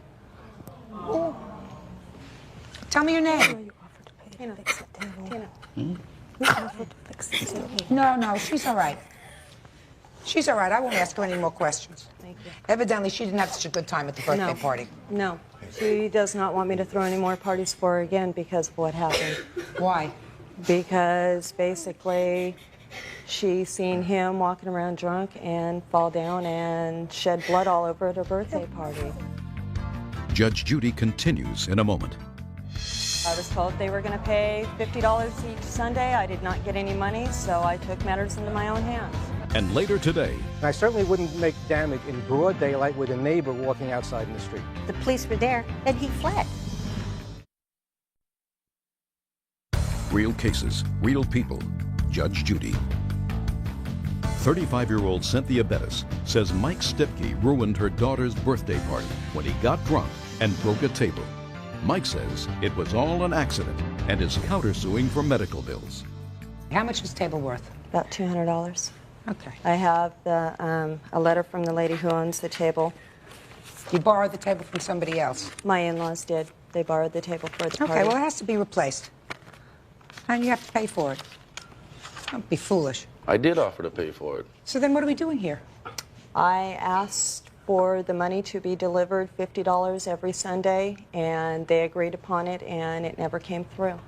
Ooh. Tell me your name. Tina, fix it, Tina. No, she's all right. She's all right. I won't ask her any more questions. Thank you. Evidently, she didn't have such a good time at the birthday party. No. She does not want me to throw any more parties for her again because of what happened. Why? Because basically she seen him walking around drunk and fall down and shed blood all over at her birthday party. Judge Judy continues in a moment. I was told they were going to pay $50 each Sunday. I did not get any money, so I took matters into my own hands. And later today, I certainly wouldn't make damage in broad daylight with a neighbor walking outside in the street. The police were there, and he fled. real cases, real people. Judge Judy. 35-year-old Cynthia Bettis says Mike Stipke ruined her daughter's birthday party when he got drunk and broke a table. Mike says it was all an accident and is countersuing for medical bills. How much was the table worth? About $200. Okay. I have a letter from the lady who owns the table. You borrowed the table from somebody else? My in-laws did. They borrowed the table for the party. Okay, well, it has to be replaced. And you have to pay for it. Don't be foolish. I did offer to pay for it. So then what are we doing here? I asked for the money to be delivered, $50 every Sunday, and they agreed upon it, and it never came through.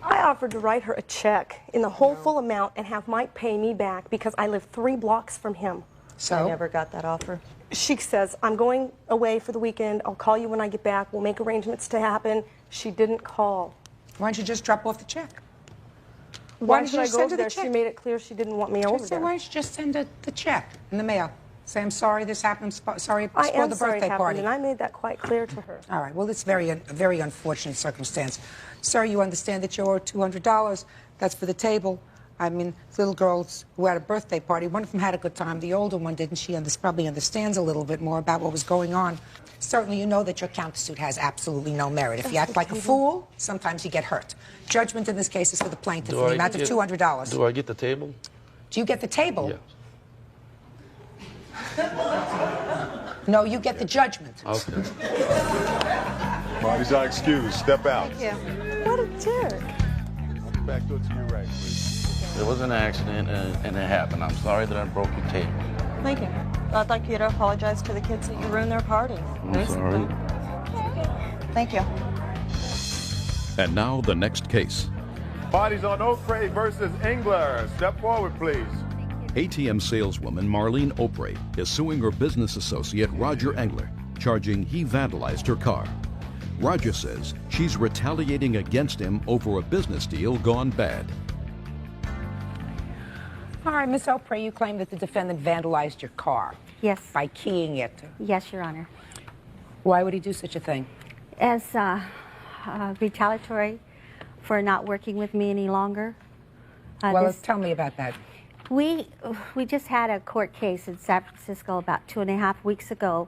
I offered to write her a check in the whole full amount and have Mike pay me back because I live 3 blocks from him. So? I never got that offer. She says, I'm going away for the weekend. I'll call you when I get back. We'll make arrangements to happen. She didn't call. Why don't you just drop off the check? Why don't should you I just go send over her the there? check? She made it clear she didn't want me over So there. why don't you just send the check in the mail? Say, I'm sorry this happened, sorry I spoiled am the sorry it birthday happened, party. and I made that quite clear to her. All right, well, it's a very unfortunate circumstance. Sir, you understand that you owe $200. That's for the table. I mean, little girls who had a birthday party, one of them had a good time. The older one didn't. She probably understands a little bit more about what was going on. Certainly, you know that your countersuit has absolutely no merit. If you act like a fool, sometimes you get hurt. Judgment in this case is for the plaintiff in the amount of $200. Do I get the table? Do you get the table? Yes. No, you get the judgment. Okay. Parties are excused. Step out. Yeah. What a jerk. Back door to your right, please. It was an accident and it happened. I'm sorry that I broke your table. Thank you. I'd like you to apologize to the kids that you ruined their party. I'm sorry. Thank you. And now the next case. Parties on Oakray versus Engler. Step forward, please. ATM saleswoman Marlene Opray is suing her business associate Roger Engler, charging he vandalized her car. Roger says she's retaliating against him over a business deal gone bad. All right, Miss Opray, you claim that the defendant vandalized your car. Yes. By keying it. Yes, Your Honor. Why would he do such a thing? As retaliatory for not working with me any longer. Well, tell me about that. We just had a court case in San Francisco about 2.5 weeks ago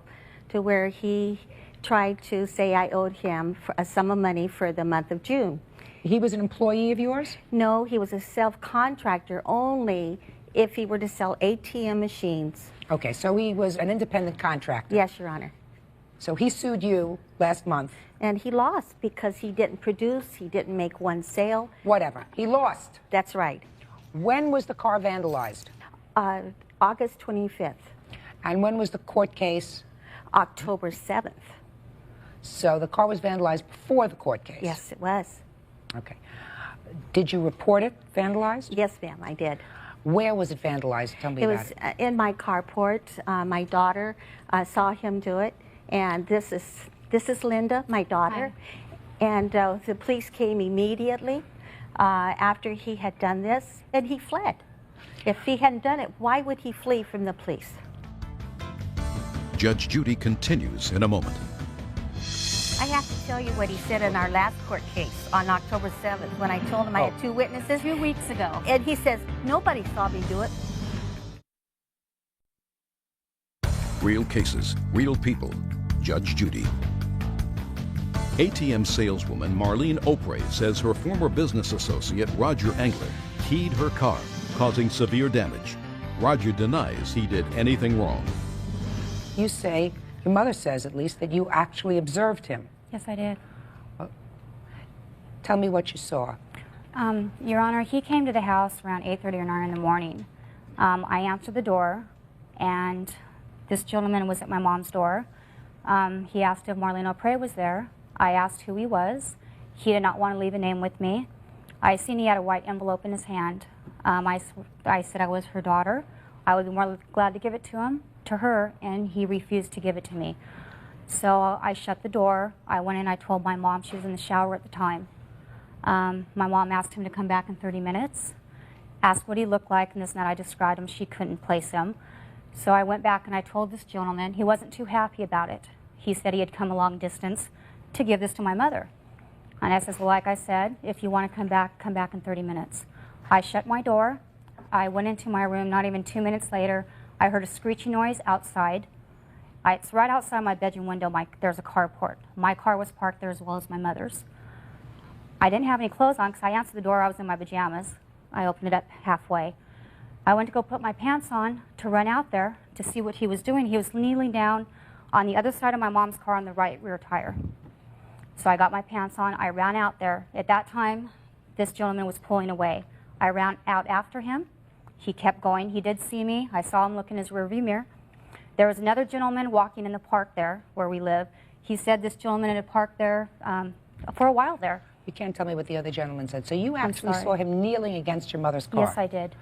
to where he tried to say I owed him a sum of money for the month of June. He was an employee of yours? No, he was a self-contractor only if he were to sell ATM machines. Okay, so he was an independent contractor. Yes, Your Honor. So he sued you last month. And he lost because he didn't produce, he didn't make one sale. Whatever. He lost. That's right. When was the car vandalized? August 25th. And when was the court case? October 7th. So the car was vandalized before the court case? Yes, it was. Okay. Did you report it vandalized? Yes, ma'am, I did. Where was it vandalized? Tell me about it. It was in my carport. My daughter saw him do it. And this is Linda, my daughter. Hi. And the police came immediately after he had done this, and he fled. If he hadn't done it, why would he flee from the police? Judge Judy continues in a moment. I have to tell you what he said in our last court case on October 7th when I told him I had 2 witnesses 2 weeks ago. And he says, nobody saw me do it. Real cases, real people. Judge Judy. ATM saleswoman Marlene Opray says her former business associate Roger Engler keyed her car, causing severe damage. Roger denies he did anything wrong. You say, your mother says at least, that you actually observed him. Yes, I did. Tell me what you saw. Your Honor, he came to the house around 8:30 or 9 in the morning. I answered the door, and this gentleman was at my mom's door. He asked if Marlene O'Prey was there. I asked who he was. He did not want to leave a name with me. I seen he had a white envelope in his hand. I said I was her daughter. I would be more glad to give it to her, and he refused to give it to me. So I shut the door. I went in, I told my mom, she was in the shower at the time. My mom asked him to come back in 30 minutes, asked what he looked like, and this night I described him. She couldn't place him. So I went back and I told this gentleman. He wasn't too happy about it. He said he had come a long distance to give this to my mother. And I says, well, like I said, if you want to come back in 30 minutes. I shut my door. I went into my room. Not even 2 minutes later, I heard a screeching noise outside. It's right outside my bedroom window. There's a carport. My car was parked there as well as my mother's. I didn't have any clothes on because I answered the door. I was in my pajamas. I opened it up halfway. I went to go put my pants on to run out there to see what he was doing. He was kneeling down on the other side of my mom's car on the right rear tire. So I got my pants on. I ran out there. At that time, this gentleman was pulling away. I ran out after him. He kept going. He did see me. I saw him look in his rearview mirror. There was another gentleman walking in the park there where we live. He said this gentleman had parked there for a while there. You can't tell me what the other gentleman said. So you actually saw him kneeling against your mother's car? Yes, I did.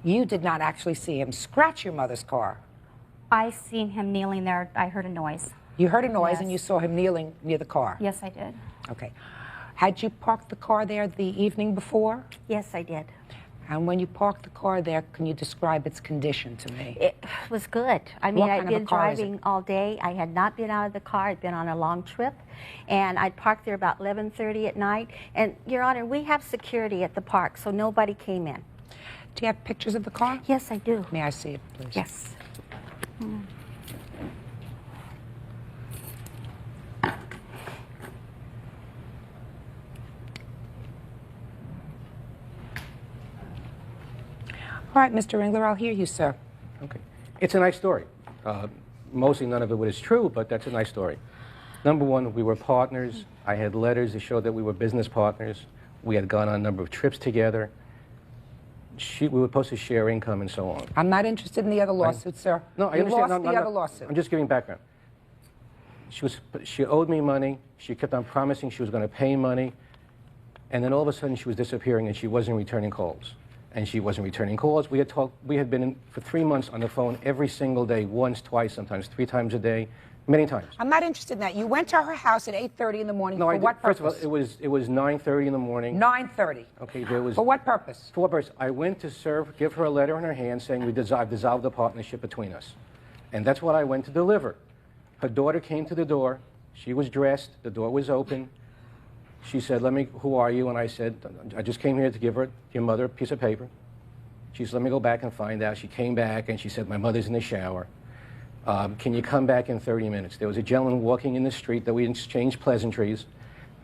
You did not actually see him scratch your mother's car? I seen him kneeling there. I heard a noise. You heard a noise Yes. and you saw him kneeling near the car? Yes, I did. Okay. Had you parked the car there the evening before? Yes, I did. And when you parked the car there, can you describe its condition to me? It was good. I mean, What I'd kind of a been car is it? driving all day. I had not been out of the car. I'd been on a long trip. And I'd parked there about 11:30 at night. And, Your Honor, we have security at the park, so nobody came in. Do you have pictures of the car? Yes, I do. May I see it, please? Yes. All right, Mr. Ringler, I'll hear you, sir. Okay. It's a nice story. Mostly none of it is true, but that's a nice story. Number one, we were partners. I had letters that showed that we were business partners. We had gone on a number of trips together. We were supposed to share income and so on. I'm not interested in the other lawsuit, sir. No, I you understand. lost the other lawsuit. I'm just giving background. She owed me money. She kept on promising she was going to pay money. And then all of a sudden she was disappearing and she wasn't returning calls. And she wasn't returning calls. We had been in for 3 months on the phone every single day, once, twice, sometimes 3 times a day, many times. I'm not interested in that. You went to her house at 8:30 in the morning. No, for what purpose? First of all, it was 9:30 in the morning. 9:30. Okay, there was. For what purpose? For what purpose? I went to give her a letter in her hand saying I've dissolved the partnership between us, and that's what I went to deliver. Her daughter came to the door. She was dressed. The door was open. She said, "Who are you?" And I said, "I just came here to give your mother a piece of paper." She said, "Let me go back and find out." She came back and she said, "My mother's in the shower. Can you come back in 30 minutes?" There was a gentleman walking in the street that we exchanged pleasantries.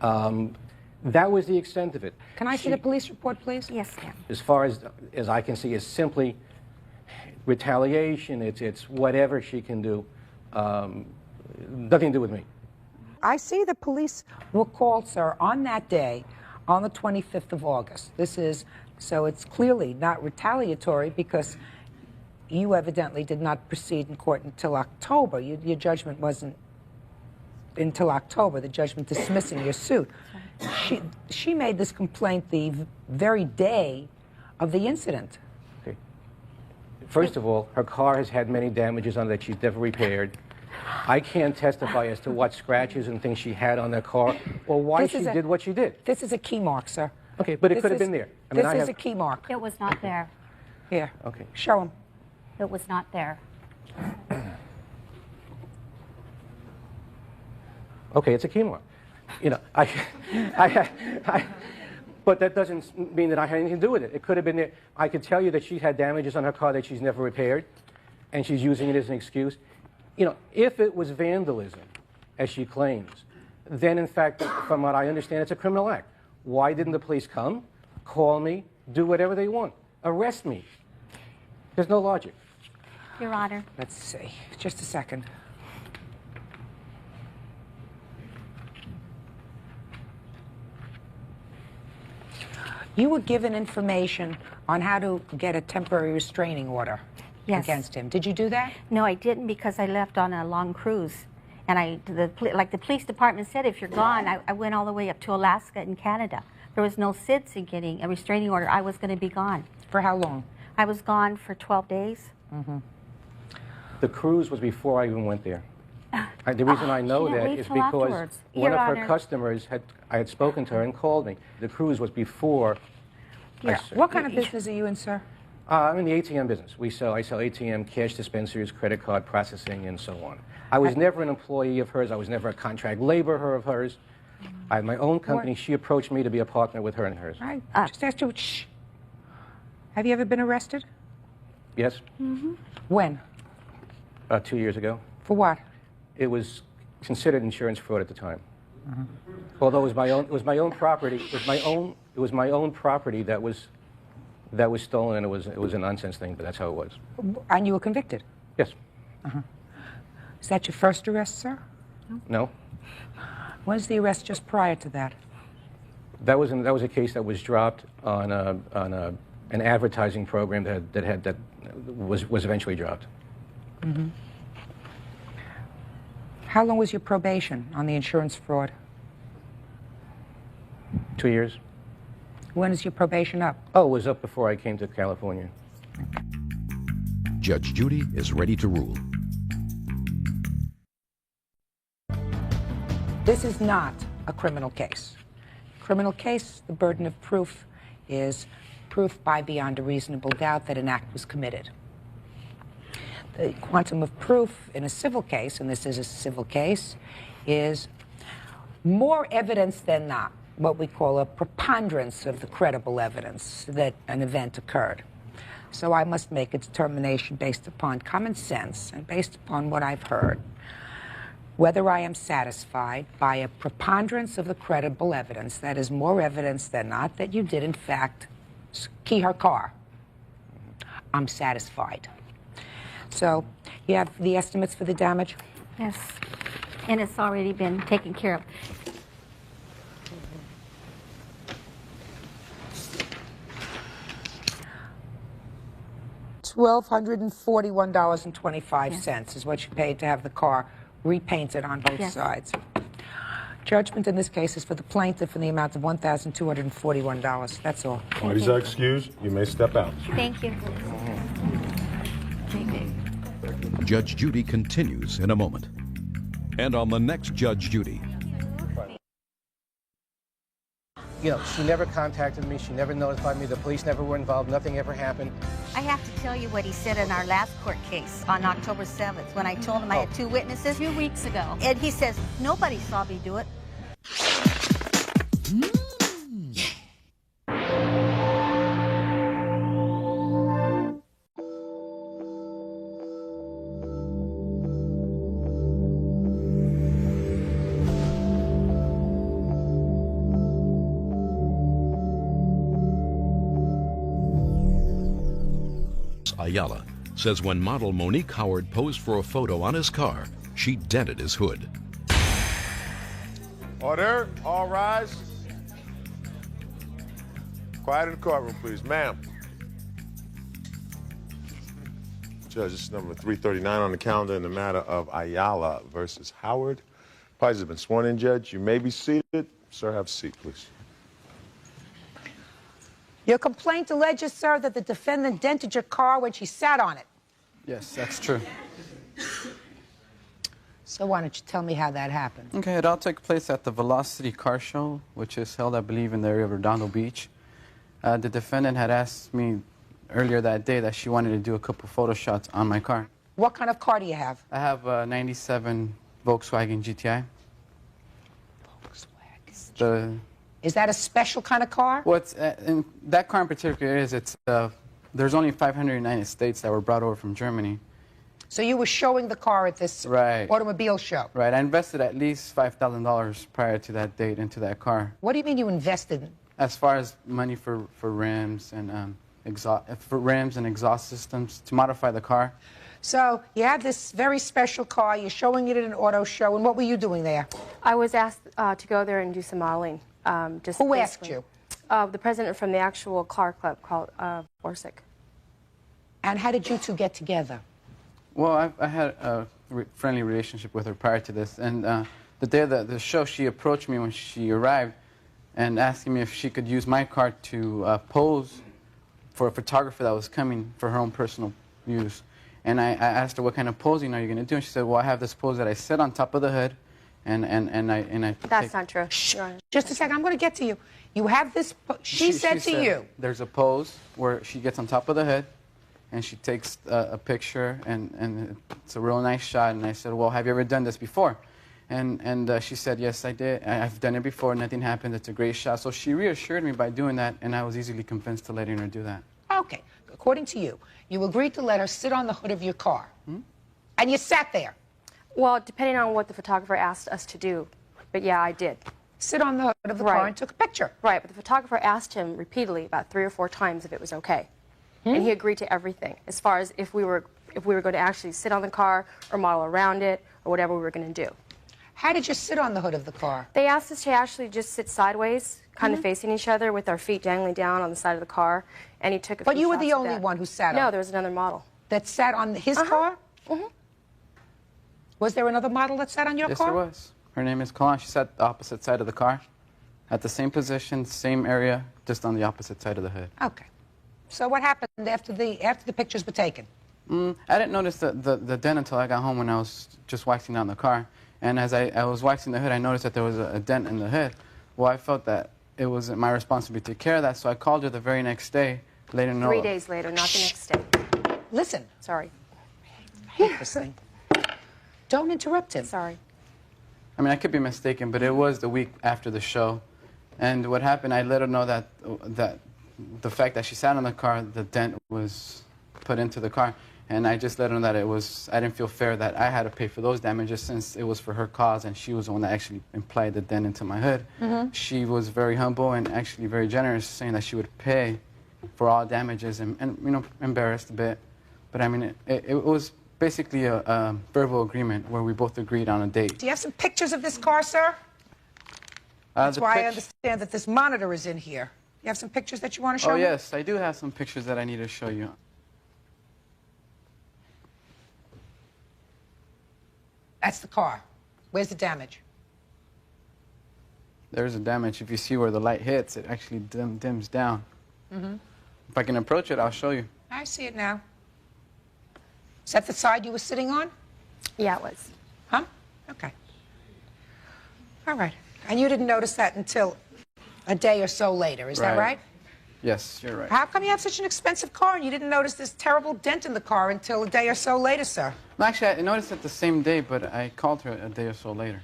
That was the extent of it. Can I see the police report, please? Yes, ma'am. As far as I can see, it's simply retaliation. It's whatever she can do. Nothing to do with me. I see the police were called, sir, on that day, on the 25th of August. So it's clearly not retaliatory because you evidently did not proceed in court until October. Your judgment wasn't until October, the judgment dismissing your suit. She made this complaint the very day of the incident. Okay. First of all, her car has had many damages on it that she's never repaired. I can't testify as to what scratches and things she had on that car or why she did what she did. This is a key mark, sir. Okay, but it could have been there. This is a key mark. It was not there. Here. Okay. Show him. It was not there. Okay, it's a key mark. You know, but that doesn't mean that I had anything to do with it. It could have been there. I could tell you that she had damages on her car that she's never repaired, and she's using it as an excuse. You know, if it was vandalism, as she claims, then in fact, from what I understand, it's a criminal act. Why didn't the police come, call me, do whatever they want, arrest me? There's no logic. Your Honor. Let's see. Just a second. You were given information on how to get a temporary restraining order against him. Did you do that? No, I didn't because I left on a long cruise. And like the police department said, if you're gone, I went all the way up to Alaska and Canada. There was no sense in getting a restraining order. I was going to be gone. For how long? I was gone for 12 days. Mm-hmm. The cruise was before I even went there. The reason I know that is because one of her customers I had spoken to her and called me. The cruise was before. What kind of business are you in, sir? I'm in the ATM business. I sell ATM, cash dispensers, credit card processing, and so on. I was never an employee of hers. I was never a contract laborer of hers. I had my own company. She approached me to be a partner with her and hers. I just asked you, shh. Have you ever been arrested? Yes. Mm-hmm. When? 2 years ago. For what? It was considered insurance fraud at the time. Although it was my own property. It was my own property that was stolen, and it was a nonsense thing, but that's how it was. And you were convicted? Yes. Is that your first arrest, sir? No. When's the arrest just prior to that? That was a case that was dropped on an advertising program that was eventually dropped. Mm-hmm. How long was your probation on the insurance fraud? 2 years. When is your probation up? Oh, it was up before I came to California. Judge Judy is ready to rule. This is not a criminal case. Criminal case, the burden of proof is proof by beyond a reasonable doubt that an act was committed. The quantum of proof in a civil case, and this is a civil case, is more evidence than not, what we call a preponderance of the credible evidence that an event occurred. So I must make a determination based upon common sense and based upon what I've heard, whether I am satisfied by a preponderance of the credible evidence, that is more evidence than not, that you did in fact key her car. I'm satisfied. So, you have the estimates for the damage? Yes, and it's already been taken care of. $1,241.25 is what you paid to have the car repainted on both sides. Judgment in this case is for the plaintiff in the amount of $1,241. That's all. Parties are excused. You may step out. Thank you. Judge Judy continues in a moment. And on the next Judge Judy. You know, she never contacted me. She never notified me. The police never were involved. Nothing ever happened. I have to tell you what he said in our last court case on October 7th when I told him I had 2 witnesses. 2 weeks ago. And he says, nobody saw me do it. Ayala says when model Monique Howard posed for a photo on his car, she dented his hood. Order. All rise. Quiet in the courtroom, please. Ma'am. Judge, this is number 339 on the calendar in the matter of Ayala versus Howard. Parties have been sworn in, Judge. You may be seated. Sir, have a seat, please. Your complaint alleges, sir, that the defendant dented your car when she sat on it. Yes, that's true. So why don't you tell me how that happened? Okay, it all took place at the Velocity Car Show, which is held, I believe, in the area of Redondo Beach. The defendant had asked me earlier that day that she wanted to do a couple photo shots on my car. What kind of car do you have? I have a 97 Volkswagen GTI. Volkswagen. Is that a special kind of car? What's in that car in particular is there's only 500 United States that were brought over from Germany. So you were showing the car at this automobile show? Right. I invested at least $5,000 prior to that date into that car. What do you mean you invested? As far as money for rims and exhaust systems to modify the car. So you have this very special car. You're showing it at an auto show, and what were you doing there? I was asked to go there and do some modeling. Who asked you? the president from the actual car club called Orsic. And how did you two get together? Well, I had a friendly relationship with her prior to this, and the day of the show, she approached me when she arrived and asking me if she could use my car to pose for a photographer that was coming for her own personal use. And I asked her, what kind of posing are you going to do? And she said, well, I have this pose that I sit on top of the hood, and I That's not true. Just a second, I'm going to get to you. You have this, she said to you. There's a pose where she gets on top of the hood, and she takes a picture, and it's a real nice shot. And I said, well, have you ever done this before? And she said, yes, I did. I've done it before. Nothing happened. It's a great shot. So she reassured me by doing that, and I was easily convinced to letting her do that. Okay. According to you, you agreed to let her sit on the hood of your car. And you sat there. Well, depending on what the photographer asked us to do. But yeah, I did. Sit on the hood of the car and took a picture. Right, but the photographer asked him repeatedly, about 3 or 4 times, if it was okay. And he agreed to everything, as far as if we were going to actually sit on the car or model around it or whatever we were going to do. How did you sit on the hood of the car? They asked us to actually just sit sideways, kind of facing each other with our feet dangling down on the side of the car, and he took a few But you were shots the of only that. one who sat on No, it? there was another model. That sat on his car? Was there another model that sat on your Yes, car? there was. Her name is Kalan. She sat the opposite side of the car, at the same position, same area, just on the opposite side of the hood. Okay. So what happened after the pictures were taken? I didn't notice the dent until I got home when I was just waxing down the car. And as I was waxing the hood, I noticed that there was a dent in the hood. Well, I felt that it was my responsibility to take care of that, so I called her the very next day, let her know. 3 days later, not the next day. Listen. Sorry. I hate this thing. Don't interrupt him. Sorry. I mean, I could be mistaken, but it was the week after the show. And what happened, I let her know that the fact that she sat on the car, the dent was put into the car. And I just let her know that I didn't feel fair that I had to pay for those damages since it was for her cause and she was the one that actually implied the dent into my hood. She was very humble and actually very generous, saying that she would pay for all damages and you know, embarrassed a bit. But I mean, it was basically a verbal agreement where we both agreed on a date. Do you have some pictures of this car, sir? That's why I understand that this monitor is in here. You have some pictures that you want to show me? Oh, yes, I do have some pictures that I need to show you. That's the car. Where's the damage? There's a damage. If you see where the light hits, it actually dims down. If I can approach it, I'll show you. I see it now. Is that the side you were sitting on? Yeah, it was. Huh? Okay. All right. And you didn't notice that until a day or so later, is that right? Yes, you're right. How come you have such an expensive car and you didn't notice this terrible dent in the car until a day or so later, sir? Well, actually, I noticed it the same day, but I called her a day or so later.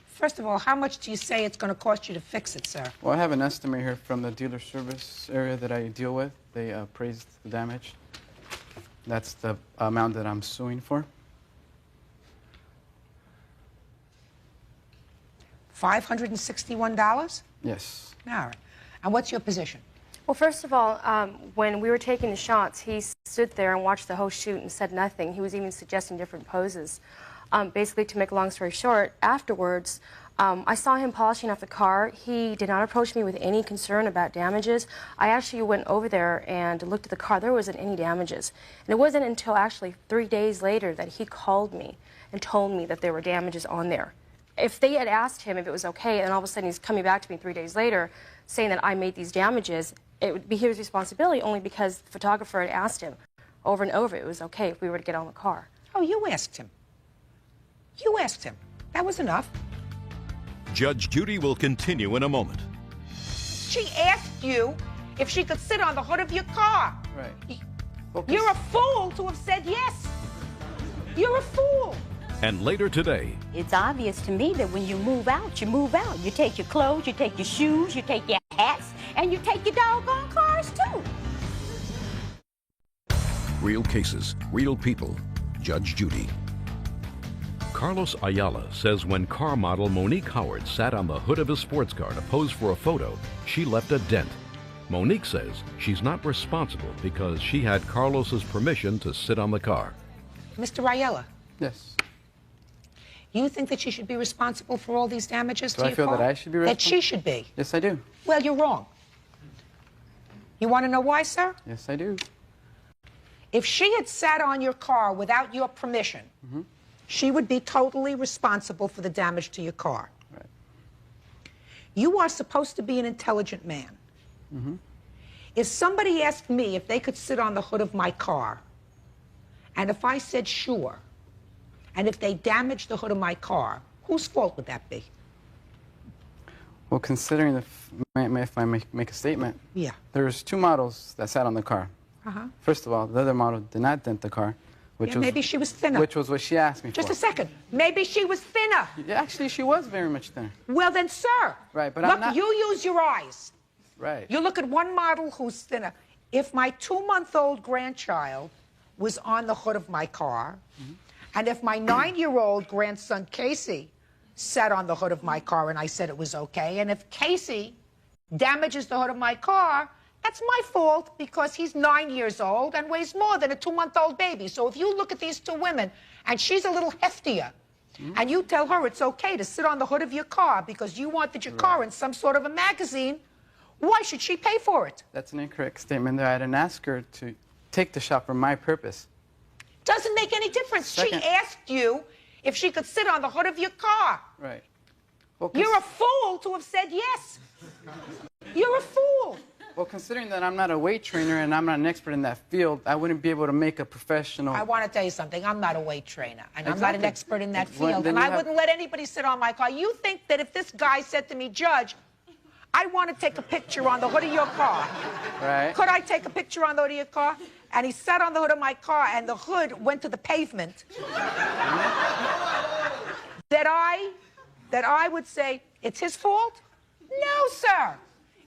First of all, how much do you say it's going to cost you to fix it, sir? Well, I have an estimate here from the dealer service area that I deal with. They appraised the damage. That's the amount that I'm suing for. $561? Yes. All right. And what's your position? Well, first of all, when we were taking the shots, he stood there and watched the whole shoot and said nothing. He was even suggesting different poses. Basically, to make a long story short, afterwards, I saw him polishing off the car. He did not approach me with any concern about damages. I actually went over there and looked at the car. There wasn't any damages. And it wasn't until actually 3 days later that he called me and told me that there were damages on there. If they had asked him if it was okay, and all of a sudden he's coming back to me 3 days later saying that I made these damages, it would be his responsibility only because the photographer had asked him over and over it was okay if we were to get on the car. Oh, you asked him. You asked him. That was enough. Judge Judy will continue in a moment. She asked you if she could sit on the hood of your car. Right. You're a fool to have said yes. You're a fool. And later today, It's obvious to me that when you move out, you move out. You take your clothes, you take your shoes, you take your hats, and you take your doggone cars too. real cases, real people. Judge Judy. Carlos Ayala says when car model Monique Howard sat on the hood of his sports car to pose for a photo, she left a dent. Monique says she's not responsible because she had Carlos's permission to sit on the car. Mr. Ayala. Yes. You think that she should be responsible for all these damages Do to I your feel car? that I should be That responsible? she should be. Yes, I do. Well, you're wrong. You want to know why, sir? Yes, I do. If she had sat on your car without your permission, she would be totally responsible for the damage to your car. Right. You are supposed to be an intelligent man. If somebody asked me if they could sit on the hood of my car, and if I said sure, and if they damaged the hood of my car, whose fault would that be? Well, considering if I make a statement, Yeah. there's 2 models that sat on the car. First of all, the other model did not dent the car, which Yeah, was maybe she was thinner. Which was what she asked me Just for. a second. Maybe she was thinner. Yeah, actually, she was very much thinner. Well, then, sir. Right, but look, I'm not. you use your eyes. Right. You look at one model who's thinner. If my 2-month-old grandchild was on the hood of my car, and if my 9-year-old grandson Casey sat on the hood of my car and I said it was okay, and if Casey damages the hood of my car, that's my fault because he's 9 years old and weighs more than a 2-month-old baby. So if you look at these 2 women and she's a little heftier, and you tell her it's okay to sit on the hood of your car because you wanted your car in some sort of a magazine, why should she pay for it? That's an incorrect statement there. I didn't ask her to take the shot for my purpose. Doesn't make any difference. Second. She asked you if she could sit on the hood of your car. Right. Well, You're a fool to have said yes. You're a fool. Well, considering that I'm not a weight trainer and I'm not an expert in that field, I wouldn't be able to make a professional... I want to tell you something. I'm not a weight trainer, and I'm not an Exactly. expert in that Well, field, then and you I have- wouldn't let anybody sit on my car. You think that if this guy said to me, Judge, I want to take a picture on the hood of your car. Right. Could I take a picture on the hood of your car? And he sat on the hood of my car, and the hood went to the pavement. that I would say, it's his fault? No, sir.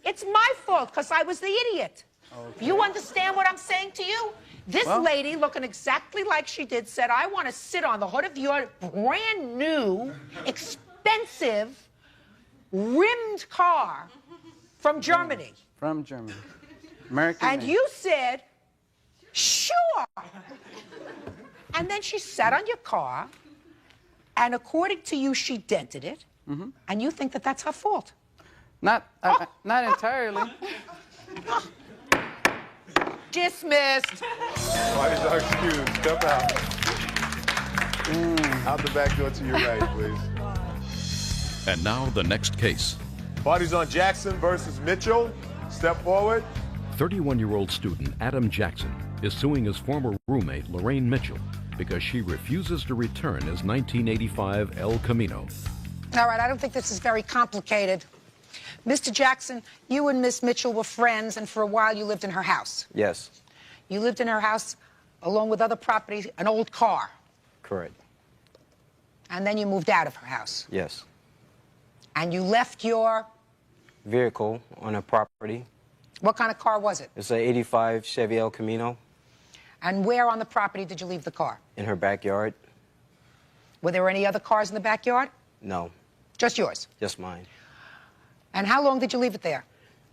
It's my fault, because I was the idiot. Okay. You understand what I'm saying to you? This lady, looking exactly like she did, said, I want to sit on the hood of your brand new, expensive, rimmed car from Germany. From Germany. American And made. you said, sure. And then she sat on your car, and according to you, she dented it, and you think that that's her fault. Not entirely. Dismissed. Parties are excused. Step out. Out the back door to your right, please. And now the next case. Parties on Jackson versus Mitchell. Step forward. 31-year-old student Adam Jackson is suing his former roommate Lorraine Mitchell because she refuses to return his 1985 El Camino. All right, I don't think this is very complicated. Mr. Jackson, you and Miss Mitchell were friends, and for a while you lived in her house. Yes, You lived in her house along with other property, an old car, correct. and then you moved out of her house. Yes. And you left your, Vehicle on a property. what kind of car was it? It's an 85 Chevy El Camino And where on the property did you leave the car? in her backyard. Were there any other cars in the backyard? No, Just yours. just mine. And how long did you leave it there?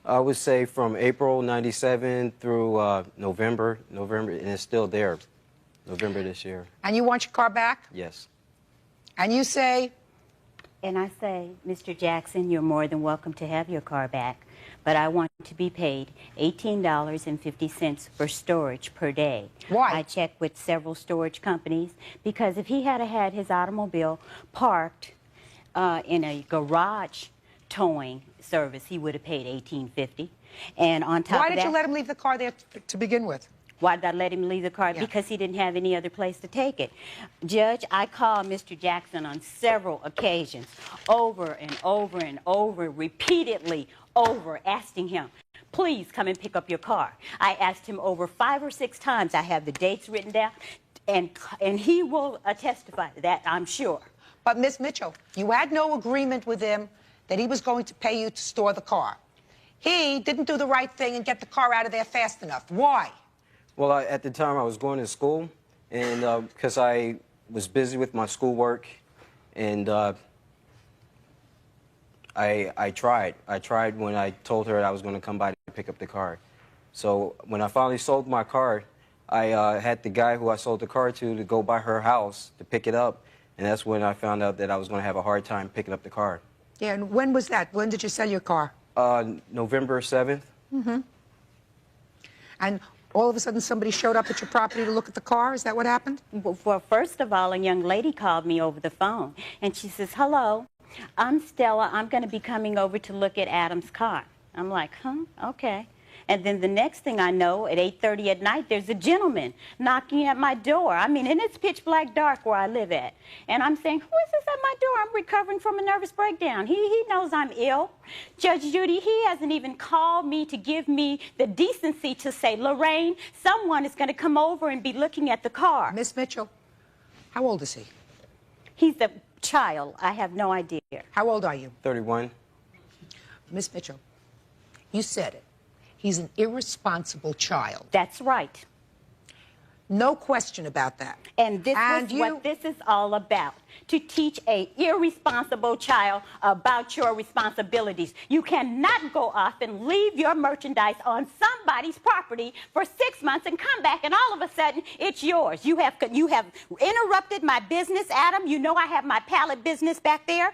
I would say from April 97 through November, and it's still there. November this year. And you want your car back? Yes. And you say, And I say, Mr. Jackson, you're more than welcome to have your car back, but I want to be paid $18.50 for storage per day. Why? I checked with several storage companies because if he had had his automobile parked in a garage towing service, he would have paid $18.50. And on top why of did that, you let him leave the car there to begin with? why did I let him leave the car? Yeah. Because he didn't have any other place to take it. Judge, I called Mr. Jackson on several occasions, over and over and over, repeatedly over, asking him, please come and pick up your car. I asked him over 5 or 6 times. I have the dates written down, and he will testify to that, I'm sure. But, Miss Mitchell, you had no agreement with him that he was going to pay you to store the car. He didn't do the right thing and get the car out of there fast enough. Why? Well, at the time I was going to school, and because I was busy with my schoolwork, and I tried. I tried when I told her I was going to come by to pick up the car. So when I finally sold my car, I had the guy who I sold the car to go by her house to pick it up, and that's when I found out that I was going to have a hard time picking up the car. Yeah, and when was that? When did you sell your car? November 7th. Mm-hmm. And all of a sudden somebody showed up at your property to look at the car? Is that what happened? Well, first of all, a young lady called me over the phone, and she says, hello, I'm Stella. I'm going to be coming over to look at Adam's car. I'm like, huh? Okay. And then the next thing I know, at 8:30 at night, there's a gentleman knocking at my door. I mean, and it's pitch black dark where I live at. And I'm saying, who is this at my door? I'm recovering from a nervous breakdown. He knows I'm ill. Judge Judy, he hasn't even called me to give me the decency to say, Lorraine, someone is going to come over and be looking at the car. Miss Mitchell, how old is he? He's a child. I have no idea. How old are you? 31. Miss Mitchell, you said it. He's an irresponsible child. That's right. No question about that. And this is what this is all about, to teach a irresponsible child about your responsibilities. You cannot go off and leave your merchandise on somebody's property for 6 months and come back and all of a sudden it's yours. You have interrupted my business, Adam. You know I have my pallet business back there.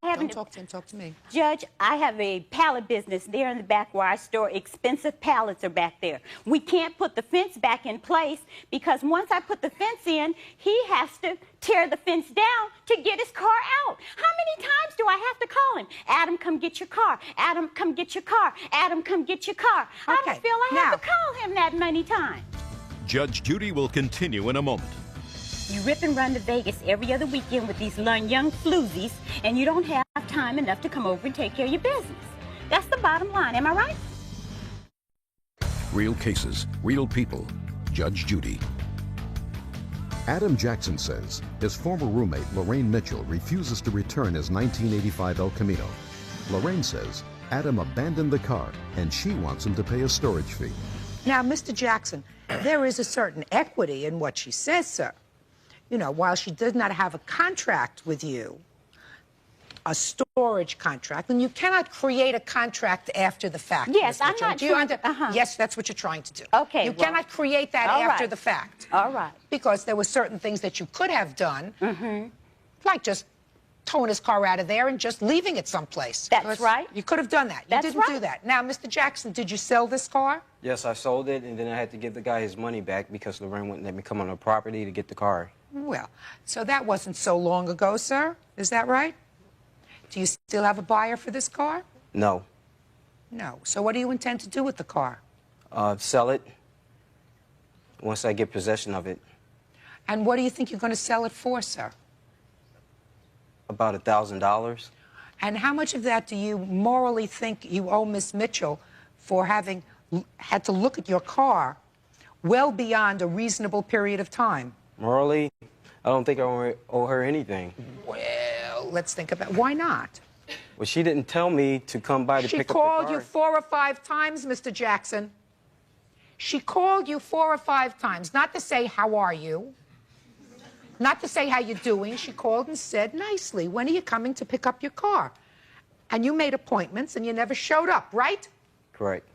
Don't talk to him, talk to me. Judge, I have a pallet business there in the back where I store expensive pallets are back there. We can't put the fence back in place because once I put the fence in, he has to tear the fence down to get his car out. How many times do I have to call him? Adam, come get your car. Adam, come get your car. Adam, come get your car. I don't feel I have to call him that many times. Judge Judy will continue in a moment. You rip and run to Vegas every other weekend with these young floozies, and you don't have time enough to come over and take care of your business. That's the bottom line, am I right? Real cases, real people. Judge Judy. Adam Jackson says his former roommate, Lorraine Mitchell, refuses to return his 1985 El Camino. Lorraine says Adam abandoned the car and she wants him to pay a storage fee. Now, Mr. Jackson, there is a certain equity in what she says, sir. You know, while she does not have a contract with you, a storage contract, and you cannot create a contract after the fact. Yes, Ms. I'm Mitchell. not Do you trying Yes, that's what you're trying to do. Okay, You well, cannot create that all after right. the fact. All right. Because there were certain things that you could have done, like just towing his car out of there and just leaving it someplace. That's right. You could have done that. That's You didn't do right. that. Now, Mr. Jackson, did you sell this car? Yes, I sold it, and then I had to give the guy his money back because Lorraine wouldn't let me come on her property to get the car. Well, so that wasn't so long ago, sir. Is that right? Do you still have a buyer for this car? No. No. So what do you intend to do with the car? Sell it once I get possession of it. And what do you think you're going to sell it for, sir? About $1,000. And how much of that do you morally think you owe Miss Mitchell for having had to look at your car well beyond a reasonable period of time? Morally, I don't think I owe her anything. Well, let's think about why not? Well, she didn't tell me to come by to She pick up the called car. you 4 or 5 times, Mr. Jackson. She called you 4 or 5 times, not to say, how are you? Not to say how you're doing. She called and said nicely, when are you coming to pick up your car? And you made appointments and you never showed up, right? Correct.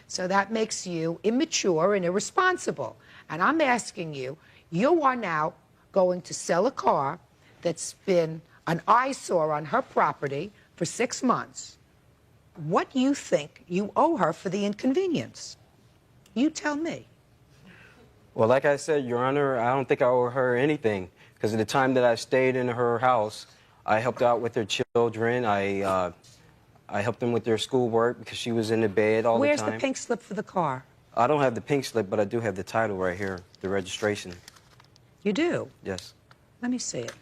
So that makes you immature and irresponsible. And I'm asking you, you are now going to sell a car that's been an eyesore on her property for 6 months. What do you think you owe her for the inconvenience? You tell me. Well, like I said, Your Honor, I don't think I owe her anything because at the time that I stayed in her house, I helped out with her children. I helped them with their schoolwork because she was in the bed all Where's the time. the pink slip for the car? I don't have the pink slip, but I do have the title right here, the registration. You do? Yes. Let me see it.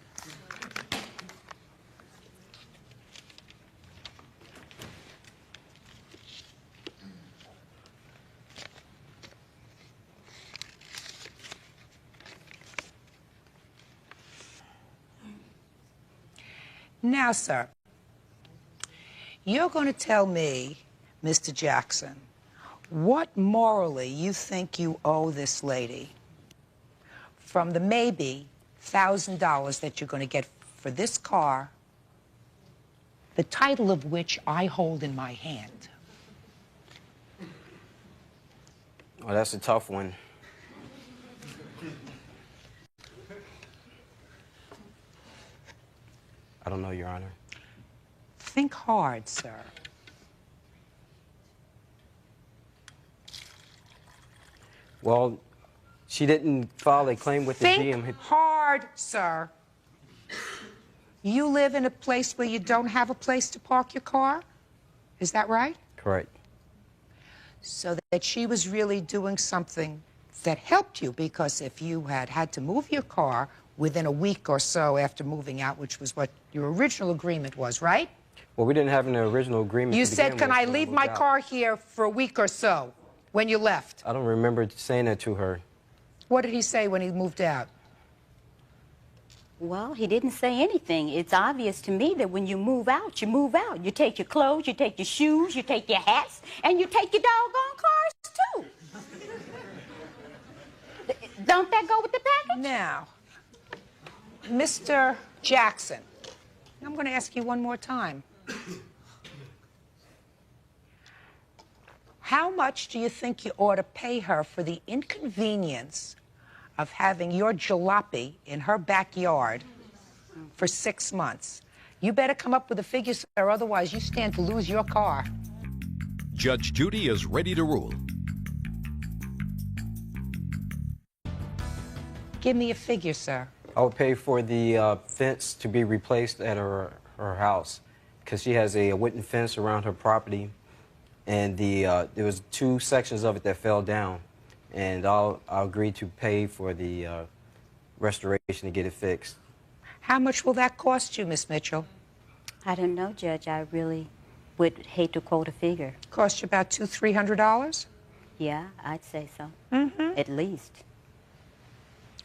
Now, sir, you're going to tell me, Mr. Jackson, what morally you think you owe this lady from the maybe $1,000 that you're going to get for this car, the title of which I hold in my hand. Well, that's a tough one. I don't know, Your Honor. Think hard, sir. Well, she didn't file a claim with the Think GM. hard, sir. You live in a place where you don't have a place to park your car? Is that right? Correct. So that she was really doing something that helped you, because if you had to move your car within a week or so after moving out, which was what your original agreement was, right? Well, we didn't have an original agreement. You to said, begin can with I when leave moved my out." car here for a week or so when you left? I don't remember saying that to her. What did he say when he moved out? Well, he didn't say anything. It's obvious to me that when you move out, you move out. You take your clothes, you take your shoes, you take your hats, and you take your doggone cars, too. Don't that go with the package? Now, Mr. Jackson, I'm going to ask you one more time. How much do you think you ought to pay her for the inconvenience of having your jalopy in her backyard for 6 months? You better come up with a figure, sir, otherwise you stand to lose your car. Judge Judy is ready to rule. Give me a figure, sir. I would pay for the fence to be replaced at her house, because she has a wooden fence around her property, and there was 2 sections of it that fell down, and I'll agree to pay for the restoration to get it fixed. How much will that cost you, Miss Mitchell? I don't know, Judge. I really would hate to quote a figure. Cost you about $200-300? Yeah, I'd say so. Mm-hmm. At least.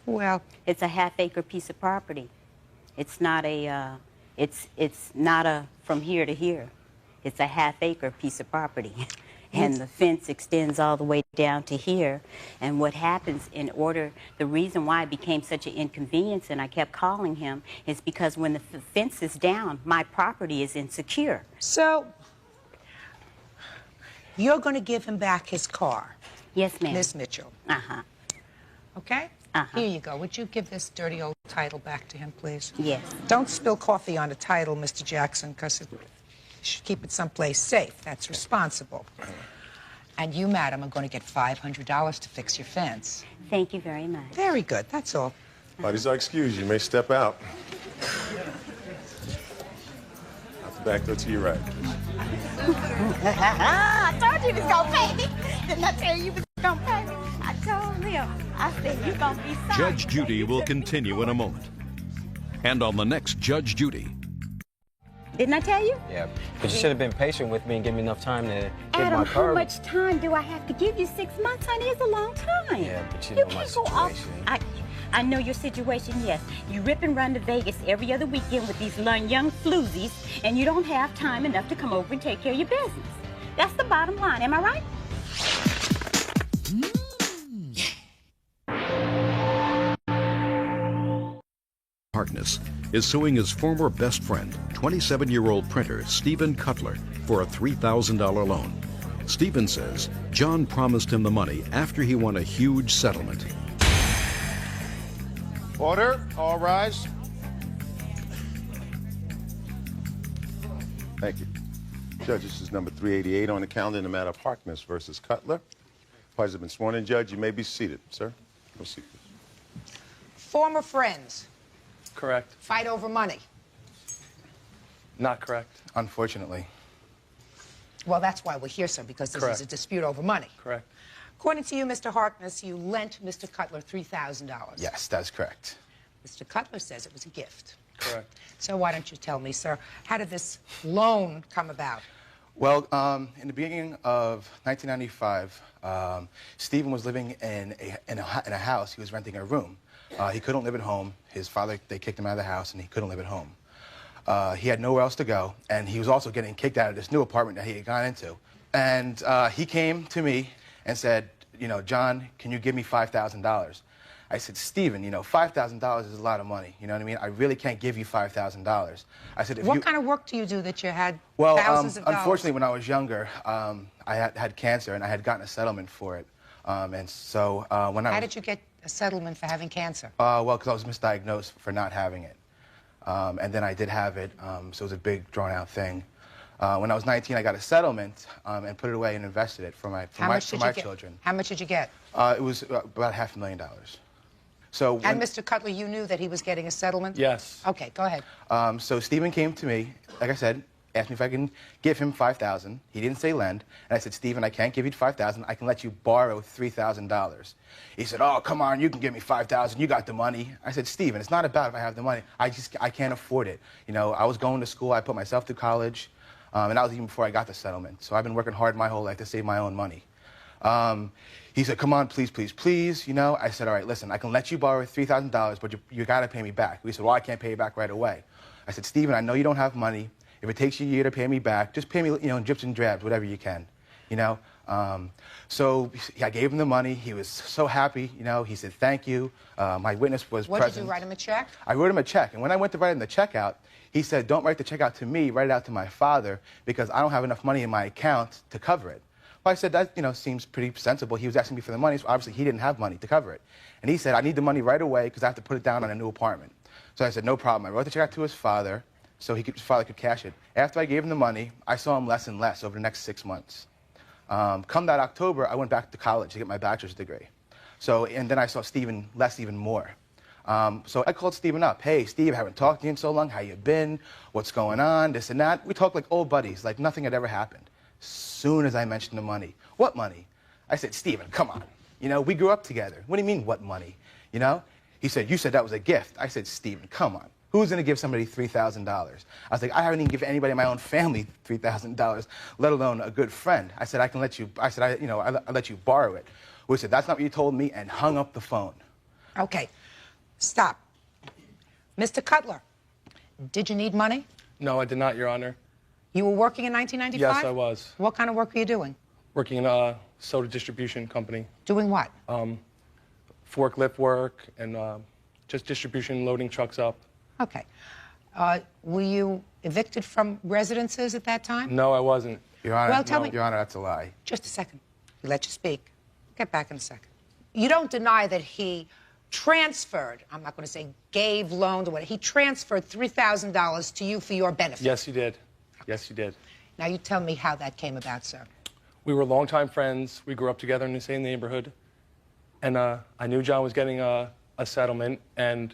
Well, it's a half-acre piece of property. It's not a, it's not a from here to here. It's a half-acre piece of property. And the fence extends all the way down to here. And what happens the reason why it became such an inconvenience and I kept calling him is because when the fence is down, my property is insecure. So, you're going to give him back his car? Yes, ma'am. Miss Mitchell. Uh-huh. Okay? Here you go. Would you give this dirty old title back to him, please? Yes. Don't spill coffee on the title, Mr. Jackson, because you should keep it someplace safe. That's responsible. And you, madam, are going to get $500 to fix your fence. Thank you very much. Very good. That's all. Parties are excused. You may step out. Out the back door to your right. I told you he was going to pay me. Didn't I tell you he was going to pay me? I told him. I said, you're going to be sorry. Judge Judy will continue in a moment. And on the next Judge Judy. Didn't I tell you? Yeah, but you should have been patient with me and give me enough time to get Adam, my car. how much time do I have to give you? 6 months, honey, is a long time. Yeah, but you know my can't go off. situation. I know your situation, yes. You rip and run to Vegas every other weekend with these young floozies, and you don't have time enough to come over and take care of your business. That's the bottom line, am I right? Harkness is suing his former best friend, 27-year-old printer Stephen Cutler, for a $3,000 loan. Stephen says John promised him the money after he won a huge settlement. Order. All rise. Thank you. Judge, this is number 388 on the calendar in the matter of Harkness versus Cutler. Parties have been sworn in. Judge, you may be seated. Sir, go seat, please. Former friends. Correct. Fight over money. Not correct, unfortunately. Well, that's why we're here, sir, because this is a dispute over money. Correct. According to you, Mr. Harkness, you lent Mr. Cutler $3,000. Yes, that's correct. Mr. Cutler says it was a gift. Correct. So why don't you tell me, sir, how did this loan come about? Well, in the beginning of 1995, Stephen was living in a house. He was renting a room. He couldn't live at home. His father, they kicked him out of the house, and he couldn't live at home. He had nowhere else to go, and he was also getting kicked out of this new apartment that he had gone into. And he came to me and said, you know, John, can you give me $5,000? I said, Stephen, you know, $5,000 is a lot of money. You know what I mean? I really can't give you $5,000. I said, What kind of work do you do that you had well, thousands of dollars? unfortunately, when I was younger, I had cancer, and I had gotten a settlement for it. And so when How did you get a settlement for having cancer? Well, because I was misdiagnosed for not having it. And then I did have it, so it was a big, drawn-out thing. When I was 19, I got a settlement and put it away and invested it for my children. How much did you get? It was about $500,000. So And Mr. Cutler, you knew that he was getting a settlement? Yes. Okay, go ahead. So Stephen came to me, like I said, asked me if I can give him $5,000. He didn't say lend, and I said, Stephen, I can't give you $5,000. I can let you borrow $3,000. He said, oh, come on, you can give me $5,000. You got the money. I said, Stephen, it's not about if I have the money. I can't afford it. You know, I was going to school. I put myself through college, and that was even before I got the settlement. So I've been working hard my whole life to save my own money. He said, come on, please, please, please. You know, I said, all right, listen, I can let you borrow $3,000, but you got to pay me back. He said, well, I can't pay you back right away. I said, Stephen, I know you don't have money. If it takes you a year to pay me back, just pay me, you know, in drips and drabs, whatever you can, you know. So I gave him the money. He was so happy, you know. He said, thank you. My witness was present. What, did you write him a check? I wrote him a check. And when I went to write him the check out, he said, don't write the check out to me, write it out to my father, because I don't have enough money in my account to cover it. Well, I said, that, you know, seems pretty sensible. He was asking me for the money, so obviously he didn't have money to cover it. And he said, I need the money right away because I have to put it down on a new apartment. So I said, no problem. I wrote the check out to his father so his father could cash it. After I gave him the money, I saw him less and less over the next 6 months. Come that October, I went back to college to get my bachelor's degree. And then I saw Stephen less even more. So I called Stephen up. Hey, Steve, I haven't talked to you in so long. How you been? What's going on? This and that. We talked like old buddies, like nothing had ever happened. Soon as I mentioned the money. What money? I said, Stephen, come on. You know, we grew up together. What do you mean, what money? You know? He said, you said that was a gift. I said, Stephen, come on. Who's going to give somebody $3,000? I was like, I haven't even given anybody in my own family $3,000, let alone a good friend. I said, I can let you, I let you borrow it. We said, that's not what you told me, and hung up the phone. Okay, stop. Mr. Cutler, did you need money? No, I did not, Your Honor. You were working in 1995? Yes, I was. What kind of work were you doing? Working in a soda distribution company. Doing what? Forklift work and just distribution, loading trucks up. Okay. Were you evicted from residences at that time? No, I wasn't. Your Honor, well, tell me. Your Honor, that's a lie. Just a second. We let you speak. Get back in a second. You don't deny that he transferred, I'm not going to say gave, loaned, or whatever, he transferred $3,000 to you for your benefit? Yes, he did. Yes, he did. Now, you tell me how that came about, sir. We were longtime friends. We grew up together in the same neighborhood. And I knew John was getting a settlement, and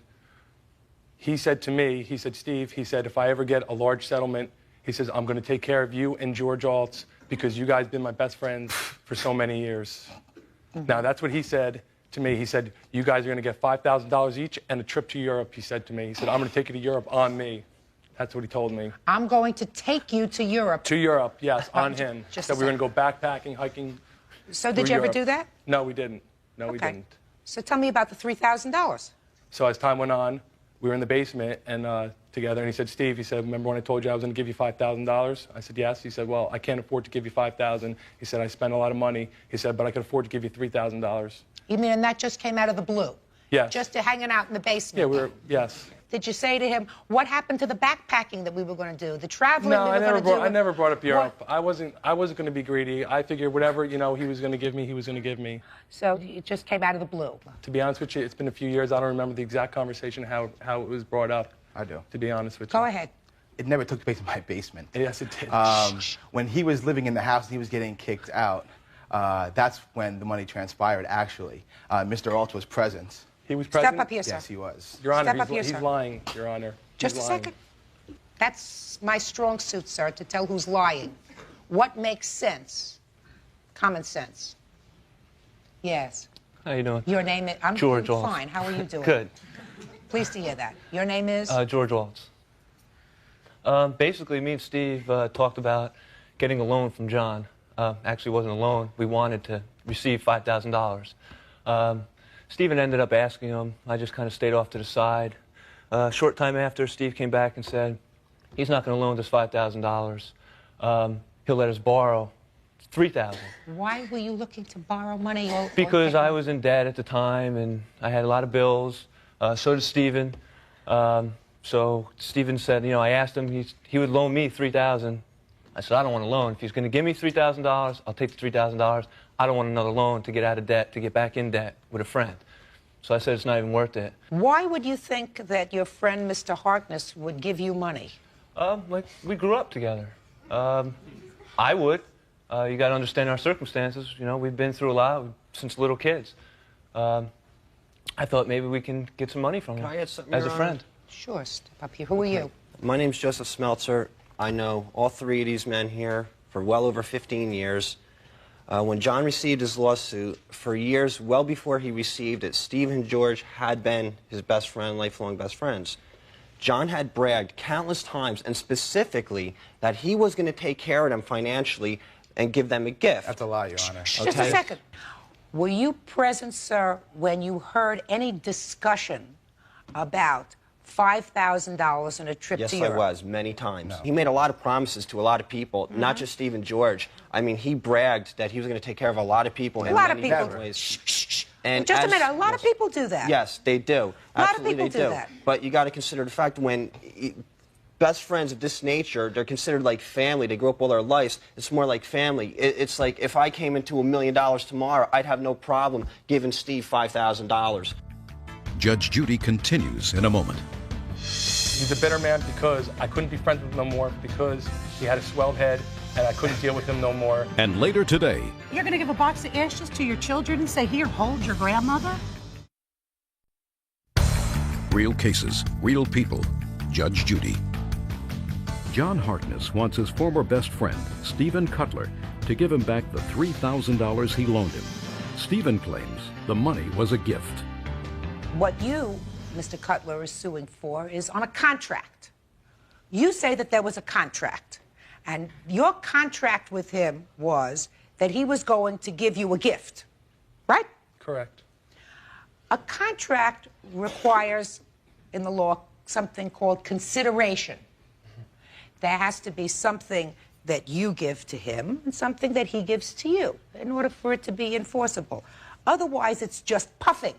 he said to me, he said, Steve, he said, if I ever get a large settlement, he says, I'm going to take care of you and George Altz because you guys have been my best friends for so many years. Now, that's what he said to me. He said, you guys are going to get $5,000 each and a trip to Europe, he said to me. He said, I'm going to take you to Europe on me. That's what he told me. I'm going to take you to Europe. To Europe, yes, on him. Just that we were going to go backpacking, hiking. So did you ever do that? No, we didn't. No, we didn't. So tell me about the $3,000. So as time went on, we were in the basement and together, and he said, Steve, he said, remember when I told you I was going to give you $5,000? I said, yes. He said, well, I can't afford to give you $5,000. He said, I spend a lot of money. He said, but I could afford to give you $3,000. You mean, and that just came out of the blue? Yes. Just to hanging out in the basement? Yeah, yes. Did you say to him, what happened to the backpacking that we were going to do, the traveling no, we were going to do? I never brought up Europe. I wasn't going to be greedy. I figured whatever, you know, he was going to give me, he was going to give me. So it just came out of the blue? To be honest with you, it's been a few years. I don't remember the exact conversation, how it was brought up. I do. To be honest with you. Go ahead. It never took place in my basement. Yes, it did. When he was living in the house and he was getting kicked out, that's when the money transpired, actually. Mr. Alt was present. He was present? Step up here, sir. Yes, he was. Your Honor, Step he's lying, Your Honor. Just a second. That's my strong suit, sir, to tell who's lying. What makes sense? Common sense. Yes. How you doing? Your name is... I'm George doing Waltz. fine. How are you doing? Good. Pleased to hear that. Your name is? George Waltz. Basically, me and Steve talked about getting a loan from John. Actually, it wasn't a loan. We wanted to receive $5,000. Stephen ended up asking him. I just kind of stayed off to the side. Short time after, Steve came back and said, he's not going to loan us $5,000. He'll let us borrow $3,000. Why were you looking to borrow money? Because I was in debt at the time, and I had a lot of bills. So did Stephen. So Stephen said, you know, I asked him, he would loan me $3,000. I said, I don't want a loan. If he's going to give me $3,000, I'll take the $3,000. I don't want another loan to get out of debt, to get back in debt with a friend. So I said, it's not even worth it. Why would you think that your friend, Mr. Harkness, would give you money? Like, we grew up together. I would. You got to understand our circumstances. You know, we've been through a lot since little kids. I thought maybe we can get some money from him as a friend. Sure, step up here. Who are you? My name's Joseph Smeltzer. I know all three of these men here for well over 15 years. When John received his lawsuit, for years, well before he received it, Steve and George had been his best friend, lifelong best friends. John had bragged countless times, and specifically, that he was going to take care of them financially and give them a gift. That's a lie, Your Honor. Just a second. Were you present, sir, when you heard any discussion about $5,000 and a trip Yes, to Europe? I was, many times. No. He made a lot of promises to a lot of people, not just Steve and George. I mean, he bragged that he was going to take care of a lot of people in many different ways. Shh. And just a minute, a lot of people do that. Yes, they do. A lot Absolutely, of people do that. But you got to consider the fact when best friends of this nature, they're considered like family. They grew up all their lives. It's more like family. It's like if I came into $1 million tomorrow, I'd have no problem giving Steve $5,000. Judge Judy continues in a moment. He's a bitter man because I couldn't be friends with him no more, because he had a swelled head and I couldn't deal with him no more. And later today, You're going to give a box of ashes to your children and say, here, hold your grandmother? real cases, real people. Judge Judy. John Harkness wants his former best friend, Stephen Cutler, to give him back the $3,000 he loaned him. Stephen claims the money was a gift. What you, Mr. Cutler, is suing for is on a contract. You say that there was a contract, and your contract with him was that he was going to give you a gift, right? Correct. A contract requires, in the law, something called consideration. There has to be something that you give to him and something that he gives to you in order for it to be enforceable. Otherwise, it's just puffing.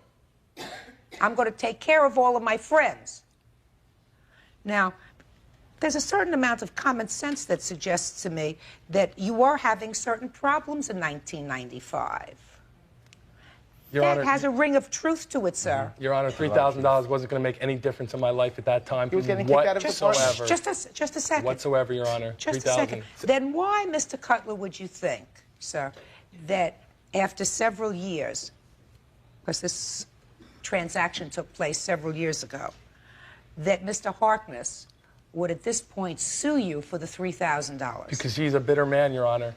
I'm going to take care of all of my friends. Now, there's a certain amount of common sense that suggests to me that you are having certain problems in 1995. Your that Honor, has a ring of truth to it, sir. Your Honor, $3,000 wasn't going to make any difference in my life at that time. He was getting kicked out of his whatsoever. Just a second. Whatsoever, Your Honor. Just a second. Then why, Mr. Cutler, would you think, sir, that after several years, because this transaction took place several years ago, that Mr. Harkness would at this point sue you for the $3,000? Because he's a bitter man, Your Honor.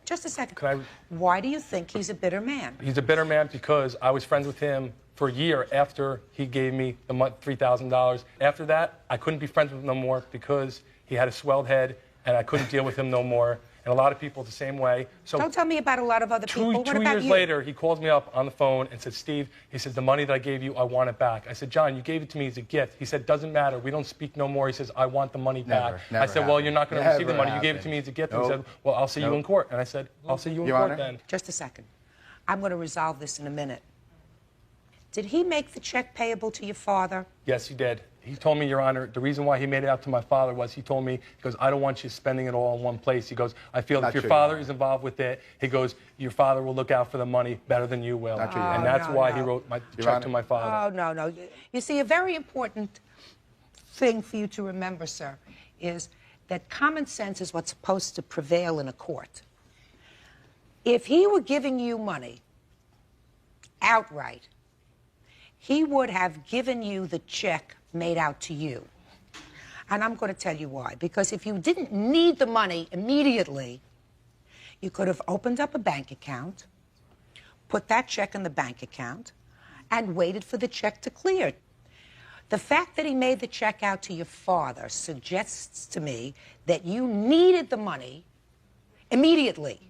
Just a second. Why do you think he's a bitter man? He's a bitter man because I was friends with him for a year after he gave me the $3,000. After that, I couldn't be friends with him no more because he had a swelled head and I couldn't deal with him no more. And a lot of people the same way. So don't tell me about a lot of other people. What two about years you? later, he calls me up on the phone and said, Steve, he says, the money that I gave you, I want it back. I said, John, you gave it to me as a gift. He said, doesn't matter. We don't speak no more. He says, I want the money back. Never I said, well, you're not going to receive the money. Happened. You gave it to me as a gift. Nope. And he said, well, I'll see you in court. And I said, I'll see you in court then. Just a second. I'm going to resolve this in a minute. Did he make the check payable to your father? Yes, he did. He told me, Your Honor, the reason why he made it out to my father was he told me, he goes, I don't want you spending it all in one place. He goes, I feel if your father is involved with it, he goes, your father will look out for the money better than you will. And that's why he wrote my check to my father. Oh, no. You see, a very important thing for you to remember, sir, is that common sense is what's supposed to prevail in a court. If he were giving you money outright, he would have given you the check made out to you. And I'm going to tell you why. Because if you didn't need the money immediately, you could have opened up a bank account, put that check in the bank account, and waited for the check to clear. The fact that he made the check out to your father suggests to me that you needed the money immediately.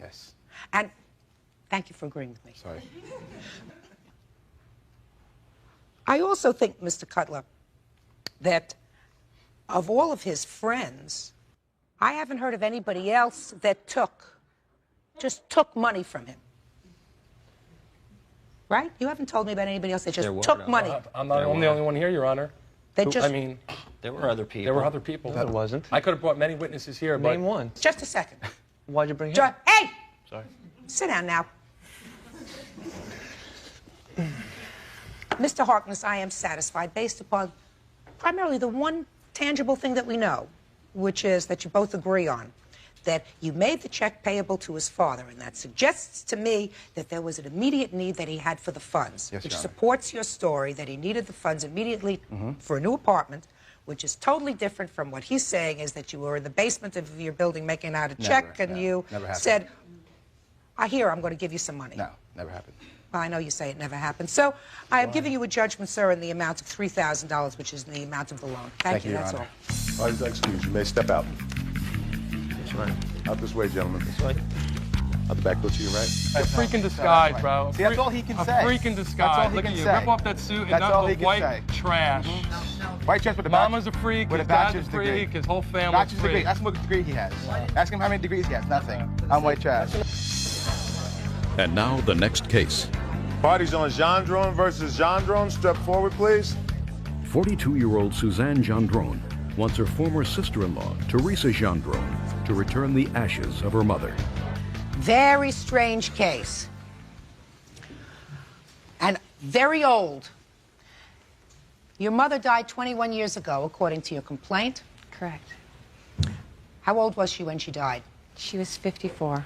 Yes. And thank you for agreeing with me. Sorry. I also think, Mr. Cutler, that of all of his friends, I haven't heard of anybody else that just took money from him. Right? You haven't told me about anybody else that just took money. I'm not the only one here, Your Honor. I mean, there were other people. There were other people. No, there wasn't. I could have brought many witnesses here, but... Name one. Just a second. Why'd you bring him? Hey! Sorry. Sit down now. Mr. Harkness, I am satisfied based upon primarily the one tangible thing that we know, which is that you both agree on, that you made the check payable to his father, and that suggests to me that there was an immediate need that he had for the funds, Yes, which Your Honor. supports your story that he needed the funds immediately for a new apartment, which is totally different from what he's saying is that you were in the basement of your building making out a check and you never happened. said, I'm going to give you some money. No, never happened. Well, I know you say it never happened. So I have given you a judgment, sir, in the amount of $3,000, which is the amount of the loan. Thank you, Your that's Honor. all. Parties are excused. You may step out. That's right. Out this way, gentlemen. This way. Out the back, go to your right. A freak in disguise, bro. See, that's all he can say. A freak in disguise. That's all he Look can at you. say. Rip off that suit and That's all not he the can white say. trash. White trash with a Mama's a freak, with his a dad's a bachelor's freak, degree. his whole family's Bachelor's freak. degree. Ask him what degree he has. Ask him how many degrees he has. Nothing. I'm white trash. And now the next case. Parties on Gendron versus Gendron. Step forward, please. 42-year-old Suzanne Gendron wants her former sister-in-law, Teresa Gendron, to return the ashes of her mother. Very strange case. And very old. Your mother died 21 years ago, according to your complaint. Correct. How old was she when she died? She was 54.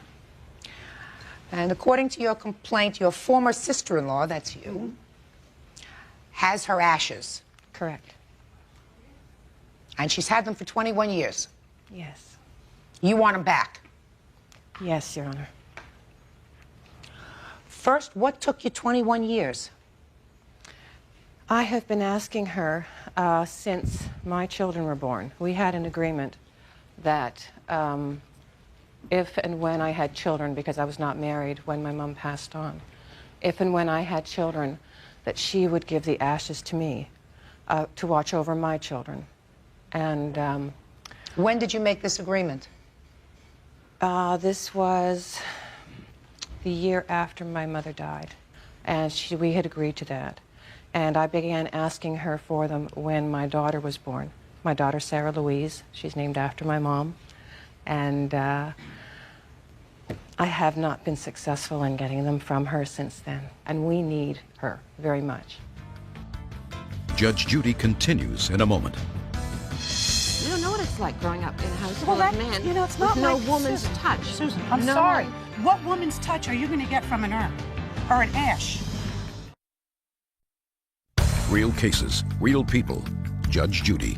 And according to your complaint, your former sister-in-law, that's you, has her ashes. Correct. And she's had them for 21 years. Yes. You want them back? Yes, Your Honor. First, what took you 21 years? I have been asking her since my children were born. We had an agreement that if and when I had children, because I was not married when my mom passed on, if and when I had children, that she would give the ashes to me to watch over my children. And when did you make this agreement? This was the year after my mother died, and we had agreed to that. And I began asking her for them when my daughter was born. My daughter, Sarah Louise, she's named after my mom. And I have not been successful in getting them from her since then. And we need her very much. Judge Judy continues in a moment. You don't know what it's like growing up in a house full of men You know, it's with not no like woman's Susan. touch. Susan, I'm No sorry. one- What woman's touch are you going to get from an urn or an ash? Real cases, real people. Judge Judy.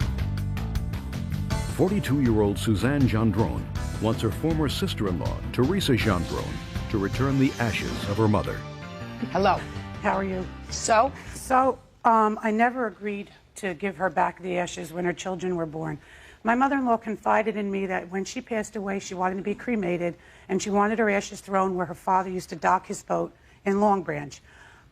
42-year-old Suzanne Gendron wants her former sister-in-law, Teresa Gendron, to return the ashes of her mother. Hello. How are you? So? So, I never agreed to give her back the ashes when her children were born. My mother-in-law confided in me that when she passed away, she wanted to be cremated, and she wanted her ashes thrown where her father used to dock his boat in Long Branch.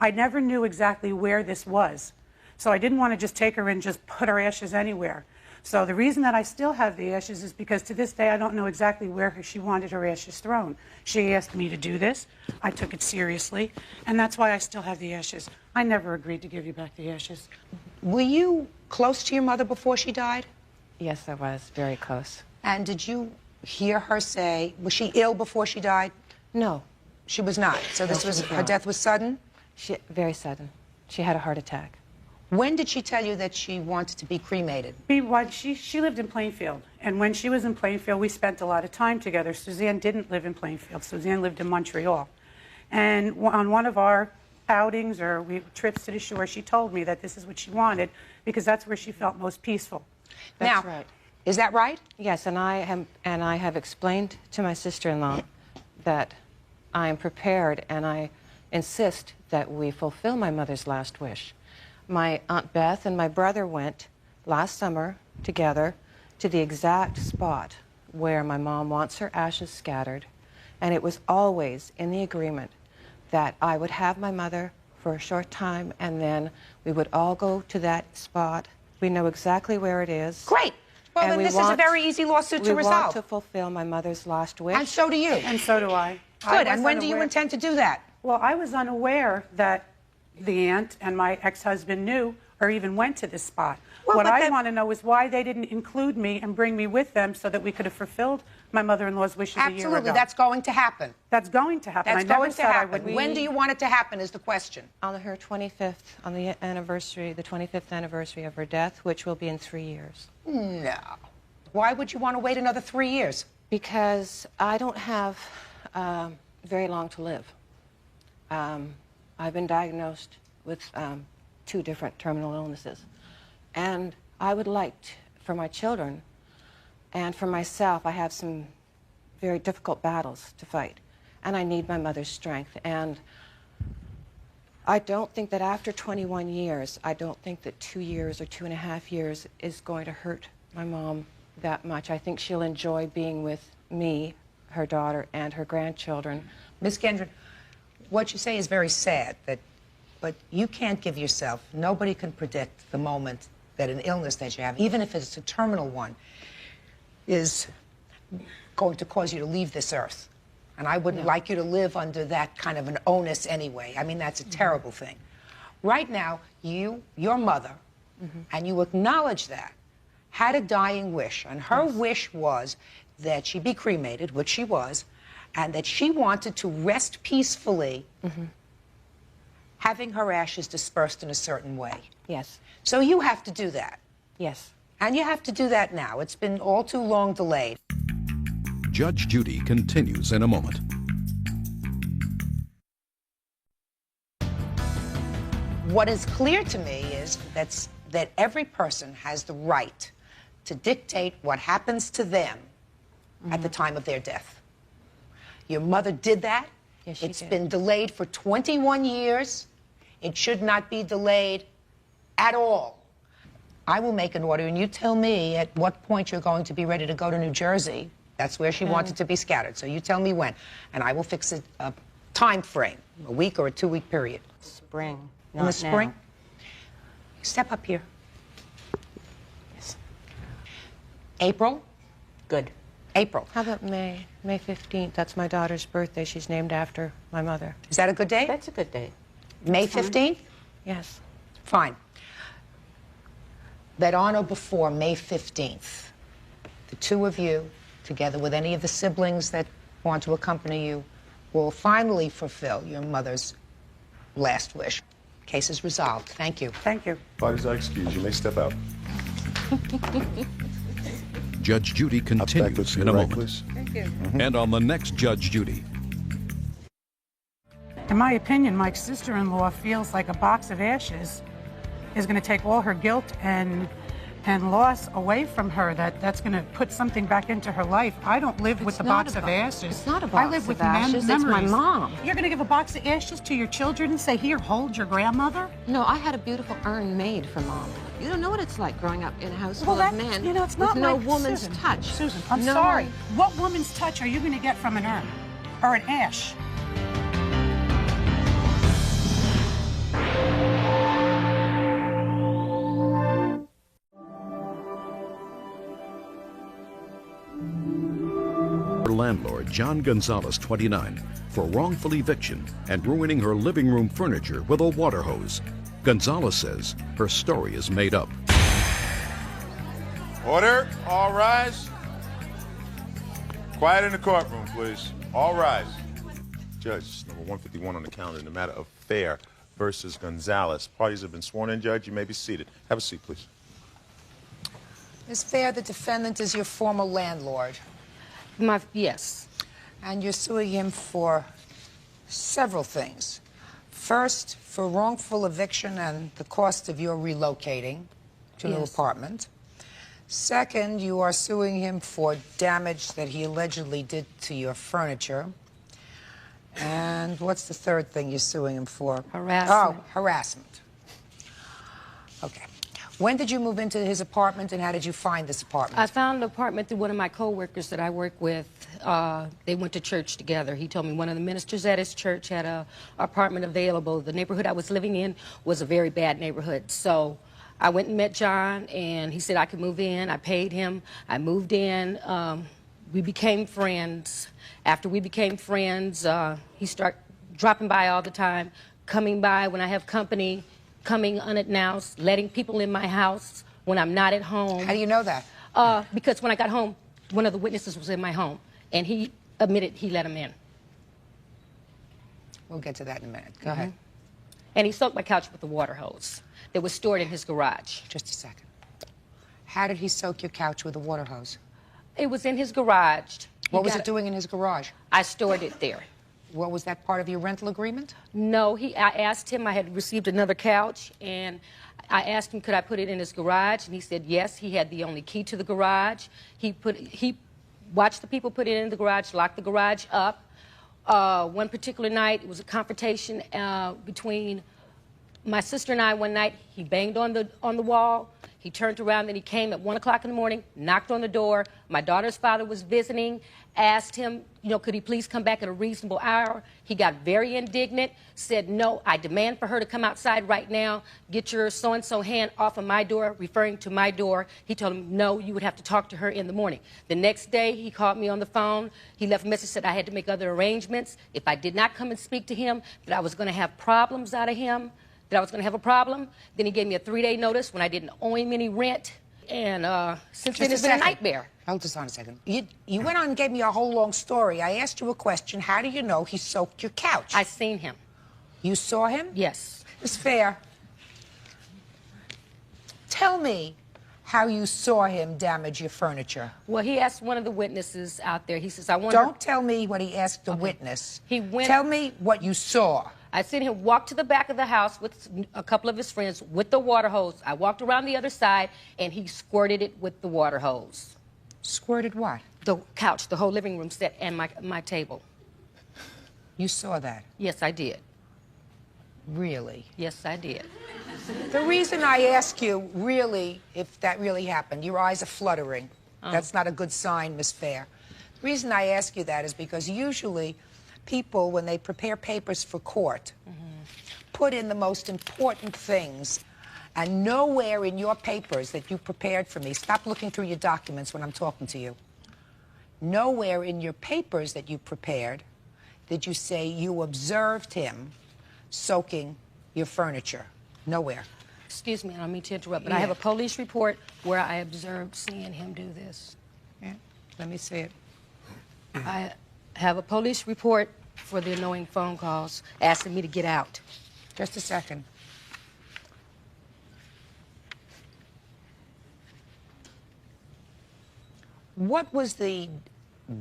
I never knew exactly where this was, so I didn't want to just take her and just put her ashes anywhere. So the reason that I still have the ashes is because to this day I don't know exactly where she wanted her ashes thrown. She asked me to do this. I took it seriously, and that's why I still have the ashes. I never agreed to give you back the ashes. Were you close to your mother before she died? Yes, I was very close. And did you hear her say, was she ill before she died? No. She was not. So this No, she was, was her not. death was sudden? Very sudden. She had a heart attack. When did she tell you that she wanted to be cremated? She lived in Plainfield, and when she was in Plainfield, we spent a lot of time together. Suzanne didn't live in Plainfield. Suzanne lived in Montreal. And on one of our outings or trips to the shore, she told me that this is what she wanted because that's where she felt most peaceful. That's Now, right. Is that right? Yes, and I have explained to my sister-in-law that I am prepared and I insist that we fulfill my mother's last wish. My Aunt Beth and my brother went last summer together to the exact spot where my mom wants her ashes scattered, and it was always in the agreement that I would have my mother for a short time and then we would all go to that spot. We know exactly where it is. Great. Well, And then we this is a want- very easy lawsuit to We resolve. want to fulfill my mother's last wish. And so do you. And so do I. Good. And when do you intend to do that? Well, I was unaware that the aunt and my ex-husband knew or even went to this spot. Well, what but I then- want to know is why they didn't include me and bring me with them so that we could have fulfilled my mother-in-law's wishes a year ago. Absolutely. That's going to happen. That's going to happen. That's I never going to said I happen. would. When do you want it to happen is the question. On her 25th, on the anniversary, the 25th anniversary of her death, which will be in 3 years. No. Why would you want to wait another 3 years? Because I don't have very long to live. I've been diagnosed with 2 different terminal illnesses. And I would like, for my children and for myself, I have some very difficult battles to fight. And I need my mother's strength. And I don't think that after 21 years, I don't think that 2 years or 2.5 years is going to hurt my mom that much. I think she'll enjoy being with me, her daughter, and her grandchildren. Ms. Gendron, what you say is very sad, but you can't give yourself, nobody can predict the moment that an illness that you have, even if it's a terminal one, is going to cause you to leave this earth. And I wouldn't like you to live under that kind of an onus anyway. I mean, that's a terrible thing. Right now, your mother, and you acknowledge that, had a dying wish. And her wish was that she be cremated, which she was, and that she wanted to rest peacefully, having her ashes dispersed in a certain way. Yes. So you have to do that. Yes. And you have to do that now. It's been all too long delayed. Judge Judy continues in a moment. What is clear to me is that every person has the right to dictate what happens to them at the time of their death. Your mother did that. Yes, she It's did. been delayed for 21 years. It should not be delayed at all. I will make an order, and you tell me at what point you're going to be ready to go to New Jersey. That's where she wanted to be scattered. So you tell me when, and I will fix a time frame, a week or a 2-week period. Spring. In the spring? Step up here. Yes. April? Good. April. How about May? May 15th. That's my daughter's birthday. She's named after my mother. Is that a good date? That's a good date. May 15th? Yes. Fine. That on or before May 15th, the 2 of you, together with any of the siblings that want to accompany you, will finally fulfill your mother's last wish. Case is resolved. Thank you. Thank you. Parties are excused. You may step out. Judge Judy continues in a moment. Please. Thank you. And on the next Judge Judy, In my opinion, my sister-in-law feels like a box of ashes is going to take all her guilt and loss away from her. That's going to put something back into her life. I don't live with a box of ashes. It's not a I box live of with ashes. It's my memories. mom. You're going to give a box of ashes to your children and say, "Here, hold your grandmother"? No, I had a beautiful urn made for Mom. You don't know what it's like growing up in a house Well, full of that's, men you know, it's with not no like woman's Susan. touch. Susan, I'm No. sorry. What woman's touch are you going to get from an urn or an ash? her landlord, John Gonzalez, 29, for wrongful eviction and ruining her living room furniture with a water hose. Gonzalez says her story is made up. Order. All rise. Quiet in the courtroom, please. All rise. Judge, number 151 on the calendar in the matter of Fair versus Gonzalez. Parties have been sworn in, Judge. You may be seated. Have a seat, please. Ms. Fair, the defendant is your former landlord. Yes. And you're suing him for several things. First, for wrongful eviction and the cost of your relocating to a new Yes. apartment. Second, you are suing him for damage that he allegedly did to your furniture. And what's the third thing you're suing him for? Harassment. Oh, harassment. Okay. When did you move into his apartment, and how did you find this apartment? I found an apartment through one of my coworkers that I work with. They went to church together. He told me one of the ministers at his church had an apartment available. The neighborhood I was living in was a very bad neighborhood. So I went and met John, and he said I could move in. I paid him. I moved in. We became friends. After we became friends, he started dropping by all the time, coming by when I have company, coming unannounced, letting people in my house when I'm not at home. How do you know that? Because when I got home, one of the witnesses was in my home, and he admitted he let him in. We'll get to that in a minute. Go ahead. And he soaked my couch with a water hose that was stored in his garage. Just a second. How did he soak your couch with a water hose? It was in his garage. What was it doing in his garage? I stored it there. What was that part of your rental agreement? No, I asked him, I had received another couch, and I asked him could I put it in his garage, and he said yes. He had the only key to the garage. He watched the people put it in the garage, locked the garage up. One particular night, it was a confrontation between my sister and I one night. He banged on the wall. He turned around, then he came at 1 o'clock in the morning, knocked on the door. My daughter's father was visiting, asked him, could he please come back at a reasonable hour? He got very indignant, said, no, I demand for her to come outside right now. Get your so-and-so hand off of my door, referring to my door. He told him, no, you would have to talk to her in the morning. The next day, he called me on the phone. He left a message, said I had to make other arrangements. If I did not come and speak to him, that I was going to have problems out of him, that I was going to have a problem. Then he gave me a 3-day notice when I didn't owe him any rent. And since then, it's been a nightmare. Hold this on a second. You went on and gave me a whole long story. I asked you a question. How do you know he soaked your couch? I seen him. You saw him? Yes. It's fair. Tell me how you saw him damage your furniture. Well, he asked one of the witnesses out there. He says, I want Don't tell me what he asked the witness. He went. Tell me what you saw. I seen him walk to the back of the house with a couple of his friends with the water hose. I walked around the other side, and he squirted it with the water hose. Squirted what? The couch, the whole living room set, and my table. You saw that? Yes, I did. Really? Yes, I did. The reason I ask you, really, if that really happened, your eyes are fluttering. That's not a good sign, Miss Fair. The reason I ask you that is because usually people, when they prepare papers for court, put in the most important things, and nowhere in your papers that you prepared for me, stop looking through your documents when I'm talking to you, nowhere in your papers that you prepared did you say you observed him soaking your furniture. Nowhere. Excuse me, I don't mean to interrupt, but I have a police report where I observed seeing him do this. Yeah, let me see it. I have a police report for the annoying phone calls asking me to get out. Just a second. What was the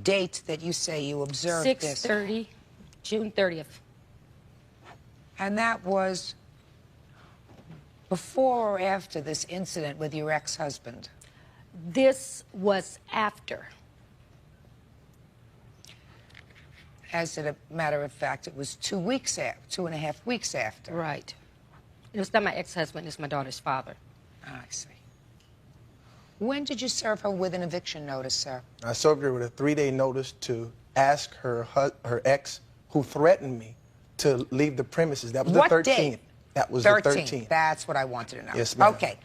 date that you say you observed this? 6:30, June 30th. And that was before or after this incident with your ex-husband? This was after. As a matter of fact, it was 2 weeks after, 2.5 weeks after. Right. It was not my ex-husband, it's my daughter's father. I see. When did you serve her with an eviction notice, sir? I served her with a 3-day notice to ask her ex, who threatened me, to leave the premises. That was the 13th. What date? That was 13th. the 13th. That's what I wanted to know. Yes, ma'am. Okay.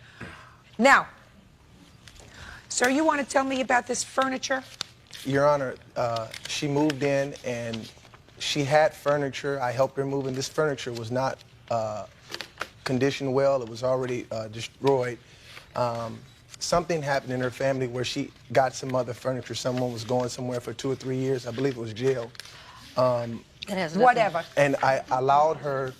Now, sir, you want to tell me about this furniture? Your Honor, she moved in and she had furniture. I helped her move, and this furniture was not conditioned well. It was already destroyed. Something happened in her family where she got some other furniture. Someone was going somewhere for 2 or 3 years. I believe it was jail. Whatever. And I allowed her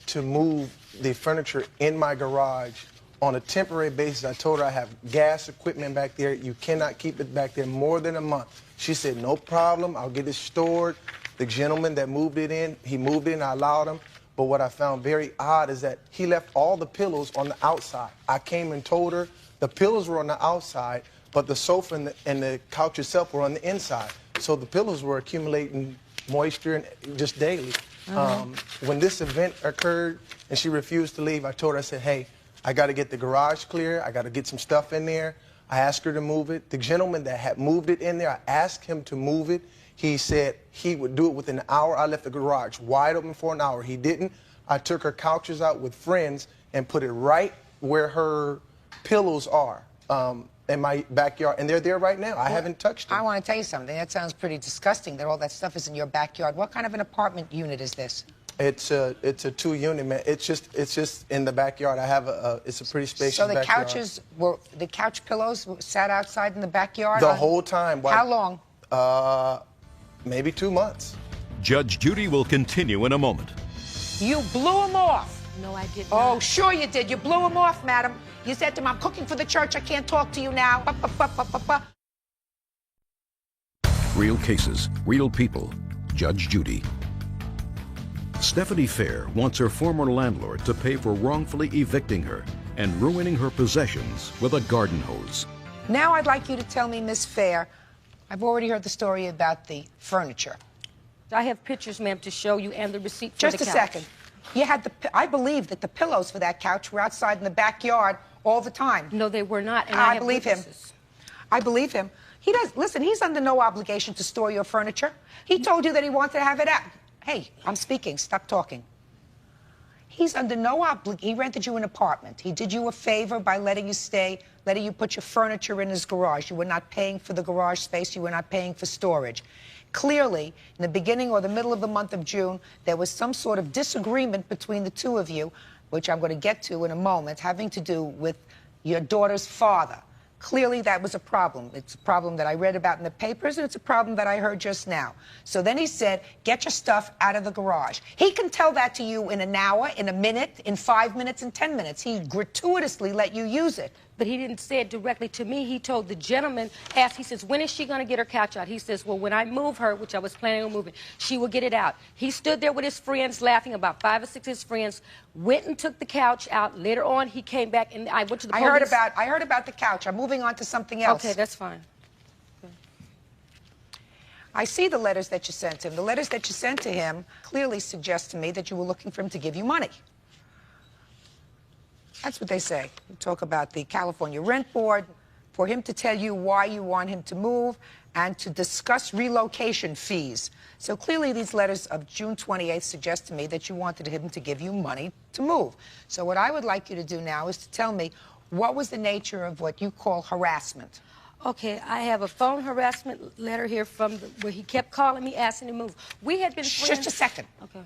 to move the furniture in my garage on a temporary basis. I told her I have gas equipment back there. You cannot keep it back there more than a month. She said, no problem. I'll get it stored. The gentleman that moved it in, he moved it in. I allowed him. But what I found very odd is that he left all the pillows on the outside. I came and told her the pillows were on the outside, but the sofa and the couch itself were on the inside. So the pillows were accumulating moisture and just daily. When this event occurred and she refused to leave, I told her, I said, hey, I got to get the garage clear. I got to get some stuff in there. I asked her to move it. The gentleman that had moved it in there, I asked him to move it. He said he would do it within an hour. I left the garage wide open for an hour. He didn't. I took her couches out with friends and put it right where her pillows are in my backyard. And they're there right now. I haven't touched them. I want to tell you something. That sounds pretty disgusting that all that stuff is in your backyard. What kind of an apartment unit is this? It's a 2-unit, man. It's just in the backyard. I have it's a pretty spacious backyard. So the couch pillows sat outside in the backyard? The whole time. How long? Maybe 2 months. Judge Judy will continue in a moment. You blew them off. No, I did Oh, not. sure you did. You blew him off, madam. You said to him, I'm cooking for the church. I can't talk to you now. Ba, ba, ba, ba, ba, ba. Real cases, real people. Judge Judy. Stephanie Fair wants her former landlord to pay for wrongfully evicting her and ruining her possessions with a garden hose. Now I'd like you to tell me, Miss Fair, I've already heard the story about the furniture. I have pictures, ma'am, to show you and the receipt for Just the a couch. second. You had I believe that the pillows for that couch were outside in the backyard all the time. No, they were not, and I have believe him. witnesses. I believe him. He does. Listen, he's under no obligation to store your furniture. He told you that he wanted to have it out. Hey, I'm speaking. Stop talking. He's under no obligation. He rented you an apartment. He did you a favor by letting you stay, letting you put your furniture in his garage. You were not paying for the garage space. You were not paying for storage. Clearly, in the beginning or the middle of the month of June, there was some sort of disagreement between the two of you, which I'm going to get to in a moment, having to do with your daughter's father. Clearly, that was a problem. It's a problem that I read about in the papers, and it's a problem that I heard just now. So then he said, get your stuff out of the garage. He can tell that to you in an hour, in a minute, in 5 minutes, in 10 minutes. He gratuitously let you use it. But he didn't say it directly to me. He told the gentleman, he says, when is she going to get her couch out? He says, well, when I move her, which I was planning on moving, she will get it out. He stood there with his friends laughing, about 5 or 6 of his friends, went and took the couch out. Later on, he came back, and I went to the police. I heard about the couch. I'm moving on to something else. Okay, that's fine. Okay. I see the letters that you sent him. The letters that you sent to him clearly suggest to me that you were looking for him to give you money. That's what they say. You talk about the California Rent Board, for him to tell you why you want him to move, and to discuss relocation fees. So clearly these letters of June 28th suggest to me that you wanted him to give you money to move. So what I would like you to do now is to tell me what was the nature of what you call harassment. Okay, I have a phone harassment letter here from where he kept calling me, asking to move. We had been friends. Just a second. Okay.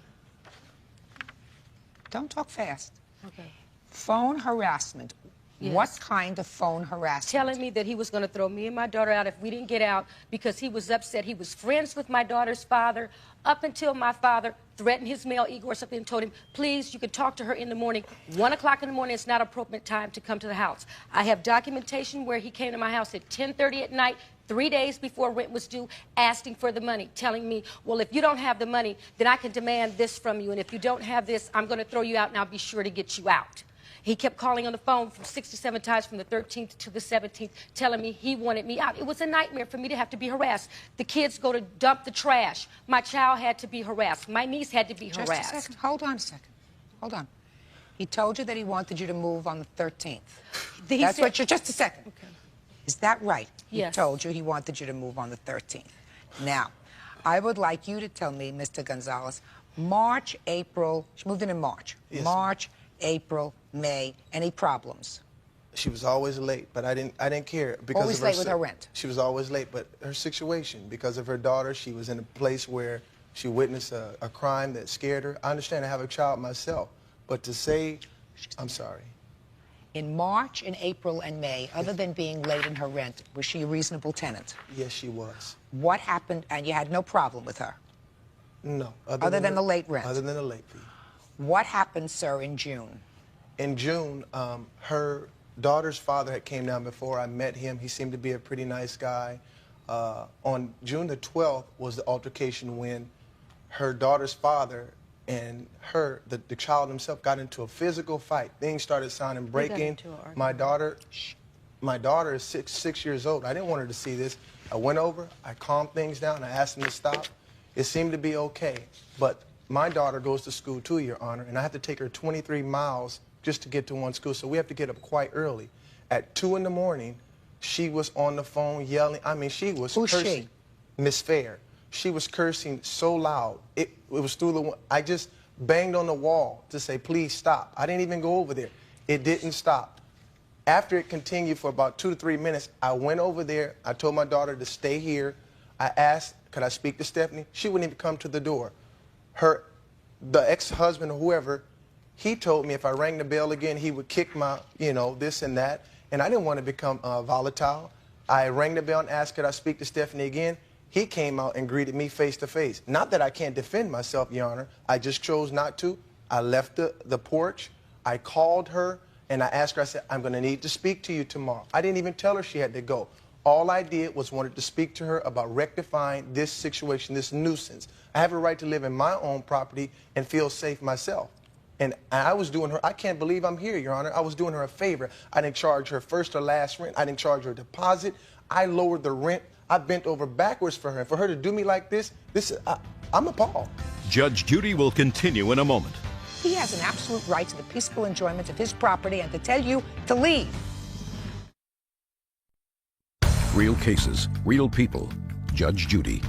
Don't talk fast. Okay. Phone harassment. Yes. What kind of phone harassment? Telling me that he was going to throw me and my daughter out if we didn't get out because he was upset. He was friends with my daughter's father up until my father threatened his male ego or something and told him, please, you can talk to her in the morning. 1 o'clock in the morning, it's not appropriate time to come to the house. I have documentation where he came to my house at 10:30 at night, 3 days before rent was due, asking for the money, telling me, well, if you don't have the money, then I can demand this from you. And if you don't have this, I'm going to throw you out and I'll be sure to get you out. He kept calling on the phone from 67 times from the 13th to the 17th, telling me he wanted me out. It was a nightmare for me to have to be harassed. The kids go to dump the trash. My child had to be harassed. My niece had to be harassed. Just a second. Hold on a second. Hold on. He told you that he wanted you to move on the 13th. That's what you're... Just a second. Okay. Is that right? Yes. He told you he wanted you to move on the 13th. Now, I would like you to tell me, Mr. Gonzalez, March, April... She moved in March. Yes. March, April, May, any problems? She was always late, but I didn't care because Always of her late with her rent. She was always late, but her situation, because of her daughter, she was in a place where she witnessed a crime that scared her. I understand, I have a child myself, but to say, I'm sorry. In March, in April, and May, other than being late in her rent, was she a reasonable tenant? Yes, she was. What happened, and you had no problem with her? No. Other than the late rent? Other than the late fee. What happened, sir, in June? In June, her daughter's father had came down before I met him. He seemed to be a pretty nice guy. On June the 12th was the altercation when her daughter's father and the child himself, got into a physical fight. Things started sounding breaking. My daughter is six years old. I didn't want her to see this. I went over, I calmed things down, I asked him to stop. It seemed to be okay, but my daughter goes to school too, Your Honor, and I have to take her 23 miles just to get to one school, so we have to get up quite early. At 2 in the morning, she was on the phone yelling. I mean, she was Who's cursing. she? Miss Fair. She was cursing so loud. It was through the... I just banged on the wall to say, please stop. I didn't even go over there. It didn't stop. After it continued for about 2 to 3 minutes, I went over there. I told my daughter to stay here. I asked, could I speak to Stephanie? She wouldn't even come to the door. The ex-husband or whoever, he told me if I rang the bell again, he would kick my, this and that. And I didn't want to become volatile. I rang the bell and asked, could I speak to Stephanie again? He came out and greeted me face to face. Not that I can't defend myself, Your Honor. I just chose not to. I left the porch. I called her, and I asked her, I said, I'm going to need to speak to you tomorrow. I didn't even tell her she had to go. All I did was wanted to speak to her about rectifying this situation, this nuisance. I have a right to live in my own property and feel safe myself. And I was doing her, I can't believe I'm here, Your Honor. I was doing her a favor. I didn't charge her first or last rent. I didn't charge her a deposit. I lowered the rent. I bent over backwards for her. And for her to do me like this, I'm appalled. Judge Judy will continue in a moment. He has an absolute right to the peaceful enjoyment of his property and to tell you to leave. Real cases, real people. Judge Judy.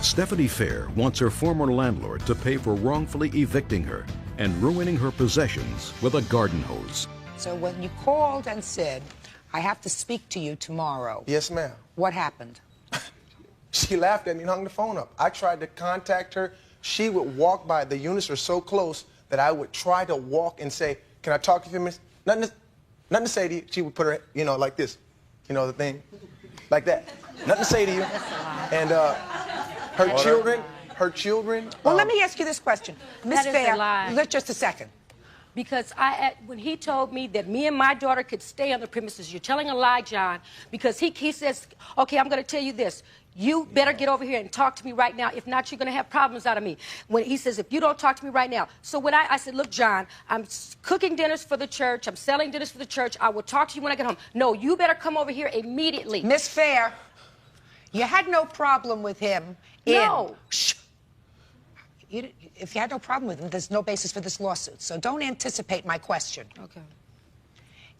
Stephanie Fair wants her former landlord to pay for wrongfully evicting her and ruining her possessions with a garden hose. So when you called and said, I have to speak to you tomorrow. Yes, ma'am. What happened? She laughed at me and hung the phone up. I tried to contact her. She would walk by. The units are so close that I would try to walk and say, can I talk to you for a minute? Nothing to say to you. She would put her, you know, like this. You know, the thing, like that. Nothing to say to you. And her children. Well, let me ask you this question. Miss Fair, just a second. Because when he told me that me and my daughter could stay on the premises, you're telling a lie, John, because he says, okay, I'm going to tell you this. You better get over here and talk to me right now. If not, you're going to have problems out of me. When he says, if you don't talk to me right now. So when I said, look, John, I'm cooking dinners for the church. I'm selling dinners for the church. I will talk to you when I get home. No, you better come over here immediately. Miss Fair, you had no problem with him. No. Shh. If you had no problem with him, there's no basis for this lawsuit. So don't anticipate my question. Okay.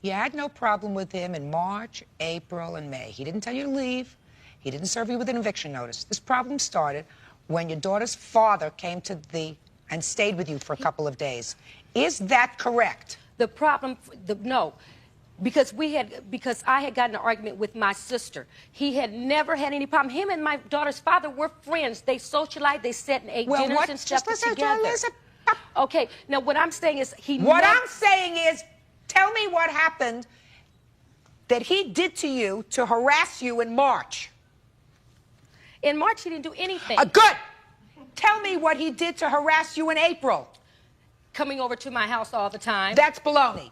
You had no problem with him in March, April, and May. He didn't tell you to leave. He didn't serve you with an eviction notice. This problem started when your daughter's father came to and stayed with you for a couple of days. Is that correct? The problem, no. Because I had gotten an argument with my sister. He had never had any problem. Him and my daughter's father were friends. They socialized, they sat and ate dinners and stuff together. Okay, now what I'm saying is I'm saying is, tell me what happened that he did to you to harass you in March. In March, he didn't do anything. Good. Tell me what he did to harass you in April. Coming over to my house all the time. That's baloney.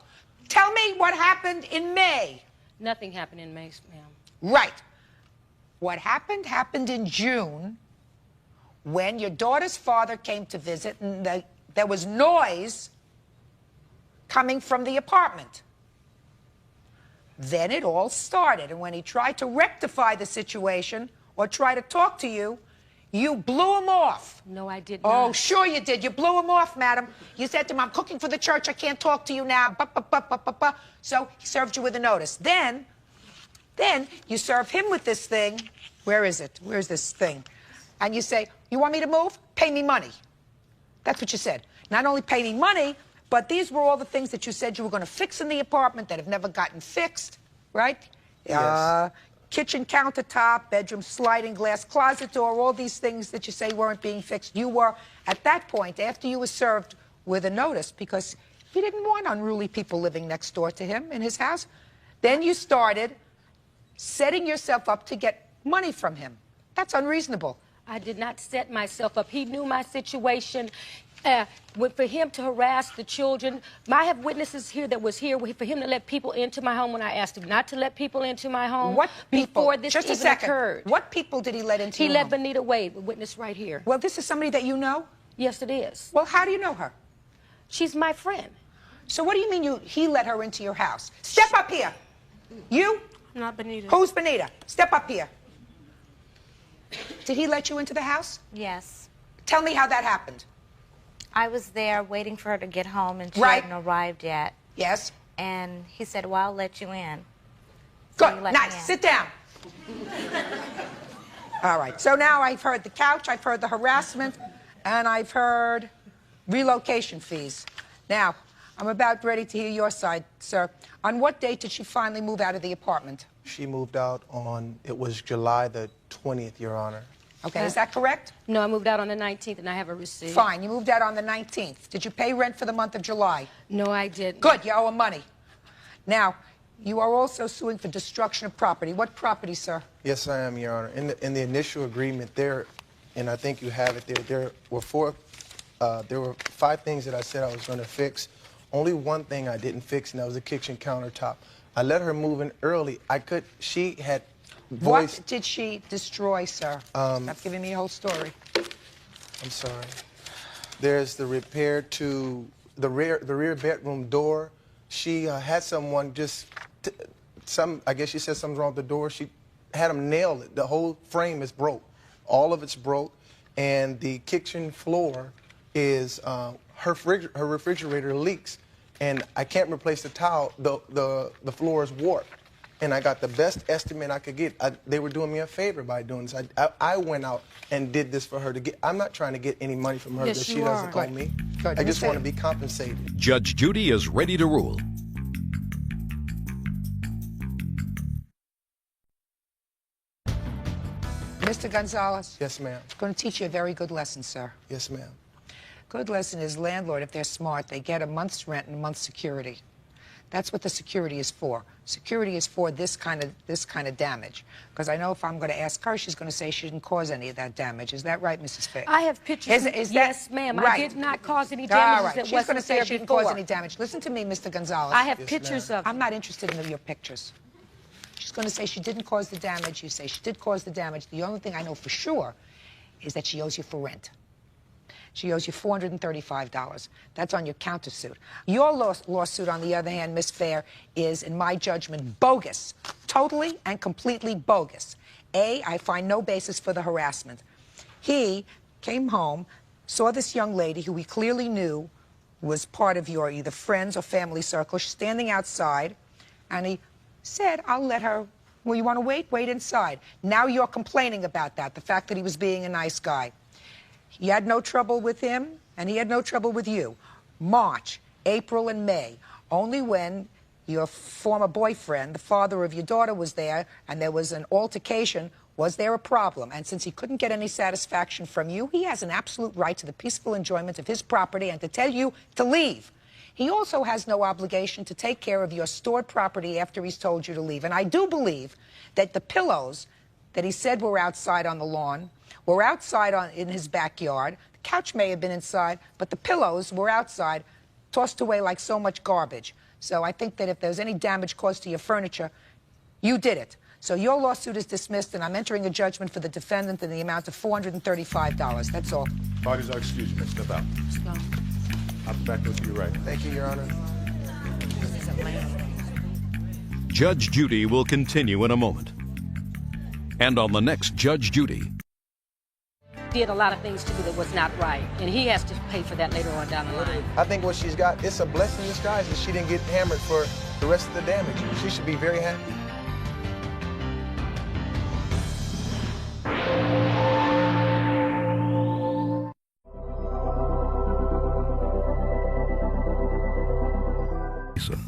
Tell me what happened in May. Nothing happened in May, ma'am. Right. What happened in June when your daughter's father came to visit and there was noise coming from the apartment. Then it all started, and when he tried to rectify the situation or try to talk to you, you blew him off. No, I did not. Oh, sure you did. You blew him off, madam. You said to him, I'm cooking for the church. I can't talk to you now. So he served you with a notice. Then you serve him with this thing. Where is it? Where's this thing? And you say, you want me to move? Pay me money. That's what you said. Not only pay me money, but these were all the things that you said you were going to fix in the apartment that have never gotten fixed, right? Yes. Kitchen countertop, bedroom sliding glass, closet door, all these things that you say weren't being fixed. You were, at that point, after you were served with a notice, because he didn't want unruly people living next door to him in his house, then you started setting yourself up to get money from him. That's unreasonable. I did not set myself up. He knew my situation. For him to harass the children, I have witnesses here that was here for him to let people into my home when I asked him not to let people into my home. What people? Before this Just a even second. occurred. What people did he let into your He let home? Benita Wade, the witness right here. Well, this is somebody that you know? Yes, it is. Well, how do you know her? She's my friend. So what do you mean he let her into your house? Step up here. You? Not Benita. Who's Benita? Step up here. Did he let you into the house? Yes. Tell me how that happened. I was there waiting for her to get home, and she Right. hadn't arrived yet. Yes. And he said, well, I'll let you in. Good. Nice. Sit down. All right. So now I've heard the couch, I've heard the harassment, and I've heard relocation fees. Now, I'm about ready to hear your side, sir. On what date did she finally move out of the apartment? She moved out on, it was July the 20th, Your Honor. Okay, is that correct? No, I moved out on the 19th, and I have a receipt. Fine, you moved out on the 19th. Did you pay rent for the month of July? No, I didn't. Good, you owe him money. Now, you are also suing for destruction of property. What property, sir? Yes, I am, Your Honor. In the initial agreement there, and I think you have it there, there were 4 There were 5 things that I said I was going to fix. Only one thing I didn't fix, and that was the kitchen countertop. I let her move in early. She had voiced... What did she destroy, sir? Stop giving me a whole story. I'm sorry. There's the repair to the rear bedroom door. She had someone I guess she said something's wrong with the door. She had them nail it. The whole frame is broke. All of it's broke. And the kitchen floor is, her refrigerator leaks. And I can't replace the tile. The floor is warped. And I got the best estimate I could get. They were doing me a favor by doing this. I went out and did this for her to get. I'm not trying to get any money from her that she doesn't owe me. I just want to be compensated. Judge Judy is ready to rule. Mr. Gonzalez? Yes, ma'am. I'm going to teach you a very good lesson, sir. Yes, ma'am. Good lesson is landlord, if they're smart, they get a month's rent and a month's security. That's what the security is for. Security is for this kind of damage. Because I know if I'm going to ask her, she's going to say she didn't cause any of that damage. Is that right, Mrs. Fick? I have pictures. Yes, ma'am. Right. I did not cause any damages. All right. That She's going to wasn't say there she didn't before. cause any damage. Listen to me, Mr. Gonzalez. I have pictures of. I'm not interested in your pictures. She's going to say she didn't cause the damage. You say she did cause the damage. The only thing I know for sure is that she owes you for rent. She owes you $435. That's on your countersuit. Your lawsuit, on the other hand, Miss Fair, is, in my judgment, bogus. Totally and completely bogus. A, I find no basis for the harassment. He came home, saw this young lady who he clearly knew was part of your either friends or family circle, standing outside, and he said, I'll let her, well, you want to wait? Wait inside. Now you're complaining about that, the fact that he was being a nice guy. You had no trouble with him, and he had no trouble with you. March, April, and May. Only when your former boyfriend, the father of your daughter, was there, and there was an altercation, was there a problem. And since he couldn't get any satisfaction from you, he has an absolute right to the peaceful enjoyment of his property and to tell you to leave. He also has no obligation to take care of your stored property after he's told you to leave. And I do believe that the pillows that he said were outside on the lawn were outside in his backyard. The couch may have been inside, but the pillows were outside, tossed away like so much garbage. So I think that if there's any damage caused to your furniture, you did it. So your lawsuit is dismissed, and I'm entering a judgment for the defendant in the amount of $435. That's all. Parties are excused. Next step out. I'll be back with you right. Thank you, Your Honor. Judge Judy will continue in a moment. And on the next Judge Judy. Did a lot of things to me that was not right, and he has to pay for that later on down the line. I think what she's got, it's a blessing in disguise that she didn't get hammered for the rest of the damage. She should be very happy.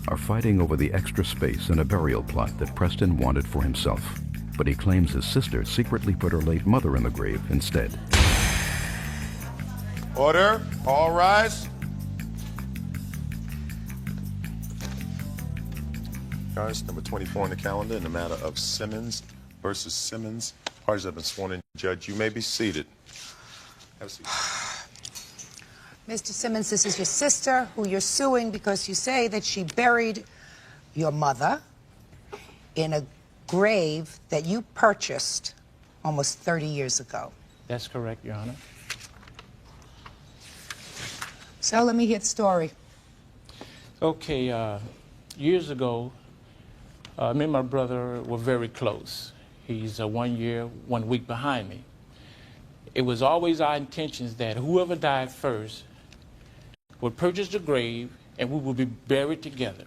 Are fighting over the extra space in a burial plot that Preston wanted for himself. But he claims his sister secretly put her late mother in the grave instead. Order. All rise. Guys, number 24 on the calendar in the matter of Simmons versus Simmons. Parties have been sworn in. Judge, you may be seated. Have a seat. Mr. Simmons, this is your sister who you're suing because you say that she buried your mother in a grave that you purchased almost 30 years ago. That's correct, Your Honor. So let me hear the story. Okay, years ago, me and my brother were very close. He's 1 year, 1 week behind me. It was always our intentions that whoever died first would purchase the grave and we would be buried together.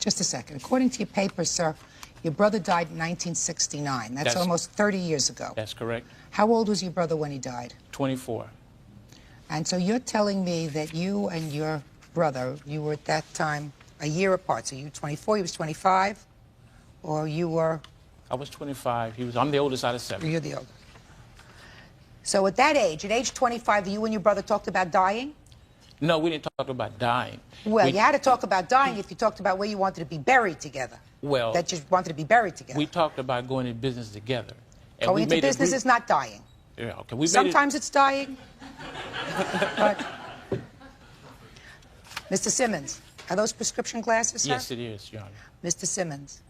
Just a second. According to your papers, sir, your brother died in 1969. That's almost 30 years ago. That's correct. How old was your brother when he died? 24. And so you're telling me that you and your brother, you were at that time a year apart. So you were 24, he was 25? Or you were? I was 25. I'm the oldest out of 7. You're the oldest. So at that age, at age 25, you and your brother talked about dying? No, we didn't talk about dying. Well, you had to talk about dying if you talked about where you wanted to be buried together. Well, that you wanted to be buried together. We talked about going into business together. And going into business is not dying. Yeah, okay. Sometimes it's dying. But Mr. Simmons, are those prescription glasses, sir? Yes, it is, Your Honor. Mr. Simmons,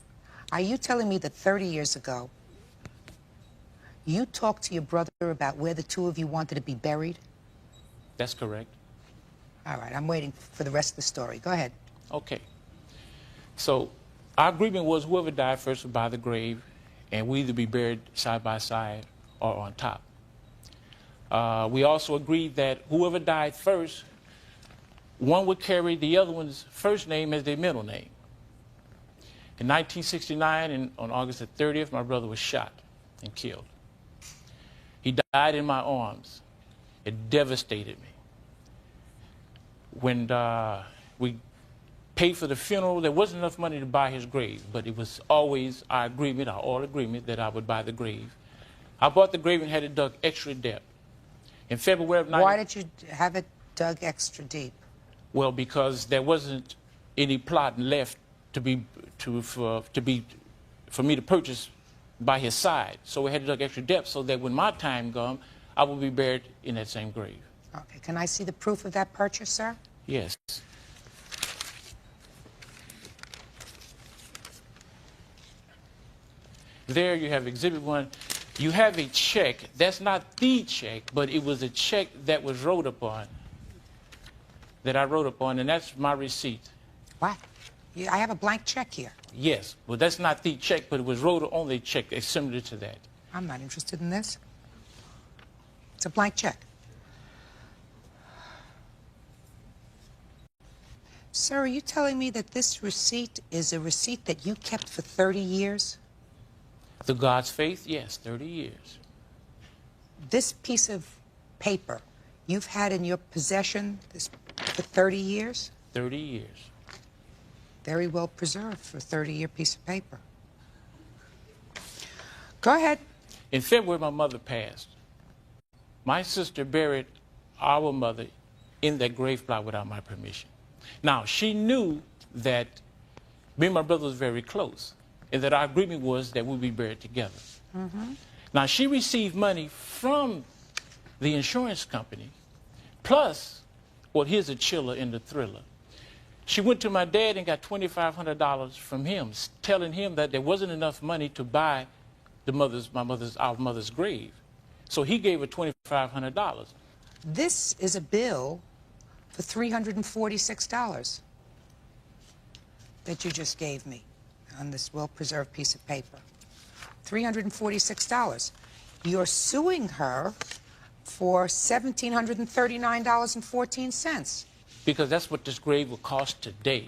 are you telling me that 30 years ago, you talked to your brother about where the two of you wanted to be buried? That's correct. All right, I'm waiting for the rest of the story. Go ahead. Okay. So our agreement was whoever died first would buy the grave, and we either be buried side by side or on top. We also agreed that whoever died first, one would carry the other one's first name as their middle name. In 1969, on August the 30th, my brother was shot and killed. He died in my arms. It devastated me. When we paid for the funeral, there wasn't enough money to buy his grave, but it was always our agreement, our oral agreement, that I would buy the grave. I bought the grave and had it dug extra deep. In February of Why did you have it dug extra deep? Well, because there wasn't any plot left for me to purchase by his side. So we had to dug extra depth so that when my time comes, I will be buried in that same grave. Okay, can I see the proof of that purchase, sir? Yes. There you have Exhibit 1. You have a check. That's not the check, but it was a check that was wrote upon, that I wrote upon, and that's my receipt. What? I have a blank check here. Yes, well, that's not the check, but it was wrote on the check. It's similar to that. I'm not interested in this. It's a blank check. Sir, are you telling me that this receipt is a receipt that you kept for 30 years? The God's faith, yes, 30 years. This piece of paper you've had in your possession for 30 years? 30 years. Very well preserved for a 30-year piece of paper. Go ahead. In February, my mother passed. My sister buried our mother in that grave plot without my permission. Now, she knew that me and my brother was very close, and that our agreement was that we'd be buried together. Mm-hmm. Now, she received money from the insurance company, plus, well, here's a chiller and the thriller. She went to my dad and got $2,500 from him, telling him that there wasn't enough money to buy our mother's grave. So he gave her $2,500. This is a bill for $346 that you just gave me on this well-preserved piece of paper. $346. You're suing her for $1,739.14. Because that's what this grave would cost today.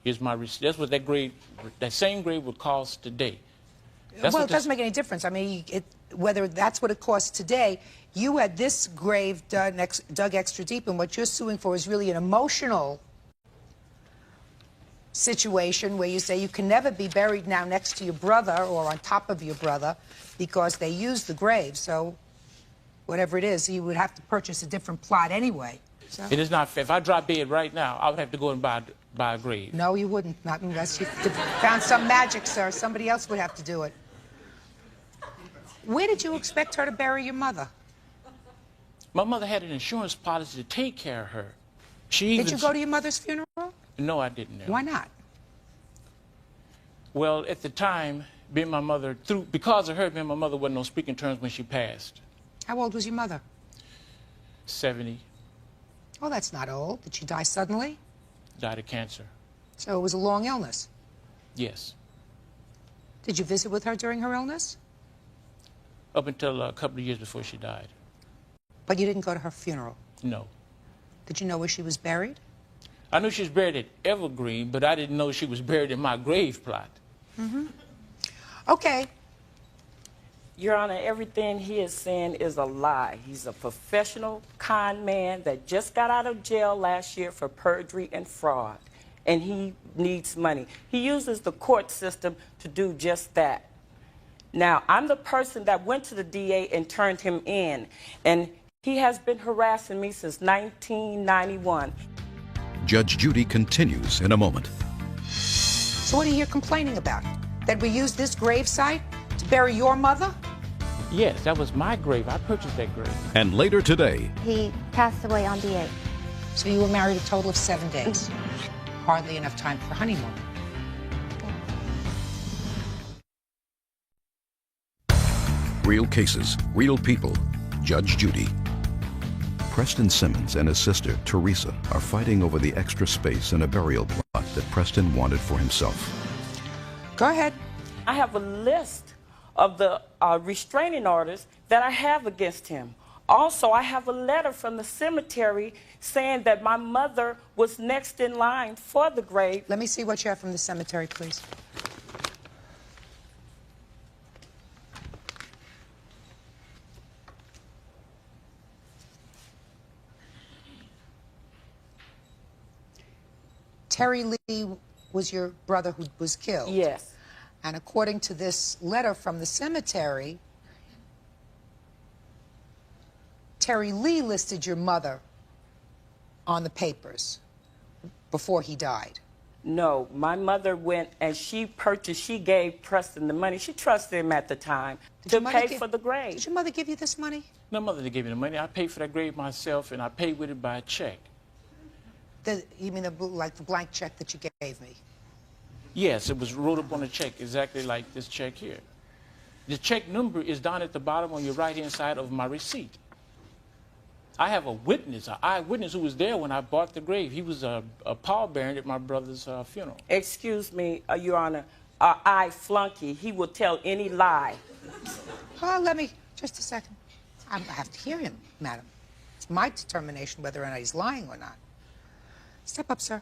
Here's my receipt. That's what that same grave would cost today. Well, it doesn't make any difference. I mean, whether that's what it costs today, you had this grave dug extra deep, and what you're suing for is really an emotional situation where you say you can never be buried now next to your brother or on top of your brother because they used the grave. So whatever it is, you would have to purchase a different plot anyway. So. It is not fair. If I drop dead right now, I would have to go and buy a grave. No, you wouldn't. Not unless you found some magic, sir. Somebody else would have to do it. Where did you expect her to bury your mother? My mother had an insurance policy to take care of her. Did you go to your mother's funeral? No, I didn't. No. Why not? Well, at the time, because of her, me and my mother wasn't on speaking terms when she passed. How old was your mother? 70. Oh, that's not old. Did she die suddenly? Died of cancer. So it was a long illness? Yes. Did you visit with her during her illness? Up until a couple of years before she died. But you didn't go to her funeral? No. Did you know where she was buried? I knew she was buried at Evergreen, but I didn't know she was buried in my grave plot. Mm-hmm. Okay. Your Honor, everything he is saying is a lie. He's a professional con man that just got out of jail last year for perjury and fraud, and he needs money. He uses the court system to do just that. Now, I'm the person that went to the DA and turned him in, and he has been harassing me since 1991. Judge Judy continues in a moment. So what are you complaining about? That we used this grave site to bury your mother? Yes, that was my grave. I purchased that grave. And later today, He passed away on the 8th. So you were married a total of 7 days. Hardly enough time for honeymoon. Real cases, real people. Judge Judy. Preston Simmons and his sister, Teresa, are fighting over the extra space in a burial plot that Preston wanted for himself. Go ahead. I have a list of the restraining orders that I have against him. Also, I have a letter from the cemetery saying that my mother was next in line for the grave. Let me see what you have from the cemetery, please. Terry Lee was your brother who was killed? Yes. And according to this letter from the cemetery, Terry Lee listed your mother on the papers before he died. No, my mother went and she gave Preston the money. She trusted him at the time to pay for the grave. Did your mother give you this money? No, mother didn't give me the money. I paid for that grave myself, and I paid with it by a check. You mean like the blank check that you gave me? Yes, it was wrote up on a check, exactly like this check here. The check number is down at the bottom on your right-hand side of my receipt. I have a witness, an eyewitness who was there when I bought the grave. He was a pallbearer at my brother's funeral. Excuse me, Your Honor, I flunky. He will tell any lie. Oh, just a second. I have to hear him, madam. It's my determination whether or not he's lying or not. Step up, sir.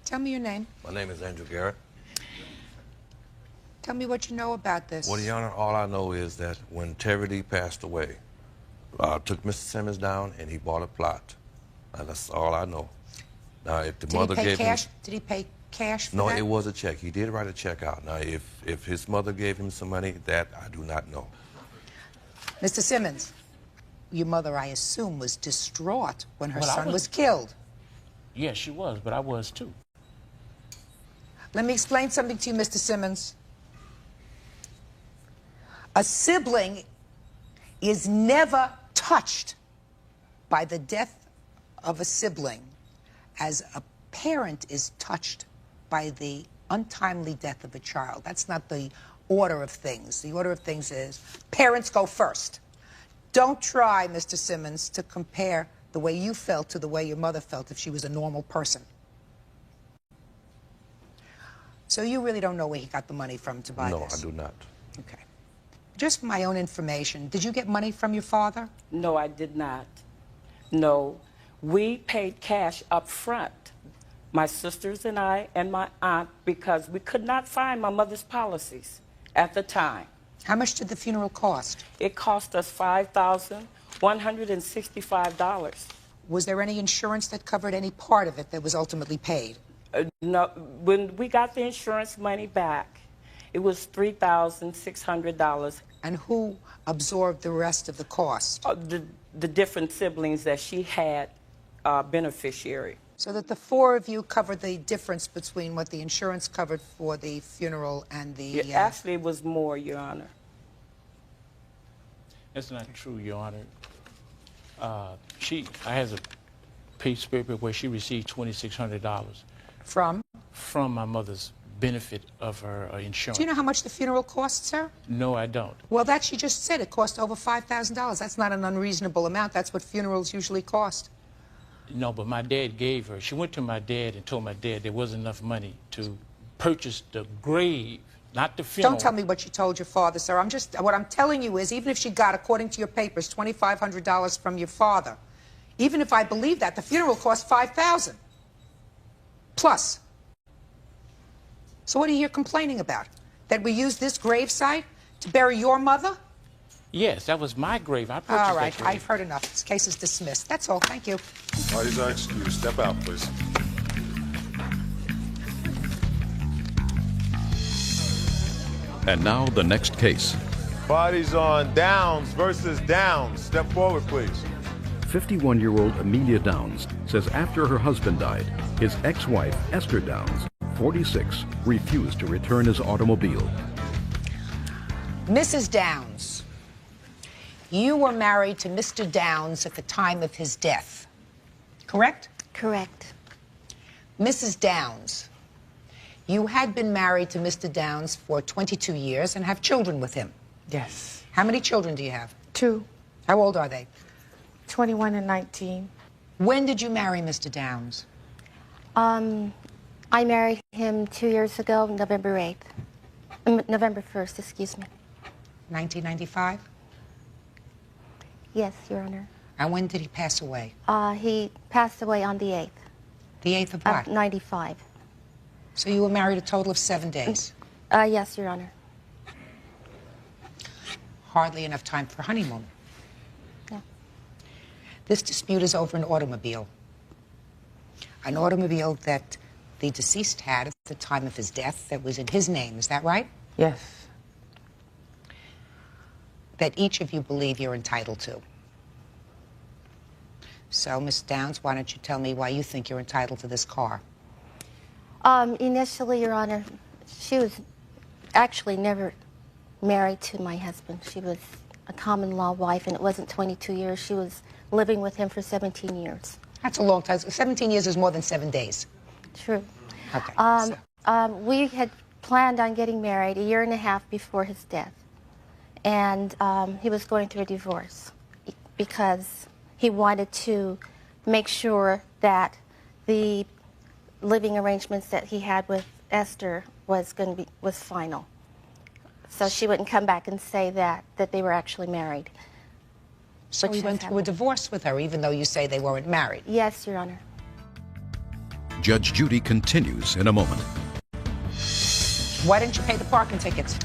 Tell me your name. My name is Andrew Garrett. Tell me what you know about this. Well, Your Honor, all I know is that when Terry Lee passed away, took Mr. Simmons down and he bought a plot. That's all I know. Now, if the mother gave him... Did he pay cash for No, that? it was a check. He did write a check out. Now, if his mother gave him some money, that I do not know. Mr. Simmons, your mother, I assume, was distraught when her son was killed. Yes, she was, but I was too. Let me explain something to you, Mr. Simmons. A sibling is never touched by the death of a sibling as a parent is touched by the untimely death of a child. That's not the order of things. The order of things is parents go first. Don't try, Mr. Simmons, to compare the way you felt to the way your mother felt if she was a normal person. So you really don't know where he got the money from to buy this? No, I do not. Okay. Just for my own information, did you get money from your father? No, I did not. No. We paid cash up front, my sisters and I and my aunt, because we could not find my mother's policies at the time. How much did the funeral cost? It cost us $5,165. Was there any insurance that covered any part of it that was ultimately paid? No. When we got the insurance money back, it was $3,600. And who absorbed the rest of the cost? The different siblings that she had beneficiary. So that the four of you covered the difference between what the insurance covered for the funeral and the... Actually, it was more, Your Honor. That's not true, Your Honor. I has a piece of paper where she received $2,600. From? From my mother's benefit of her insurance. Do you know how much the funeral cost, sir? No, I don't. Well, that she just said. It cost over $5,000. That's not an unreasonable amount. That's what funerals usually cost. No, but my dad gave her. She went to my dad and told my dad there wasn't enough money to purchase the grave, not the funeral. Don't tell me what you told your father, sir. What I'm telling you is, even if she got, according to your papers, $2,500 from your father, even if I believe that, the funeral cost $5,000 plus. So what are you here complaining about? That we used this gravesite to bury your mother? Yes, that was my grave. I purchased all right, that grave. I've heard enough. This case is dismissed. That's all. Thank you. Parties are excused. Step out, please. And now the next case. Bodies on Downs versus Downs. Step forward, please. 51-year-old Amelia Downs says after her husband died, his ex-wife, Esther Downs, 46, refused to return his automobile. Mrs. Downs, you were married to Mr. Downs at the time of his death. correct? Correct. Mrs. Downs, you had been married to Mr. Downs for 22 years and have children with him. Yes. How many children do you have? 2. How old are they? 21 and 19. When did you marry Mr. Downs? I married him 2 years ago, November 8th. November 1st, excuse me. 1995? Yes, Your Honor. And when did he pass away? He passed away on the 8th. The 8th of what? 95. So you were married a total of 7 days? Yes, Your Honor. Hardly enough time for honeymoon. Yeah. This dispute is over an automobile. An automobile that the deceased had at the time of his death that was in his name. Is that right? Yes. That each of you believe you're entitled to. So, Miss Downs, why don't you tell me why you think you're entitled to this car? Initially, Your Honor, she was actually never married to my husband. She was a common law wife, and it wasn't 22 years. She was living with him for 17 years. That's a long time. 17 years is more than 7 days. True. Okay. We had planned on getting married a year and a half before his death. And he was going through a divorce because he wanted to make sure that the living arrangements that he had with Esther was final. So she wouldn't come back and say that they were actually married. So he went through a divorce with her, even though you say they weren't married? Yes, Your Honor. Judge Judy continues in a moment. Why didn't you pay the parking tickets?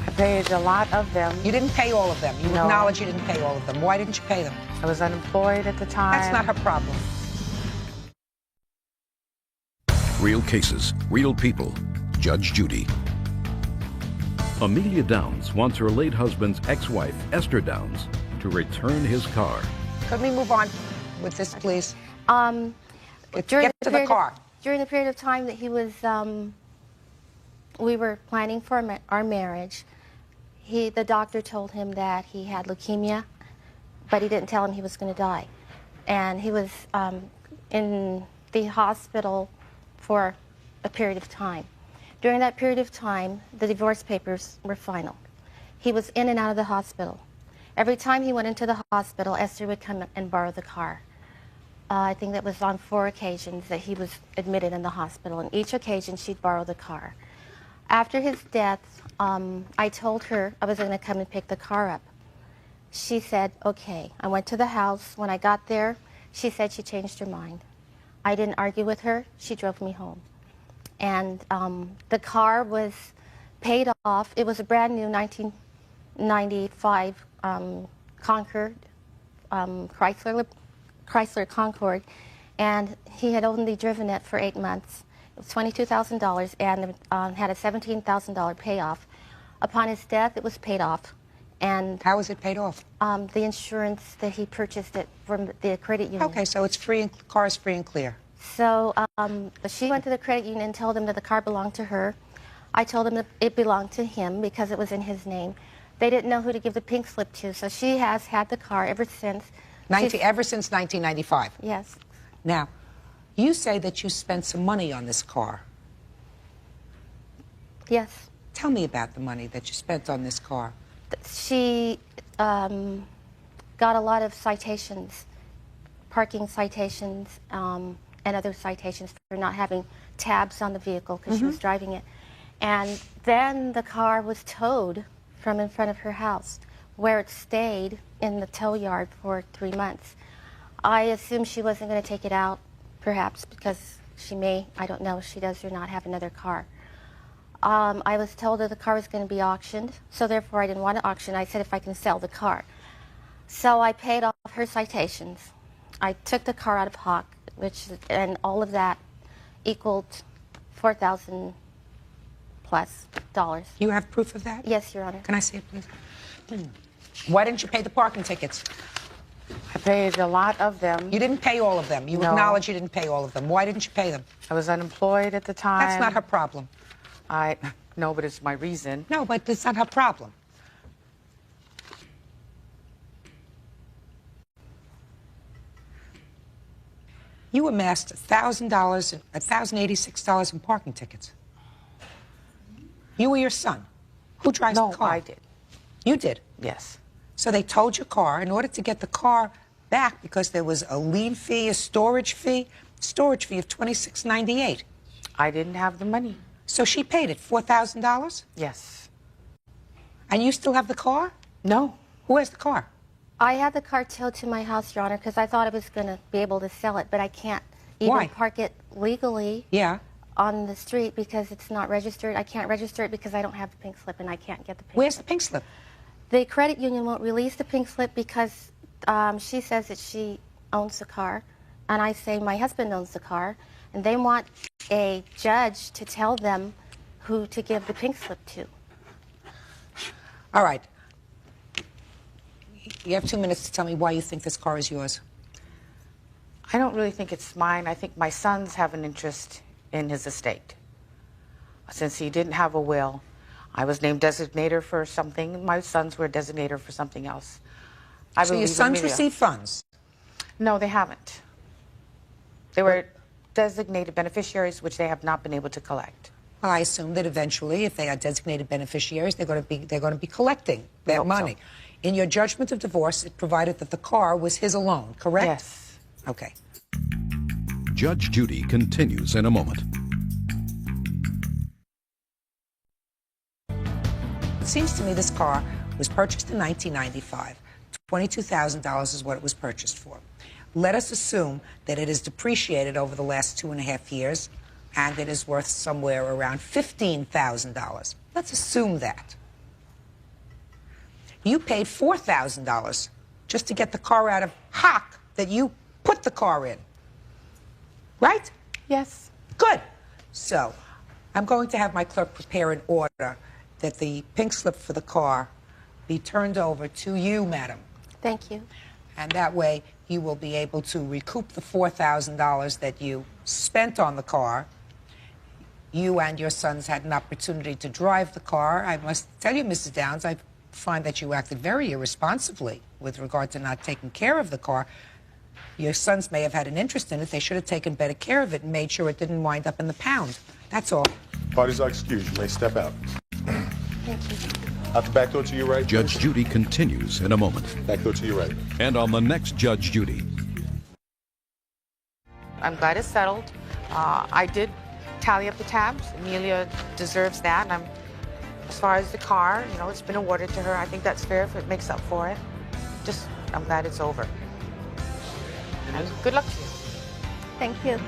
I paid a lot of them. You didn't pay all of them. You No. acknowledge you didn't pay all of them. Why didn't you pay them? I was unemployed at the time. That's not her problem. Real cases, real people. Judge Judy. Amelia Downs wants her late husband's ex-wife, Esther Downs, to return his car. Could we move on with this, please? During Get to the car. During the period of time that he was, we were planning for our marriage, the doctor told him that he had leukemia, but he didn't tell him he was going to die. And he was in the hospital for a period of time. During that period of time, the divorce papers were final. He was in and out of the hospital. Every time he went into the hospital, Esther would come and borrow the car. I think that was on 4 occasions that he was admitted in the hospital. And each occasion, she'd borrow the car. After his death, I told her I was going to come and pick the car up. She said, okay. I went to the house. When I got there, she said she changed her mind. I didn't argue with her. She drove me home. And the car was paid off. It was a brand new 1995 Concord, Chrysler Concord, and he had only driven it for 8 months. It was $22,000 and had a $17,000 payoff. Upon his death, it was paid off. And how was it paid off? The insurance that he purchased it from the credit union. Okay, so it's free, and car is free and clear. So she went to the credit union and told them that the car belonged to her. I told them that it belonged to him because it was in his name. They didn't know who to give the pink slip to, so she has had the car ever since. Ever since 1995? Yes. Now, you say that you spent some money on this car. Yes. Tell me about the money that you spent on this car. She got a lot of citations, parking citations, and other citations for not having tabs on the vehicle because she was driving it. And then the car was towed from in front of her house, where it stayed in the tow yard for 3 months. I assume she wasn't going to take it out, perhaps because she may, I don't know if she does or not, have another car. I was told that the car was going to be auctioned, so therefore I didn't want to auction. I said if I can sell the car. So I paid off her citations. I took the car out of hock, and all of that equaled $4,000 plus dollars. You have proof of that? Yes, Your Honor. Can I see it, please? Why didn't you pay the parking tickets? I paid a lot of them. You didn't pay all of them. You No. acknowledge you didn't pay all of them. Why didn't you pay them? I was unemployed at the time. That's not her problem. No, but it's my reason. No, but that's not her problem. You amassed $1,086 in parking tickets. You or your son? Who drives the car? No, I did. You did? Yes. So they towed your car in order to get the car back because there was a lien fee, a storage fee of $26.98. I didn't have the money. So she paid it, $4,000? Yes. And you still have the car? No. Who has the car? I had the car towed to my house, Your Honor, because I thought I was going to be able to sell it, but I can't even Why? park it legally on the street because it's not registered. I can't register it because I don't have the pink slip, and I can't get the pink slip. Where's the pink slip? The credit union won't release the pink slip because she says that she owns the car, and I say my husband owns the car, and they want a judge to tell them who to give the pink slip to. All right. You have 2 minutes to tell me why you think this car is yours. I don't really think it's mine. I think my sons have an interest in his estate. Since he didn't have a will, I was named designator for something. My sons were designator for something else. So your sons receive funds? No, they haven't. They were designated beneficiaries, which they have not been able to collect. Well, I assume that eventually, if they are designated beneficiaries, they're going to be collecting that money. So. In your judgment of divorce, it provided that the car was his alone, correct? Yes. Okay. Judge Judy continues in a moment. It seems to me this car was purchased in 1995. $22,000 is what it was purchased for. Let us assume that it is depreciated over the last 2.5 years, and it is worth somewhere around $15,000. Let's assume that. You paid $4,000 just to get the car out of hock that you put the car in. Right? Yes. Good. So, I'm going to have my clerk prepare an order that the pink slip for the car be turned over to you, madam. Thank you. And that way, you will be able to recoup the $4,000 that you spent on the car. You and your sons had an opportunity to drive the car. I must tell you, Mrs. Downs, I find that you acted very irresponsibly with regard to not taking care of the car. Your sons may have had an interest in it. They should have taken better care of it and made sure it didn't wind up in the pound. That's all. Parties are excused. You may step out. Thank you. Out the back door to your right. Judge Judy continues in a moment. Back door to your right. And on the next Judge Judy. I'm glad it's settled. I did tally up the tabs. Amelia deserves that. And as far as the car, you know, it's been awarded to her. I think that's fair if it makes up for it. I'm glad it's over. And good luck to you. Thank you.